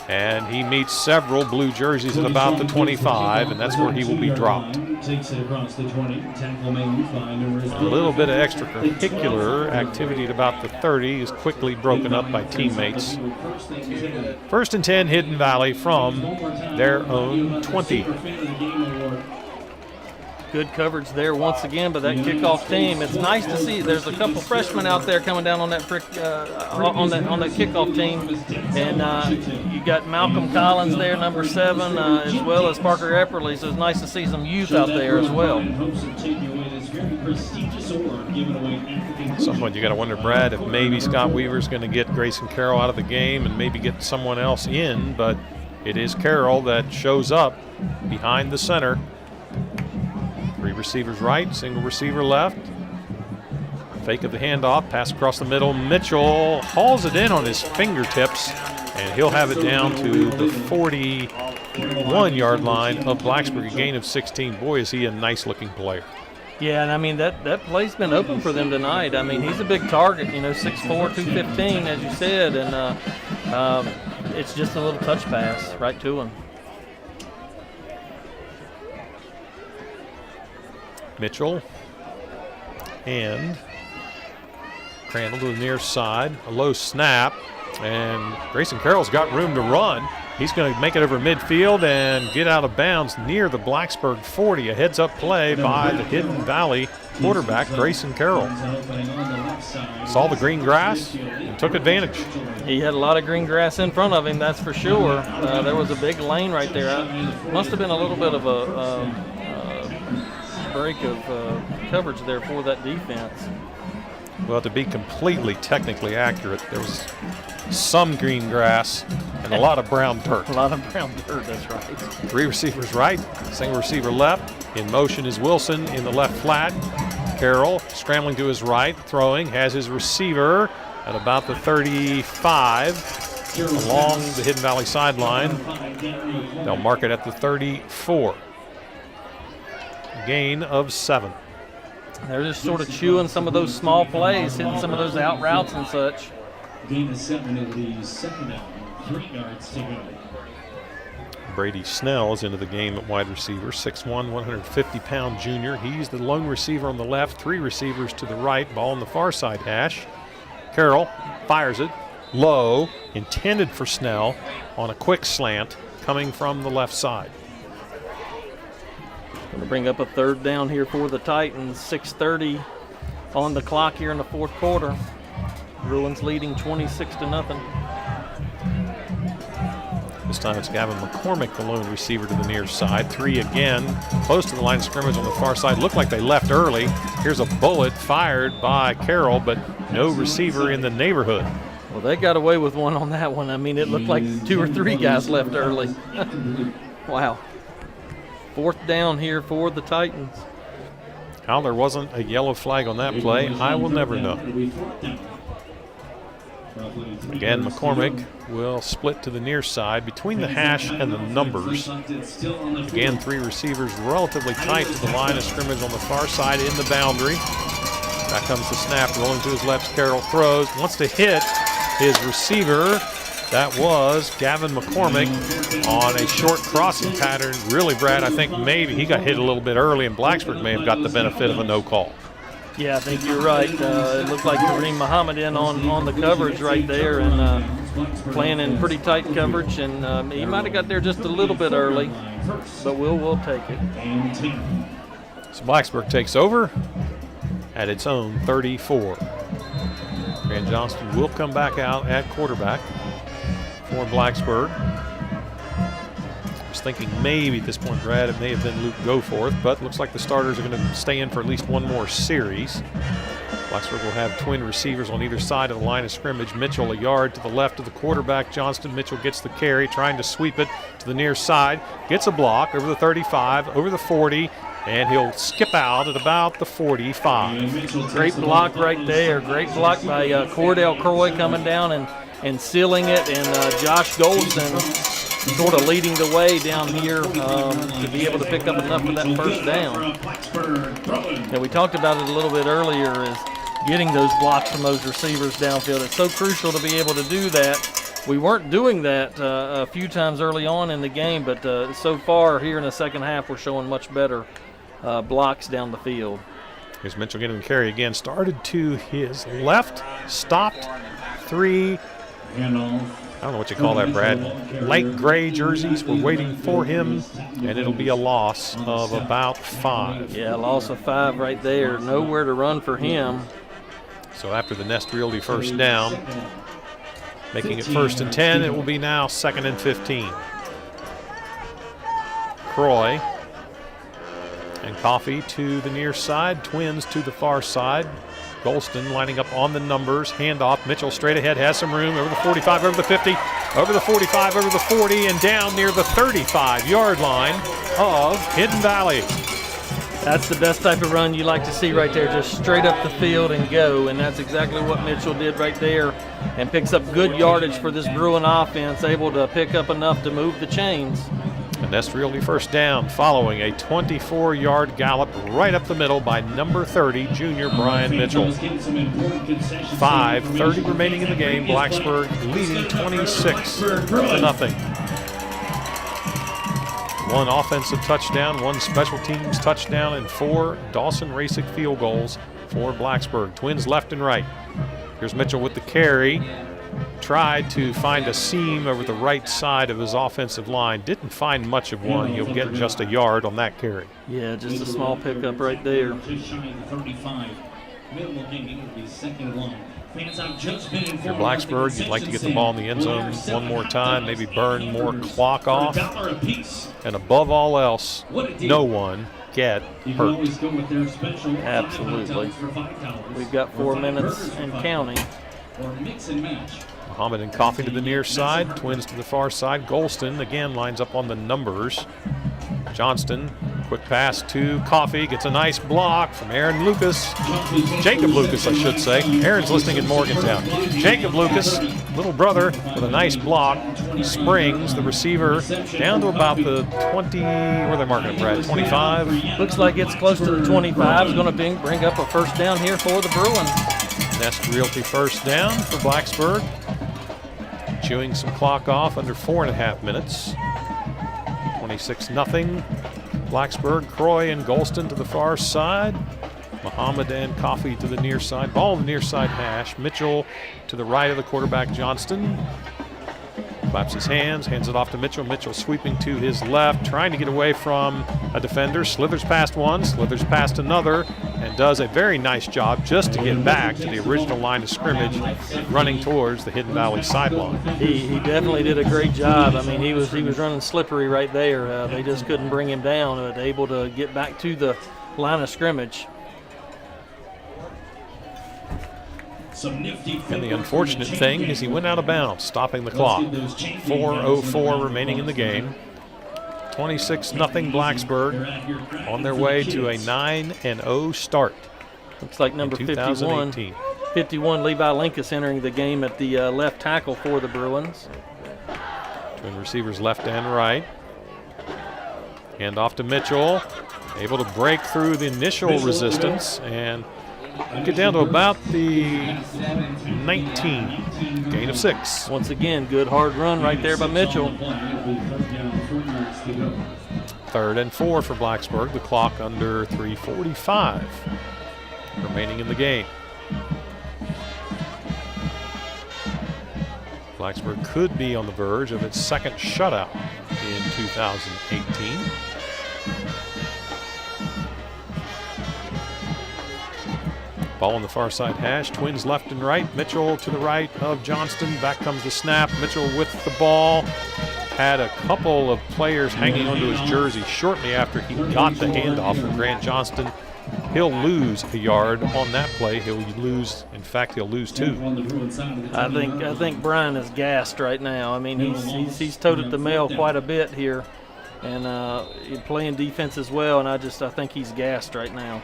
and he meets several blue jerseys at about the 25, and that's where he will be dropped. A little bit of extracurricular activity at about the 30 is quickly broken up by teammates. 1st and 10, Hidden Valley from their own 20. Good coverage there once again by that kickoff team. It's nice to see. There's a couple freshmen out there coming down on that on that kickoff team, and you got Malcolm Collins there, number 7, as well as Parker Epperly. So it's nice to see some youth out there as well. Someone you got to wonder, Brad, if maybe Scott Weaver's going to get Grayson Carroll out of the game and maybe get someone else in, but it is Carroll that shows up behind the center. 3 receivers right, single receiver left. Fake of the handoff, pass across the middle. Mitchell hauls it in on his fingertips, and he'll have it down to the 41-yard line of Blacksburg, a gain of 16. Boy, is he a nice-looking player. Yeah, and I mean, that play's been open for them tonight. I mean, he's a big target, 6'4", 215, as you said, and it's just a little touch pass right to him. Mitchell and Crandall to the near side, a low snap, and Grayson Carroll's got room to run. He's going to make it over midfield and get out of bounds near the Blacksburg 40. A heads-up play by the Hidden Valley quarterback, Grayson Carroll. Saw the green grass and took advantage. He had a lot of green grass in front of him, that's for sure. There was a big lane right there. Must have been a little bit of a break of coverage there for that defense. Well, to be completely technically accurate, there was some green grass and a lot of brown dirt. A lot of brown dirt, that's right. 3 receivers right, single receiver left. In motion is Wilson in the left flat. Carroll scrambling to his right, throwing, has his receiver at about the 35 along the Hidden Valley sideline. They'll mark it at the 34. Gain of 7. They're just sort of chewing some of those small plays, hitting some of those out routes and such. Gain of 7 in the 2nd down. 3 yards to go. Brady Snell is into the game at wide receiver, 6'1", 150-pound junior. He's the lone receiver on the left, 3 receivers to the right, ball on the far side hash. Carroll fires it low, intended for Snell on a quick slant coming from the left side. Going to bring up a 3rd down here for the Titans. 6:30 on the clock here in the 4th quarter. Bruins leading 26-0. This time it's Gavin McCormick, the lone receiver to the near side. 3 again, close to the line of scrimmage on the far side. Looked like they left early. Here's a bullet fired by Carroll, but no receiver in the neighborhood. Well, they got away with one on that one. I mean, it looked like 2 or 3 guys left early. Wow. 4th down here for the Titans. How there wasn't a yellow flag on that play, I will never know. Again, McCormick will split to the near side between the hash and the numbers. Again, 3 receivers relatively tight to the line of scrimmage on the far side in the boundary. Back comes the snap, rolling to his left. Carroll throws, wants to hit his receiver. That was Gavin McCormick on a short crossing pattern. Really, Brad, I think maybe he got hit a little bit early, and Blacksburg may have got the benefit of a no call. Yeah, I think you're right. It looked like Kareem Muhammad in on the coverage right there, and playing in pretty tight coverage, and he might have got there just a little bit early, but we'll take it. So Blacksburg takes over at its own 34. Van Johnston will come back out at quarterback for Blacksburg. I was thinking maybe at this point, Brad, it may have been Luke Goforth, but looks like the starters are going to stay in for at least one more series. Blacksburg will have twin receivers on either side of the line of scrimmage. Mitchell a yard to the left of the quarterback. Johnston. Mitchell gets the carry, trying to sweep it to the near side. Gets a block over the 35, over the 40, and he'll skip out at about the 45. Great block right there. Great block by Cordell Croy coming down and sealing it, and Josh Goldston sort of leading the way down here to be able to pick up enough for that first down. And we talked about it a little bit earlier, is getting those blocks from those receivers downfield. It's so crucial to be able to do that. We weren't doing that a few times early on in the game, but so far here in the second half, we're showing much better blocks down the field. Here's Mitchell getting the carry again. Started to his left, stopped, 3. I don't know what you call that, Brad. Light gray jerseys were waiting for him, and it'll be a loss of about 5. Yeah, loss of 5 right there. Nowhere to run for him. So after the Nest Realty first down, making it 1st and 10, it will be now 2nd and 15. Croy and Coffee to the near side, Twins to the far side. Golston lining up on the numbers, handoff. Mitchell straight ahead, has some room over the 45, over the 50, over the 45, over the 40, and down near the 35-yard line of Hidden Valley. That's the best type of run you like to see right there, just straight up the field and go, and that's exactly what Mitchell did right there, and picks up good yardage for this Bruin offense, able to pick up enough to move the chains. And Nest Realty first down following a 24-yard gallop right up the middle by number 30, junior Brian Mitchell. 5:30 remaining in the game. Blacksburg leading 26-0. 1 offensive touchdown, 1 special teams touchdown, and 4 Dawson Rasick field goals for Blacksburg. Twins left and right. Here's Mitchell with the carry. Tried to find a seam over the right side of his offensive line. Didn't find much of one. You'll get just a yard on that carry. Yeah, just a small pickup right there. If you're Blacksburg, you'd like to get the ball in the end zone one more time, maybe burn more clock off. And above all else, no one get hurt. Absolutely. We've got 4 minutes and counting. Muhammad and Coffee to the near side, Twins to the far side. Golston again lines up on the numbers. Johnston, quick pass to Coffee, gets a nice block from Aaron Lucas. Jacob Lucas, I should say. Aaron's listening in Morgantown. Jacob Lucas, little brother, with a nice block. Springs the receiver down to about the 20, where are they marking it, Brad? 25? Looks like it's close to the 25. It's going to bring up a first down here for the Bruins. Nest Realty first down for Blacksburg. Chewing some clock off under 4.5 minutes. 26-0. Blacksburg, Croy and Golston to the far side. Muhammad and Coffee to the near side. Ball on the near side hash. Mitchell to the right of the quarterback, Johnston. Claps his hands it off to Mitchell. Mitchell sweeping to his left, trying to get away from a defender. Slithers past one, slithers past another, and does a very nice job just to get back to the original line of scrimmage, running towards the Hidden Valley sideline. He definitely did a great job. I mean, he was running slippery right there. They just couldn't bring him down, but able to get back to the line of scrimmage. And the unfortunate thing is he went out of bounds, stopping the clock. 4:04 remaining in the game. 26-0 Blacksburg on their way to a 9-0 start. Looks like number 51 Levi Linkus entering the game at the left tackle for the Bruins. Twin receivers left and right. Hand off to Mitchell, able to break through the initial resistance and get down to about the 19. Gain of 6. Once again, good hard run right there by Mitchell. 3rd and 4 for Blacksburg. The clock under 3:45. remaining in the game. Blacksburg could be on the verge of its second shutout in 2018. Ball on the far side hash, Twins left and right. Mitchell to the right of Johnston. Back comes the snap. Mitchell with the ball. Had a couple of players hanging onto his jersey shortly after he got the handoff from Grant Johnston. He'll lose a yard on that play. He'll lose, in fact, he'll lose 2. I think Brian is gassed right now. I mean, he's toted the mail quite a bit here, and playing defense as well. And I think he's gassed right now.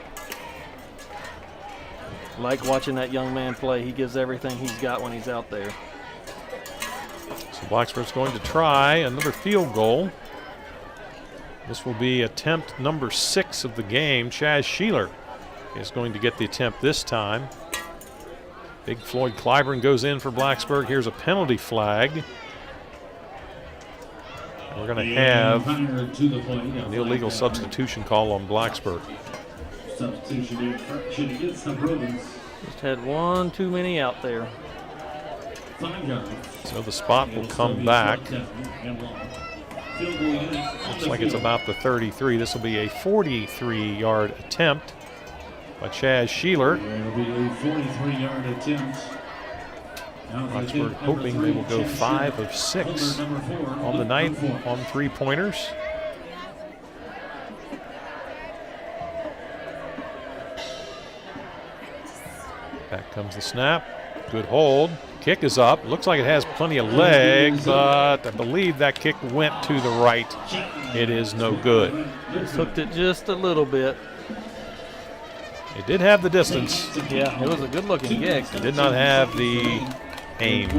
Like watching that young man play. He gives everything he's got when he's out there. So Blacksburg's going to try another field goal. This will be attempt number 6 of the game. Chaz Sheeler is going to get the attempt this time. Big Floyd Clyburn goes in for Blacksburg. Here's a penalty flag. We're going to have an illegal substitution call on Blacksburg. Substitution infraction against the Bruins. Just had one too many out there. 5 yards. So the spot will come back. Looks like it's about the 33. This will be a 43-yard attempt by Chaz Sheeler. It'll be a 43-yard attempt. Blacksburg hoping they will go 5 of 6 on the night on 3-pointers. Back comes the snap. Good hold. Kick is up. Looks like it has plenty of leg, but I believe that kick went to the right. It is no good. Just hooked it just a little bit. It did have the distance. Yeah, it was a good-looking kick. It did not have the aim.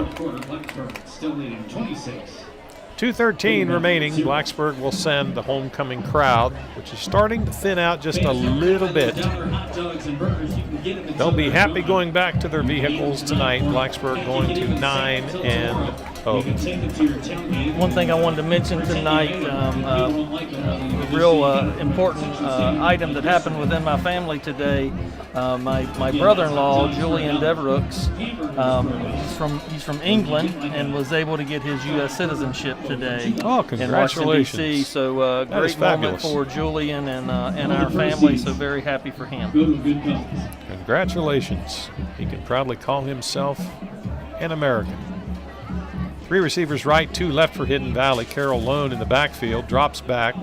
Still leading 26. 2:13 remaining. Blacksburg will send the homecoming crowd, which is starting to thin out just a little bit. They'll be happy going back to their vehicles tonight. Blacksburg going to 9-0. One thing I wanted to mention tonight, a real important item that happened within my family today. My brother-in-law, Julian Devereux, he's from England and was able to get his U.S. citizenship today. Oh, congratulations. In Washington, D.C. So great moment for Julian and our family, so very happy for him. Congratulations. He can proudly call himself an American. 3 receivers right, 2 left for Hidden Valley. Carroll Lone in the backfield, drops back,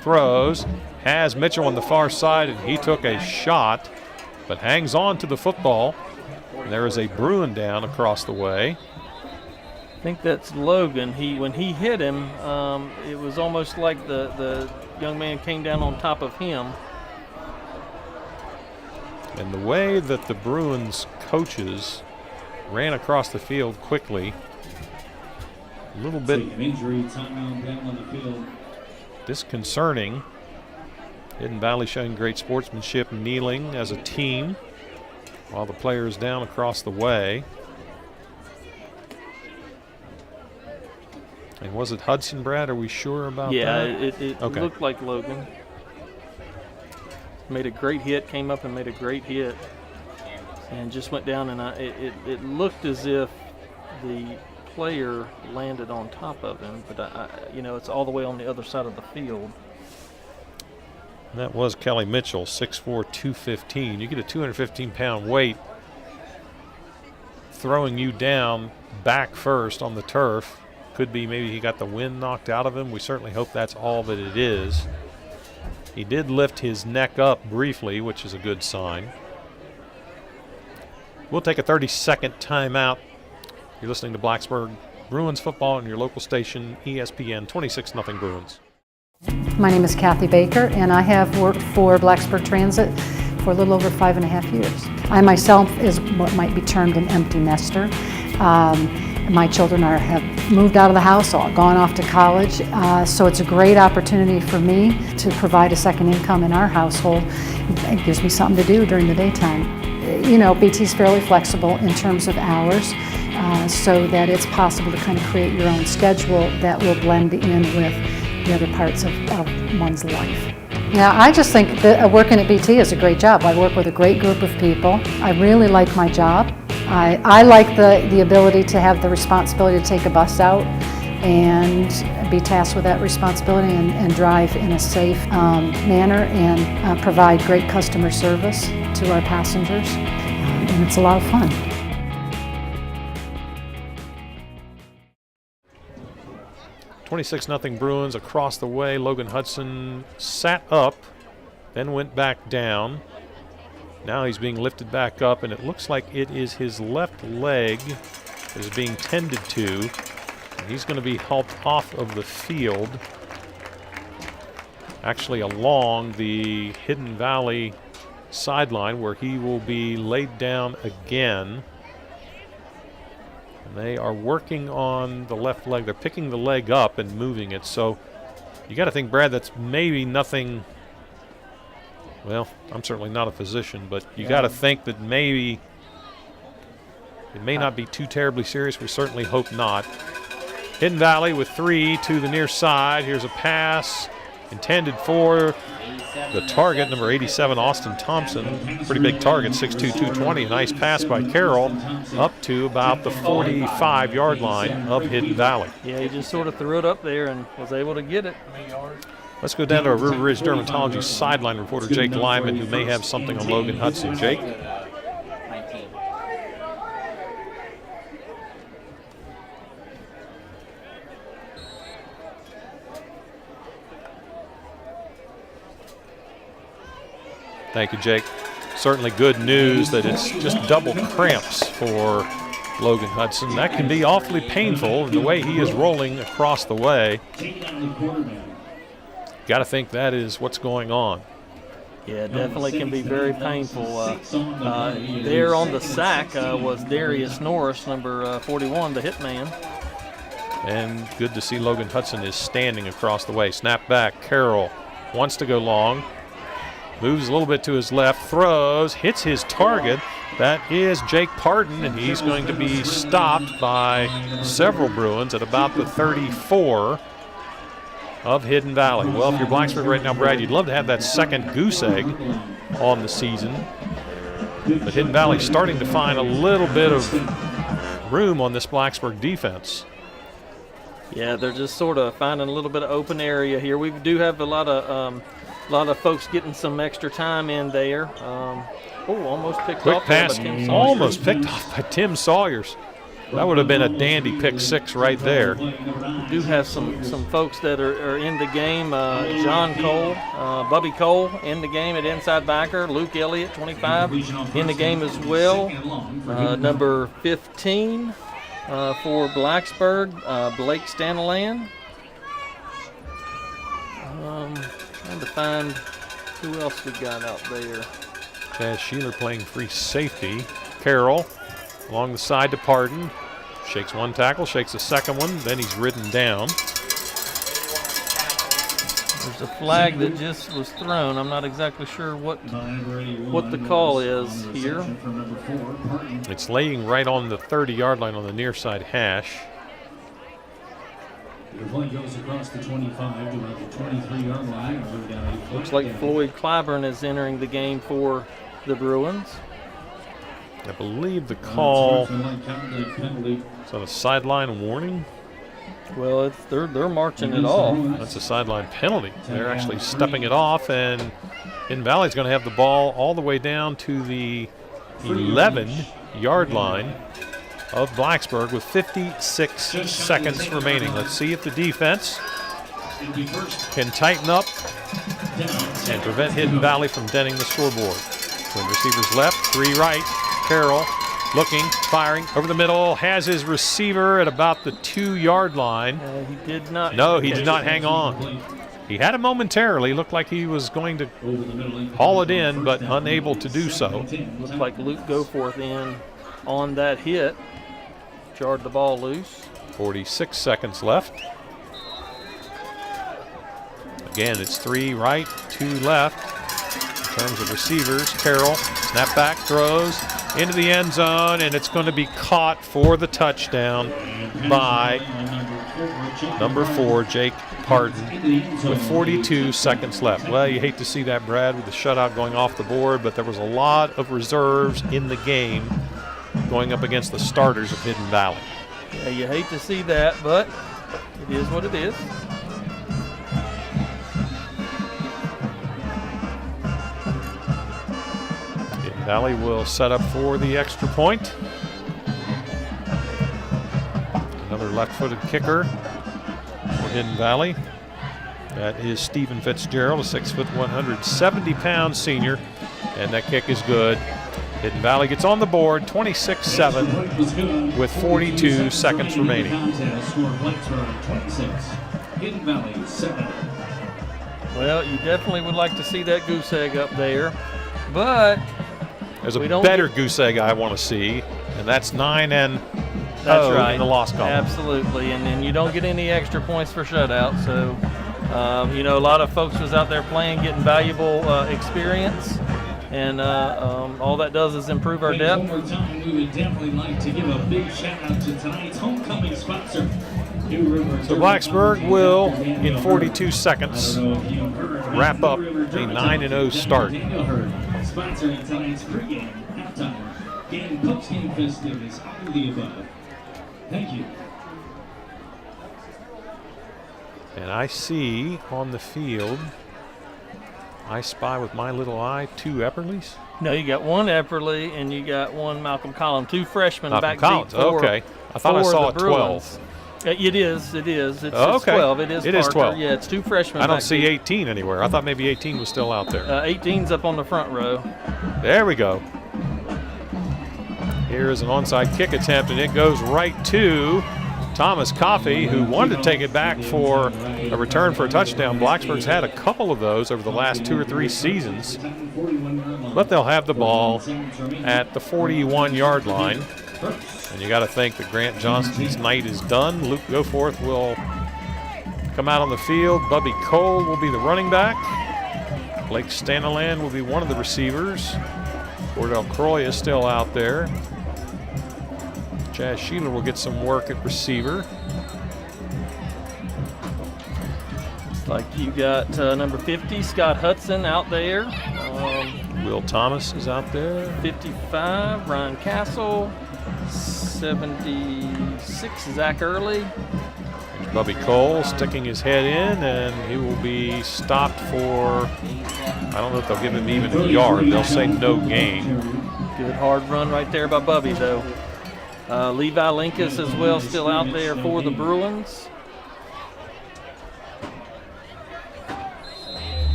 throws, has Mitchell on the far side, and he took a shot, but hangs on to the football. And there is a Bruin down across the way. I think that's Logan. When he hit him, it was almost like the young man came down on top of him. And the way that the Bruins coaches ran across the field quickly, a little bit injury timeout down on the field. Disconcerting. Hidden Valley showing great sportsmanship, kneeling as a team while the players down across the way. And was it Hudson, Brad? Are we sure about that? Yeah, it okay. Looked like Logan. Made a great hit, came up and made a great hit, and just went down, and it looked as if the player landed on top of him, but it's all the way on the other side of the field. And that was Kelly Mitchell, 6'4", 215. You get a 215-pound weight throwing you down back first on the turf. Could be maybe he got the wind knocked out of him. We certainly hope that's all that it is. He did lift his neck up briefly, which is a good sign. We'll take a 30-second timeout. You're listening to Blacksburg Bruins football on your local station, ESPN 26-0 Bruins. My name is Kathy Baker, and I have worked for Blacksburg Transit for a little over 5.5 years. I myself is what might be termed an empty nester. My children have moved out of the house, all gone off to college, so it's a great opportunity for me to provide a second income in our household. It gives me something to do during the daytime. BT is fairly flexible in terms of hours, so that it's possible to kind of create your own schedule that will blend in with the other parts of one's life. Yeah, I just think that working at BT is a great job. I work with a great group of people. I really like my job. I like the ability to have the responsibility to take a bus out and be tasked with that responsibility and drive in a safe manner and provide great customer service to our passengers. And it's a lot of fun. "26-0 Bruins across the way." Logan Hudson sat up, then went back down. Now he's being lifted back up, and it looks like it is his left leg that is being tended to. And he's going to be helped off of the field, actually along the Hidden Valley sideline, where he will be laid down again. And they are working on the left leg. They're picking the leg up and moving it. So you got to think, Brad, that's maybe nothing. Well, I'm certainly not a physician, but you got to think that maybe it may not be too terribly serious. We certainly hope not. Hidden Valley with 3 to the near side. Here's a pass intended for the target, number 87, Austin Thompson. Pretty big target, 6'2", 220. A nice pass by Carroll up to about the 45-yard line of Hidden Valley. Yeah, he just sort of threw it up there and was able to get it. Let's go down to our River Ridge Dermatology sideline reporter, Jake Lyman, who may have something on Logan Hudson. Jake? Thank you, Jake. Certainly good news that it's just double cramps for Logan Hudson. That can be awfully painful in the way he is rolling across the way. Got to think that is what's going on. Yeah, definitely can be very painful. There on the sack was Darius Norris, number 41, the hit man. And good to see Logan Hudson is standing across the way. Snap back, Carroll wants to go long. Moves a little bit to his left, throws, hits his target. That is Jake Pardon, and he's going to be stopped by several Bruins at about the 34 of Hidden Valley. Well, if you're Blacksburg right now, Brad, you'd love to have that second goose egg on the season. But Hidden Valley's starting to find a little bit of room on this Blacksburg defense. Yeah, they're just sort of finding a little bit of open area here. We do have a lot of folks getting some extra time in there. Almost picked Quick off pass, by Tim Sawyers. almost picked off by Tim Sawyers. That would have been a dandy pick six right there. We do have some folks that are in the game. John Cole, Bubby Cole in the game at inside backer. Luke Elliott, 25, in the game as well. Number 15 for Blacksburg, Blake Staniland. Trying to find who else we got out there. Chaz Sheeler playing free safety. Carroll along the side to Pardon. Shakes one tackle, shakes a second one, then he's ridden down. There's a flag that just was thrown. I'm not exactly sure what the call is here. It's laying right on the 30-yard line on the near side hash. The play goes across the 25 to about the 23-yard line. Looks like Floyd Clyburn is entering the game for the Bruins. I believe the call is on a sideline warning. Well, they're marching it off. That's a sideline penalty. They're actually stepping it off, and Hidden Valley's going to have the ball all the way down to the 11-yard line of Blacksburg with 56 seconds remaining. Let's see if the defense can tighten up and prevent Hidden Valley from denting the scoreboard. Twin receivers left, 3 right. Carroll looking, firing over the middle, has his receiver at about the 2-yard line. He did not. No, he did not hang on. He had it momentarily. Looked like he was going to haul it in, but unable to do so. Looked like Luke Goforth in on that hit. Jarred the ball loose. 46 seconds left. Again, it's 3 right, 2 left. In terms of receivers, Carroll, snap back, throws into the end zone, and it's going to be caught for the touchdown by Number 4, Jake Pardon, with 42 seconds left. Well, you hate to see that, Brad, with the shutout going off the board, but there was a lot of reserves in the game going up against the starters of Hidden Valley. Yeah, you hate to see that, but it is what it is. Hidden Valley will set up for the extra point. Another left-footed kicker for Hidden Valley. That is Stephen Fitzgerald, a 6 foot, 170-pound senior, and that kick is good. Hidden Valley gets on the board, 26-7, with 42 seconds remaining. Well, you definitely would like to see that goose egg up there, but there's a better goose egg I want to see, and that's 9-0 that's right. in the loss column. Absolutely, and you don't get any extra points for shutout, so you know, a lot of folks was out there playing, getting valuable experience. And all that does is improve our depth. One more time, we would definitely like to give a big shout out to tonight's homecoming sponsor. So Blacksburg will, in 42 seconds, wrap up a 9-0 start. Sponsoring tonight's pregame, halftime, game, postgame festivities, all of the above. Thank you. And I see on the field, I spy with my little eye 2 Epperleys. No, you got 1 Epperly and you got 1 Malcolm Collins, 2 freshmen Malcolm back Collins. deep for, okay. I thought I saw a 12. It is. It's, okay. it's 12. It is. It Parker. is 12. Yeah, it's 2 freshmen. I don't back see deep. 18 anywhere. I thought maybe 18 was still out there. 18's up on the front row. There we go. Here is an onside kick attempt, and it goes right to Thomas Coffey, who wanted to take it back for a return for a touchdown. Blacksburg's had a couple of those over the last 2 or 3 seasons, but they'll have the ball at the 41-yard line. And you got to think that Grant Johnston's night is done. Luke Goforth will come out on the field. Bubby Cole will be the running back. Blake Staniland will be one of the receivers. Cordell Croy is still out there. Chaz Sheeler will get some work at receiver. Looks like you got number 50, Scott Hudson, out there. Will Thomas is out there. 55, Ryan Castle. 76, Zach Early. Bubby Cole sticking his head in, and he will be stopped for, I don't know if they'll give him even a yard. They'll say no gain. Good hard run right there by Bubby, though. Levi Linkus as well, still out there for the Bruins.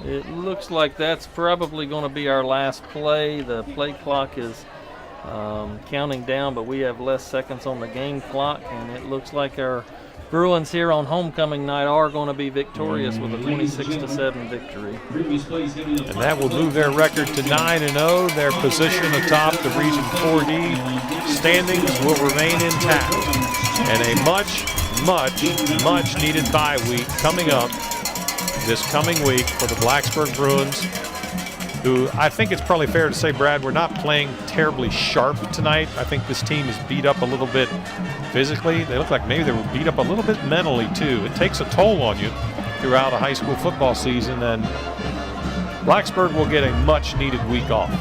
It looks like that's probably going to be our last play. The play clock is counting down, but we have less seconds on the game clock, and it looks like our Bruins here on homecoming night are going to be victorious with a 26-7 victory. And that will move their record to 9-0. Their position atop the Region 4D standings will remain intact. And a much needed bye week coming up this coming week for the Blacksburg Bruins, who I think it's probably fair to say, Brad, we're not playing terribly sharp tonight. I think this team is beat up a little bit physically. They look like maybe they were beat up a little bit mentally, too. It takes a toll on you throughout a high school football season, and Blacksburg will get a much-needed week off.